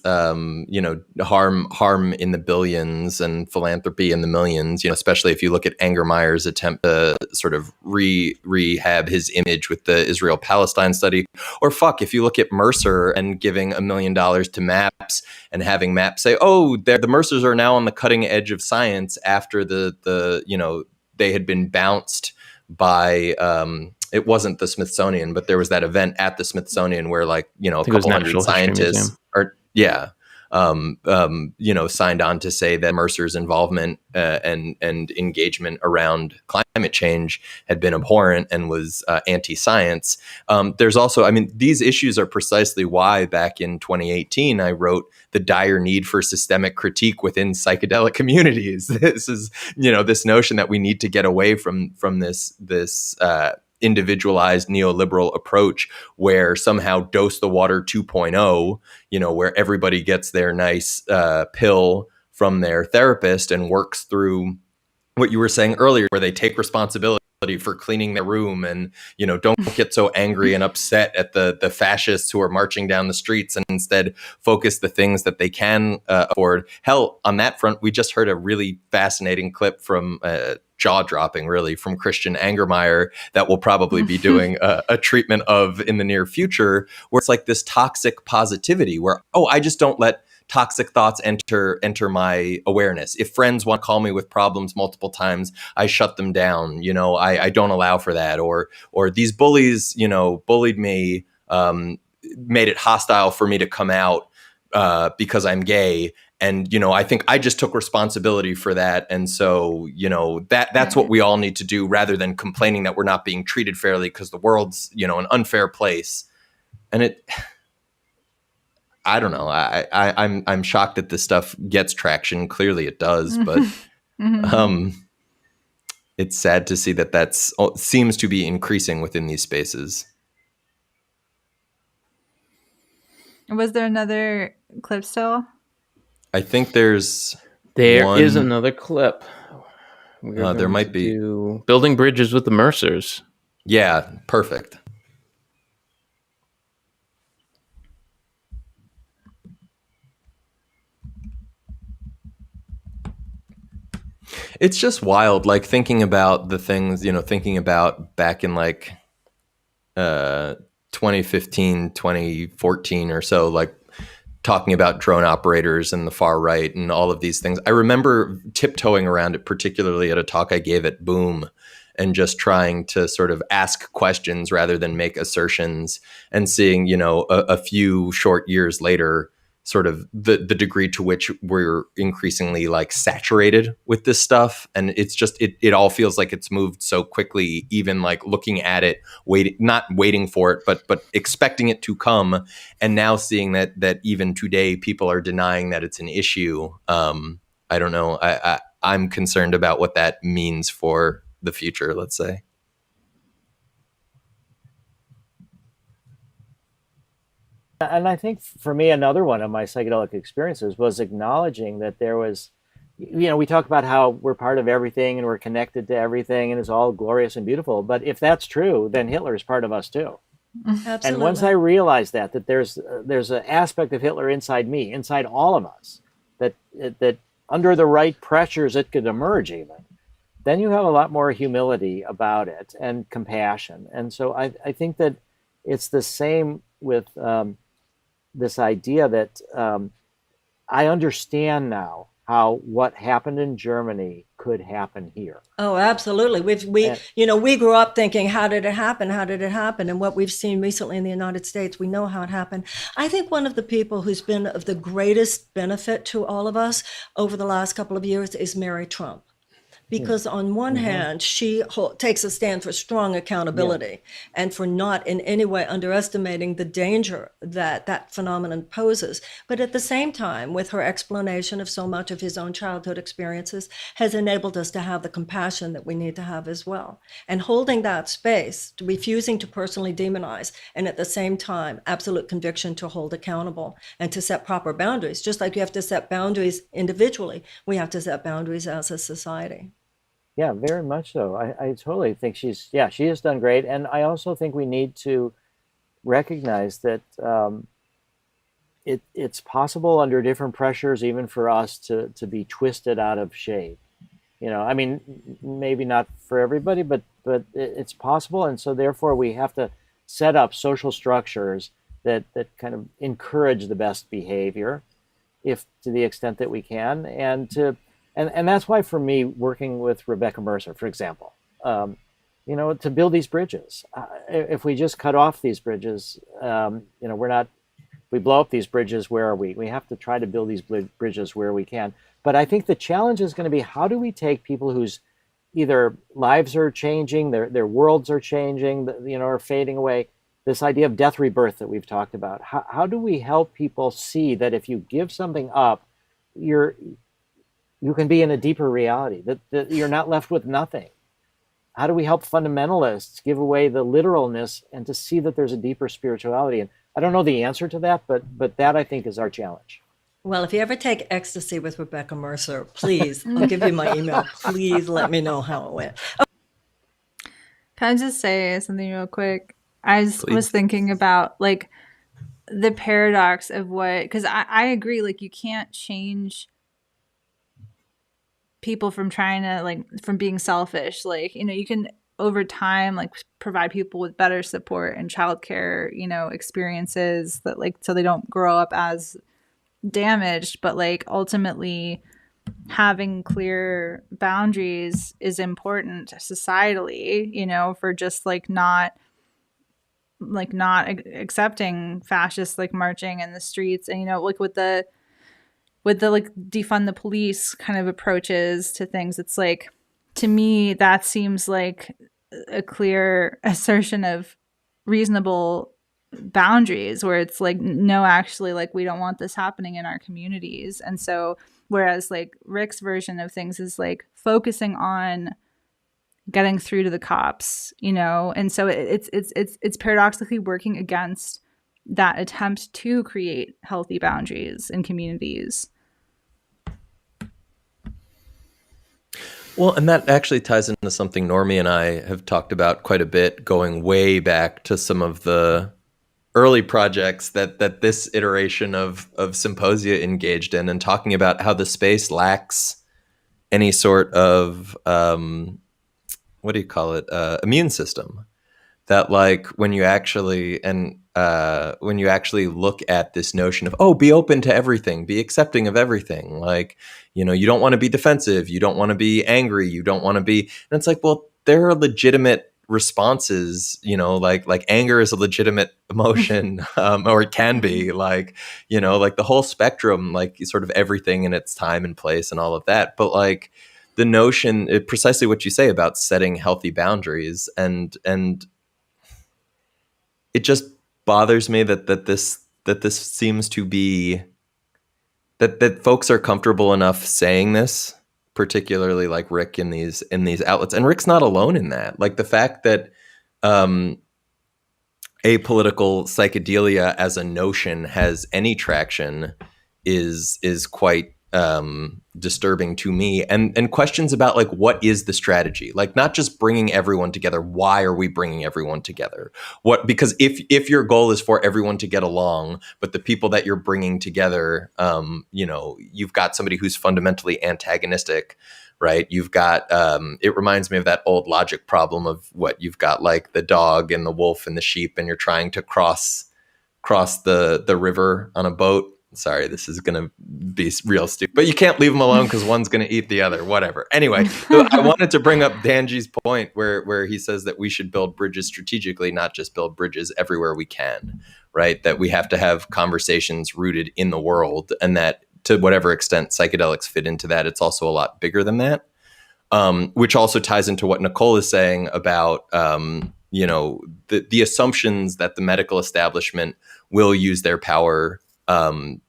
harm in the billions and philanthropy in the millions, you know, especially if you look at Angermeyer's attempt to sort of rehab his image with the Israel-Palestine study, or if you look at Mercer and giving $1 million to MAPS and having MAPS say, oh, the Mercers are now on the cutting edge of science after they had been bounced by it wasn't the Smithsonian, but there was that event at the Smithsonian where a couple hundred scientists signed on to say that Mercer's involvement and engagement around climate change had been abhorrent and was anti-science. There's also, I mean, these issues are precisely why back in 2018, I wrote The Dire Need for Systemic Critique Within Psychedelic Communities. This is, this notion that we need to get away from this individualized neoliberal approach where somehow dose the water 2.0, where everybody gets their nice pill from their therapist and works through what you were saying earlier, where they take responsibility for cleaning their room and, don't get so angry and upset at the fascists who are marching down the streets and instead focus the things that they can afford. Hell, on that front, we just heard a really fascinating clip from jaw-dropping, really, from Christian Angermeyer that we'll probably be doing a treatment of in the near future, where it's like this toxic positivity where, I just don't let toxic thoughts enter my awareness. If friends want to call me with problems multiple times, I shut them down. I don't allow for that. Or these bullies, bullied me, made it hostile for me to come out because I'm gay. And, I think I just took responsibility for that. And so, that's what we all need to do rather than complaining that we're not being treated fairly because the world's, an unfair place. And I don't know. I'm shocked that this stuff gets traction. Clearly it does, but it's sad to see that seems to be increasing within these spaces. Was there another clip still? I think there is another clip. There might be. Building bridges with the Mercers. Yeah, perfect. It's just wild, like thinking about the things, thinking about back in like 2015, 2014 or so, like talking about drone operators and the far right and all of these things. I remember tiptoeing around it, particularly at a talk I gave at Boom, and just trying to sort of ask questions rather than make assertions, and seeing, a few short years later, sort of the degree to which we're increasingly like saturated with this stuff. And it's just, it all feels like it's moved so quickly, even like looking at it, not waiting for it, but expecting it to come. And now seeing that even today, people are denying that it's an issue. I don't know. I'm concerned about what that means for the future, let's say. And I think for me, another one of my psychedelic experiences was acknowledging that there was, we talk about how we're part of everything and we're connected to everything and it's all glorious and beautiful. But if that's true, then Hitler is part of us too. Absolutely. And once I realized that there's an aspect of Hitler inside me, inside all of us, that under the right pressures, it could emerge even, then you have a lot more humility about it and compassion. And so I think that it's the same with this idea that I understand now how what happened in Germany could happen here. Oh, absolutely. We grew up thinking, how did it happen? How did it happen? And what we've seen recently in the United States, we know how it happened. I think one of the people who's been of the greatest benefit to all of us over the last couple of years is Mary Trump. Because on one hand, she takes a stand for strong accountability and for not in any way underestimating the danger that that phenomenon poses. But at the same time, with her explanation of so much of his own childhood experiences, has enabled us to have the compassion that we need to have as well. And holding that space, refusing to personally demonize, and at the same time, absolute conviction to hold accountable and to set proper boundaries. Just like you have to set boundaries individually, we have to set boundaries as a society. Yeah, very much so. I totally think she has done great. And I also think we need to recognize that it's possible under different pressures, even for us to be twisted out of shape. I mean, maybe not for everybody, but it's possible. And so therefore we have to set up social structures that kind of encourage the best behavior, if to the extent that we can, and that's why, for me, working with Rebecca Mercer, for example, to build these bridges. If we just cut off these bridges, we blow up these bridges, where are we? We have to try to build these bridges where we can. But I think the challenge is going to be, how do we take people whose either lives are changing, their worlds are changing, are fading away, this idea of death rebirth that we've talked about. How do we help people see that if you give something up, you can be in a deeper reality, that you're not left with nothing? How do we help fundamentalists give away the literalness and to see that there's a deeper spirituality? And I don't know the answer to that, but that, I think, is our challenge. Well, if you ever take ecstasy with Rebecca Mercer, please, I'll give you my email. Please let me know how it went. Can I just say something real quick? I was thinking about the paradox of because I agree, you can't change people from trying to from being selfish. You can over time provide people with better support and childcare experiences that so they don't grow up as damaged, but ultimately having clear boundaries is important societally, for just not accepting fascists marching in the streets, and with the defund the police kind of approaches to things. It's to me, that seems like a clear assertion of reasonable boundaries, where it's no, actually, we don't want this happening in our communities. And so whereas Rick's version of things is focusing on getting through to the cops, and so it's paradoxically working against that attempt to create healthy boundaries in communities. Well, and that actually ties into something Normie and I have talked about quite a bit, going way back to some of the early projects that this iteration of Symposia engaged in, and talking about how the space lacks any sort of, immune system. That when you actually look at this notion of, be open to everything, be accepting of everything. You don't want to be defensive. You don't want to be angry. You don't want to be, and it's well, there are legitimate responses, like anger is a legitimate emotion, or it can be the whole spectrum, sort of everything in its time and place and all of that. But the notion, precisely what you say about setting healthy boundaries, and it just bothers me that this seems to be that folks are comfortable enough saying this, particularly Rick in these outlets. And Rick's not alone in that. The fact that apolitical psychedelia as a notion has any traction is quite disturbing to me, and questions about what is the strategy, not just bringing everyone together. Why are we bringing everyone together? Because if your goal is for everyone to get along, but the people that you're bringing together, you've got somebody who's fundamentally antagonistic, right? You've got it reminds me of that old logic problem of you've got the dog and the wolf and the sheep, and you're trying to cross the river on a boat. Sorry, this is going to be real stupid, but you can't leave them alone because one's going to eat the other, whatever. Anyway, so I wanted to bring up Danji's point where he says that we should build bridges strategically, not just build bridges everywhere we can, right? That we have to have conversations rooted in the world, and that to whatever extent psychedelics fit into that, it's also a lot bigger than that, which also ties into what Nicole is saying about, the assumptions that the medical establishment will use their power will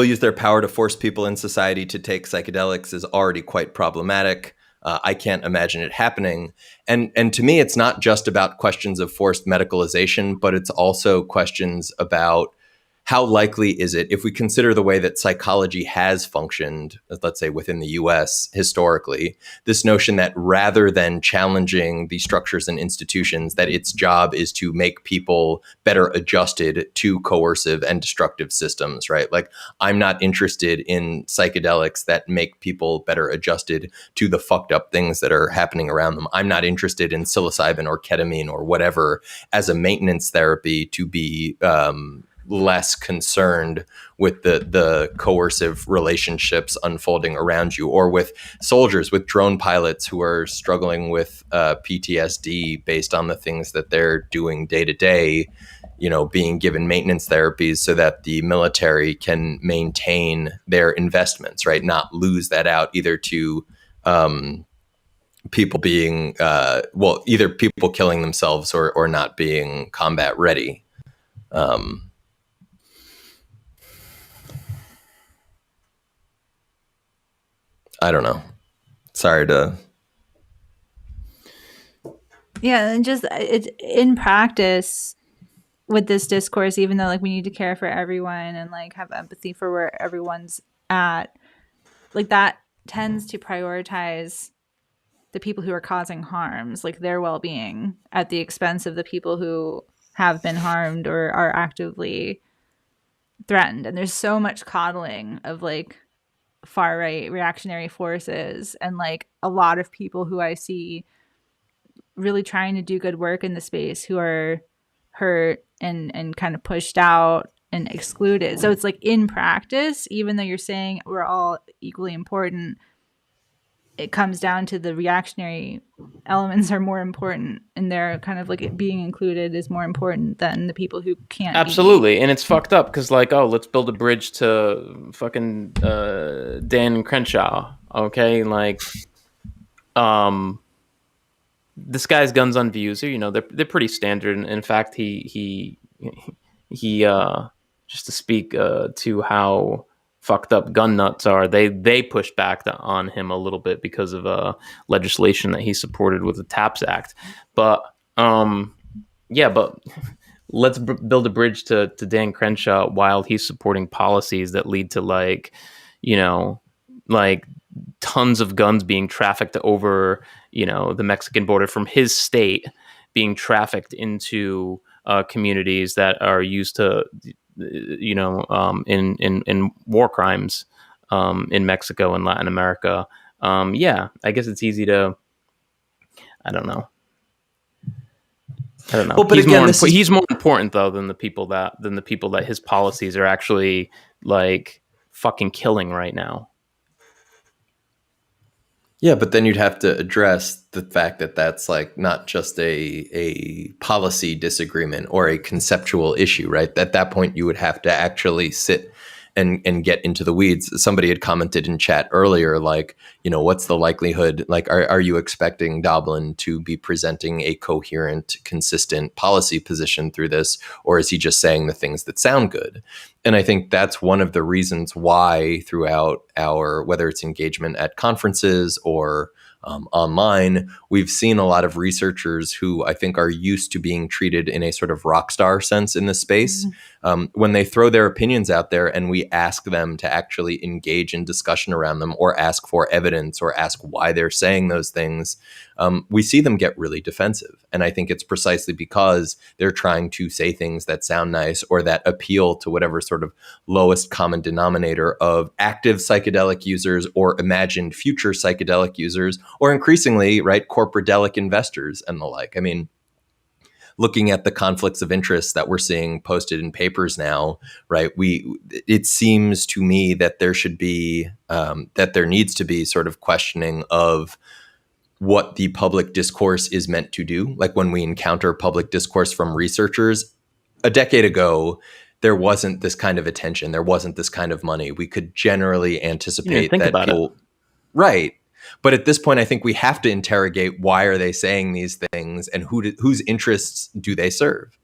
use their power to force people in society to take psychedelics is already quite problematic. I can't imagine it happening. And to me, it's not just about questions of forced medicalization, but it's also questions about how likely is it, if we consider the way that psychology has functioned, let's say within the US historically, this notion that rather than challenging the structures and institutions, that its job is to make people better adjusted to coercive and destructive systems, right? Like, I'm not interested in psychedelics that make people better adjusted to the fucked up things that are happening around them. I'm not interested in psilocybin or ketamine or whatever as a maintenance therapy to be less concerned with the coercive relationships unfolding around you, or with soldiers, with drone pilots who are struggling with PTSD based on the things that they're doing day to day, being given maintenance therapies so that the military can maintain their investments, right? Not lose that out either to people being, either people killing themselves or not being combat ready. I don't know. Sorry to. Yeah, and just it's in practice with this discourse, even though like we need to care for everyone and like have empathy for where everyone's at, like that tends to prioritize the people who are causing harms, like their well-being, at the expense of the people who have been harmed or are actively threatened. And there's so much coddling of like far right reactionary forces, and like a lot of people who I see really trying to do good work in the space who are hurt and kind of pushed out and excluded. So it's like in practice, even though you're saying we're all equally important, it comes down to the reactionary elements are more important, and they're kind of like it being included is more important than the people who can't. Absolutely. And it's fucked up because like, oh, let's build a bridge to fucking Dan Crenshaw. Okay. Like, this guy's Guns on Views, they're pretty standard. In fact, he just to speak to how fucked up gun nuts are, they pushed back on him a little bit because of legislation that he supported with the TAPS Act. But but let's build a bridge to Dan Crenshaw while he's supporting policies that lead to like tons of guns being trafficked over the Mexican border from his state, being trafficked into communities that are used to in war crimes in Mexico and Latin America. I guess it's easy to, I don't know. Well, but he's more important though than the people that his policies are actually like fucking killing right now. Yeah, but then you'd have to address the fact that that's like not just a policy disagreement or a conceptual issue, right? At that point, you would have to actually sit and get into the weeds. Somebody had commented in chat earlier, like, what's the likelihood? Like, are you expecting Doblin to be presenting a coherent, consistent policy position through this, or is he just saying the things that sound good? And I think that's one of the reasons why throughout our, whether it's engagement at conferences or online, we've seen a lot of researchers who I think are used to being treated in a sort of rock star sense in this space. When they throw their opinions out there and we ask them to actually engage in discussion around them or ask for evidence or ask why they're saying those things, we see them get really defensive. And I think it's precisely because they're trying to say things that sound nice or that appeal to whatever sort of lowest common denominator of active psychedelic users or imagined future psychedelic users, or increasingly, right, corporadelic investors and the like. I mean, looking at the conflicts of interest that we're seeing posted in papers now, right? It seems to me that there should be, that there needs to be sort of questioning of what the public discourse is meant to do. Like when we encounter public discourse from researchers, a decade ago, there wasn't this kind of attention. There wasn't this kind of money. We could generally anticipate that people, right. But at this point, I think we have to interrogate, why are they saying these things and whose interests do they serve?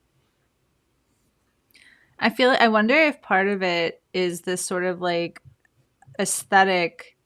I wonder if part of it is this sort of like aesthetic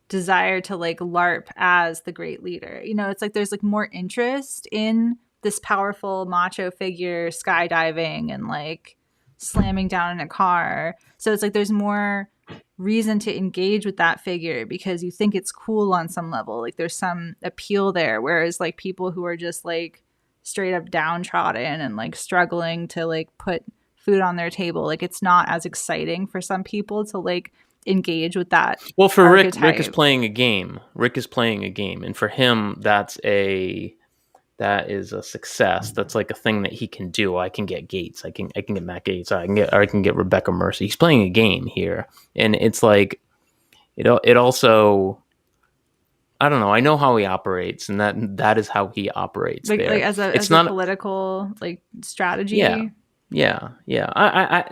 desire to like LARP as the great leader. You know, it's like there's like more interest in this powerful macho figure skydiving and like slamming down in a car. So it's like there's more reason to engage with that figure because you think it's cool on some level. Like there's some appeal there. Whereas like people who are just like straight up downtrodden and like struggling to like put food on their table, like it's not as exciting for some people to like engage with that. Well, for archetype. Rick is playing a game. Rick is playing a game, and for him, that is a success. That's like a thing that he can do. I can get Gates. I can get Matt Gates. I can get Rebecca Mercy. He's playing a game here, and it's like it also. I don't know. I know how he operates, and that is how he operates. Like, there. like as a political like strategy. Yeah.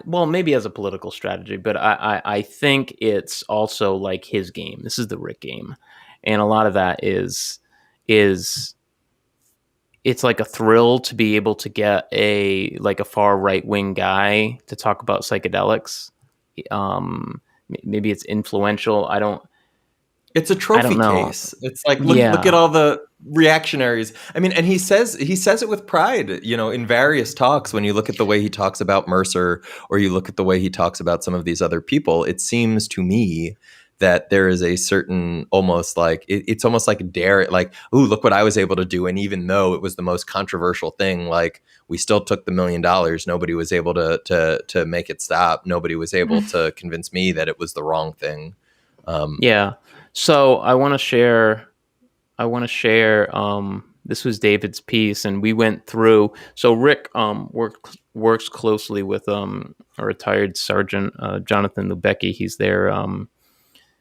Well, maybe as a political strategy, but I think it's also like his game. This is the Rick game, and a lot of that is it's like a thrill to be able to get a far right wing guy to talk about psychedelics. Maybe it's influential. It's a trophy case. It's like, look at all the reactionaries. I mean, and he says it with pride, you know, in various talks. When you look at the way he talks about Mercer, or you look at the way he talks about some of these other people, it seems to me that there is a certain almost like it's almost like a dare, like, ooh, look what I was able to do. And even though it was the most controversial thing, like we still took the $1 million. Nobody was able to make it stop. Nobody was able to convince me that it was the wrong thing. So I want to share. This was David's piece, and we went through. So Rick works closely with a retired Sergeant Jonathan Lubecki. He's their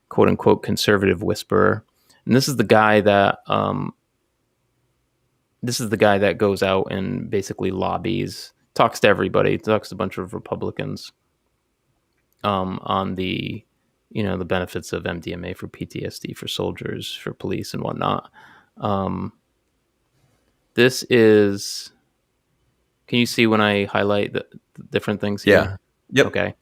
quote unquote conservative whisperer, and this is the guy that goes out and basically lobbies, talks to everybody, talks to a bunch of Republicans on the the benefits of MDMA for PTSD, for soldiers, for police and whatnot. This is, can you see when I highlight the different things here? Yeah. Yep. Okay.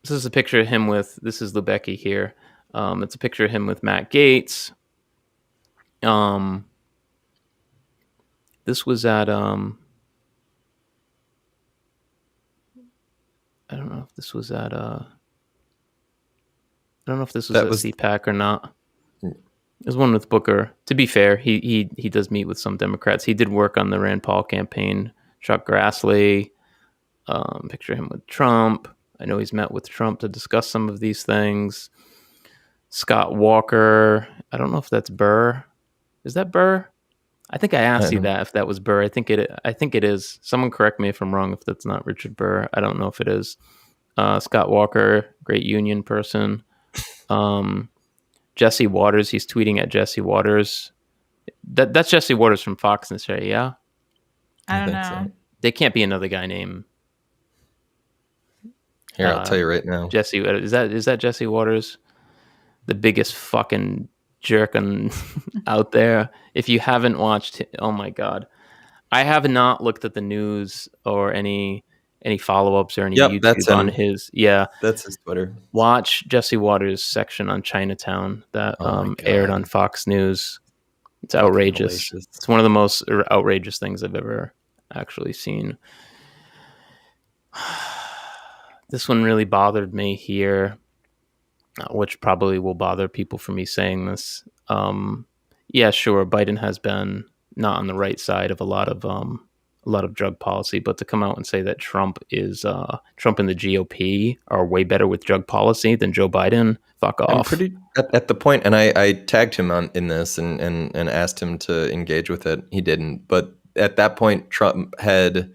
This is a picture of him this is Lubecki here. It's a picture of him with Matt Gaetz. This was at, I don't know if this was at CPAC or not. There's one with Booker. To be fair, he does meet with some Democrats. He did work on the Rand Paul campaign. Chuck Grassley, picture him with Trump. I know he's met with Trump to discuss some of these things. Scott Walker. I don't know if that's Burr. Is that Burr? I think I asked you that if that was Burr. I think it is. Someone correct me if I'm wrong if that's not Richard Burr. I don't know if it is. Scott Walker, great union person. Jesse Waters, he's tweeting at Jesse Waters. That's Jesse Waters from Fox and say, yeah? I don't know. So. They can't be another guy named. Here, I'll tell you right now. Jesse, is that Jesse Waters? The biggest fucking jerk out there. If you haven't watched, oh my God, I have not looked at the news or any follow-ups or any YouTube on his. Yeah, that's his Twitter. Watch Jesse Waters' section on Chinatown that aired on Fox News. It's outrageous. It's one of the most outrageous things I've ever actually seen. This one really bothered me here, which probably will bother people for me saying this. Yeah, sure, Biden has been not on the right side of a lot of drug policy, but to come out and say that Trump and the GOP are way better with drug policy than Joe Biden, fuck off. I'm pretty at the point, and I tagged him in this and asked him to engage with it. He didn't, but at that point, Trump had,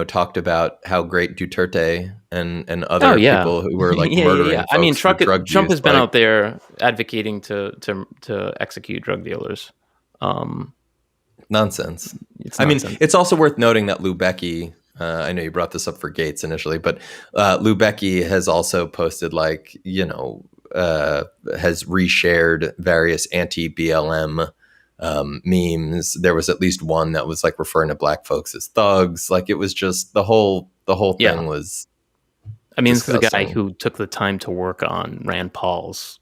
talked about how great Duterte and other people who were like murdering folks. I mean, Trump has been out there advocating to execute drug dealers. Nonsense. It's nonsense. I mean, it's also worth noting that Lou Becky, I know you brought this up for Gates initially, but Lou Becky has also posted has reshared various anti-BLM memes. There was at least one that was like referring to black folks as thugs. Like it was just the whole thing was. I mean, this is a guy who took the time to work on Rand Paul's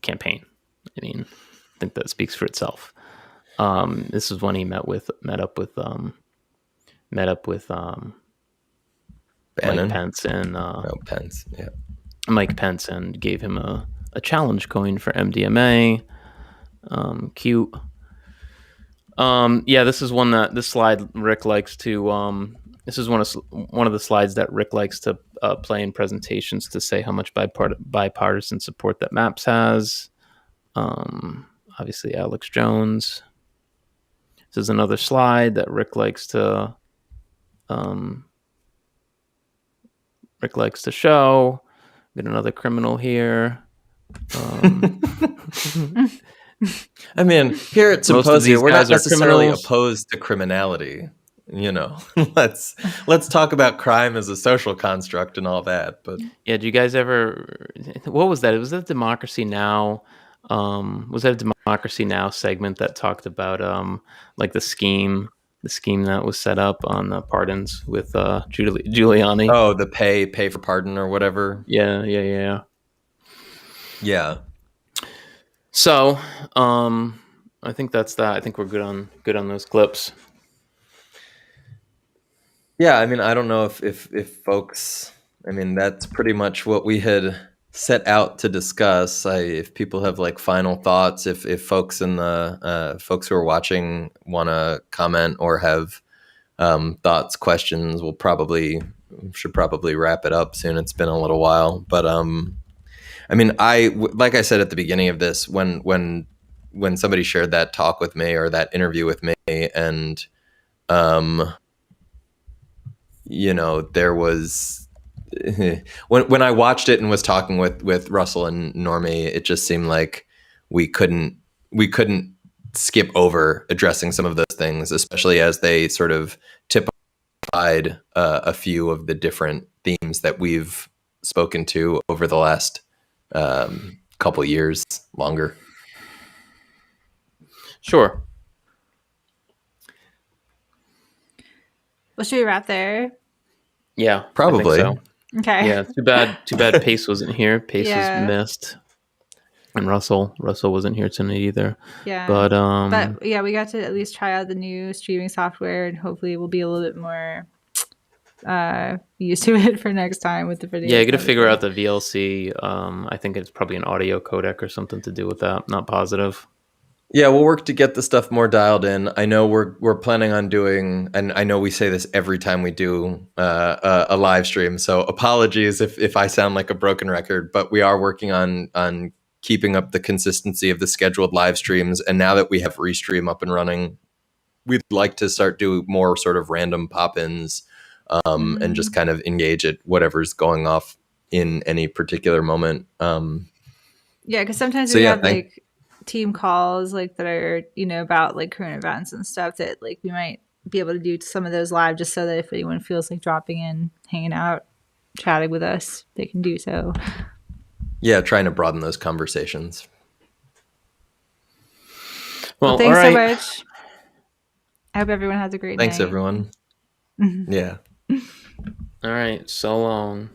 campaign. I mean, I think that speaks for itself. This is when he met up with Mike Pence and Pence, yeah. Mike Pence, and gave him a challenge coin for MDMA. Cute. This is this slide Rick likes to. This is one of the slides that Rick likes to play in presentations to say how much bipartisan support that MAPS has. Obviously, Alex Jones. This is another slide that Rick likes to show. Get another criminal here. I mean, here at Symposium, we're not necessarily opposed to criminality. Let's talk about crime as a social construct and all that. But yeah, do you guys ever? What was that? Was that Democracy Now? Was that a Democracy Now segment that talked about like the scheme that was set up on the pardons with Giuliani? Oh, the pay for pardon or whatever. Yeah. So, I think that's that. I think we're good on those clips. Yeah, I mean, I don't know if folks. I mean, that's pretty much what we had set out to discuss. If people have like final thoughts, if folks in the folks who are watching want to comment or have thoughts, questions, should probably wrap it up soon. It's been a little while, but I mean, like I said at the beginning of this, when somebody shared that talk with me or that interview with me, and there was. When I watched it and was talking with Russell and Normie, it just seemed like we couldn't skip over addressing some of those things, especially as they sort of typified a few of the different themes that we've spoken to over the last couple years, longer. Sure. Well, should we wrap there? Yeah, probably. I think so. Okay. Yeah, too bad Pace wasn't here. Pace was missed. And Russell wasn't here tonight either. Yeah. But yeah, we got to at least try out the new streaming software, and hopefully we'll be a little bit more used to it for next time with the video. Yeah, you got to figure out the VLC. I think it's probably an audio codec or something to do with that. Not positive. Yeah, we'll work to get the stuff more dialed in. I know we're planning on doing, and I know we say this every time we do a live stream, so apologies if I sound like a broken record, but we are working on keeping up the consistency of the scheduled live streams. And now that we have Restream up and running, we'd like to start do more sort of random pop-ins and just kind of engage at whatever's going off in any particular moment. Yeah, because sometimes we have like team calls like that are about like current events and stuff that like we might be able to do some of those live, just so that if anyone feels like dropping in, hanging out, chatting with us, they can do so. Yeah, trying to broaden those conversations. Well, thanks so much. I hope everyone has a great night. Thanks, everyone. Yeah. All right, so long.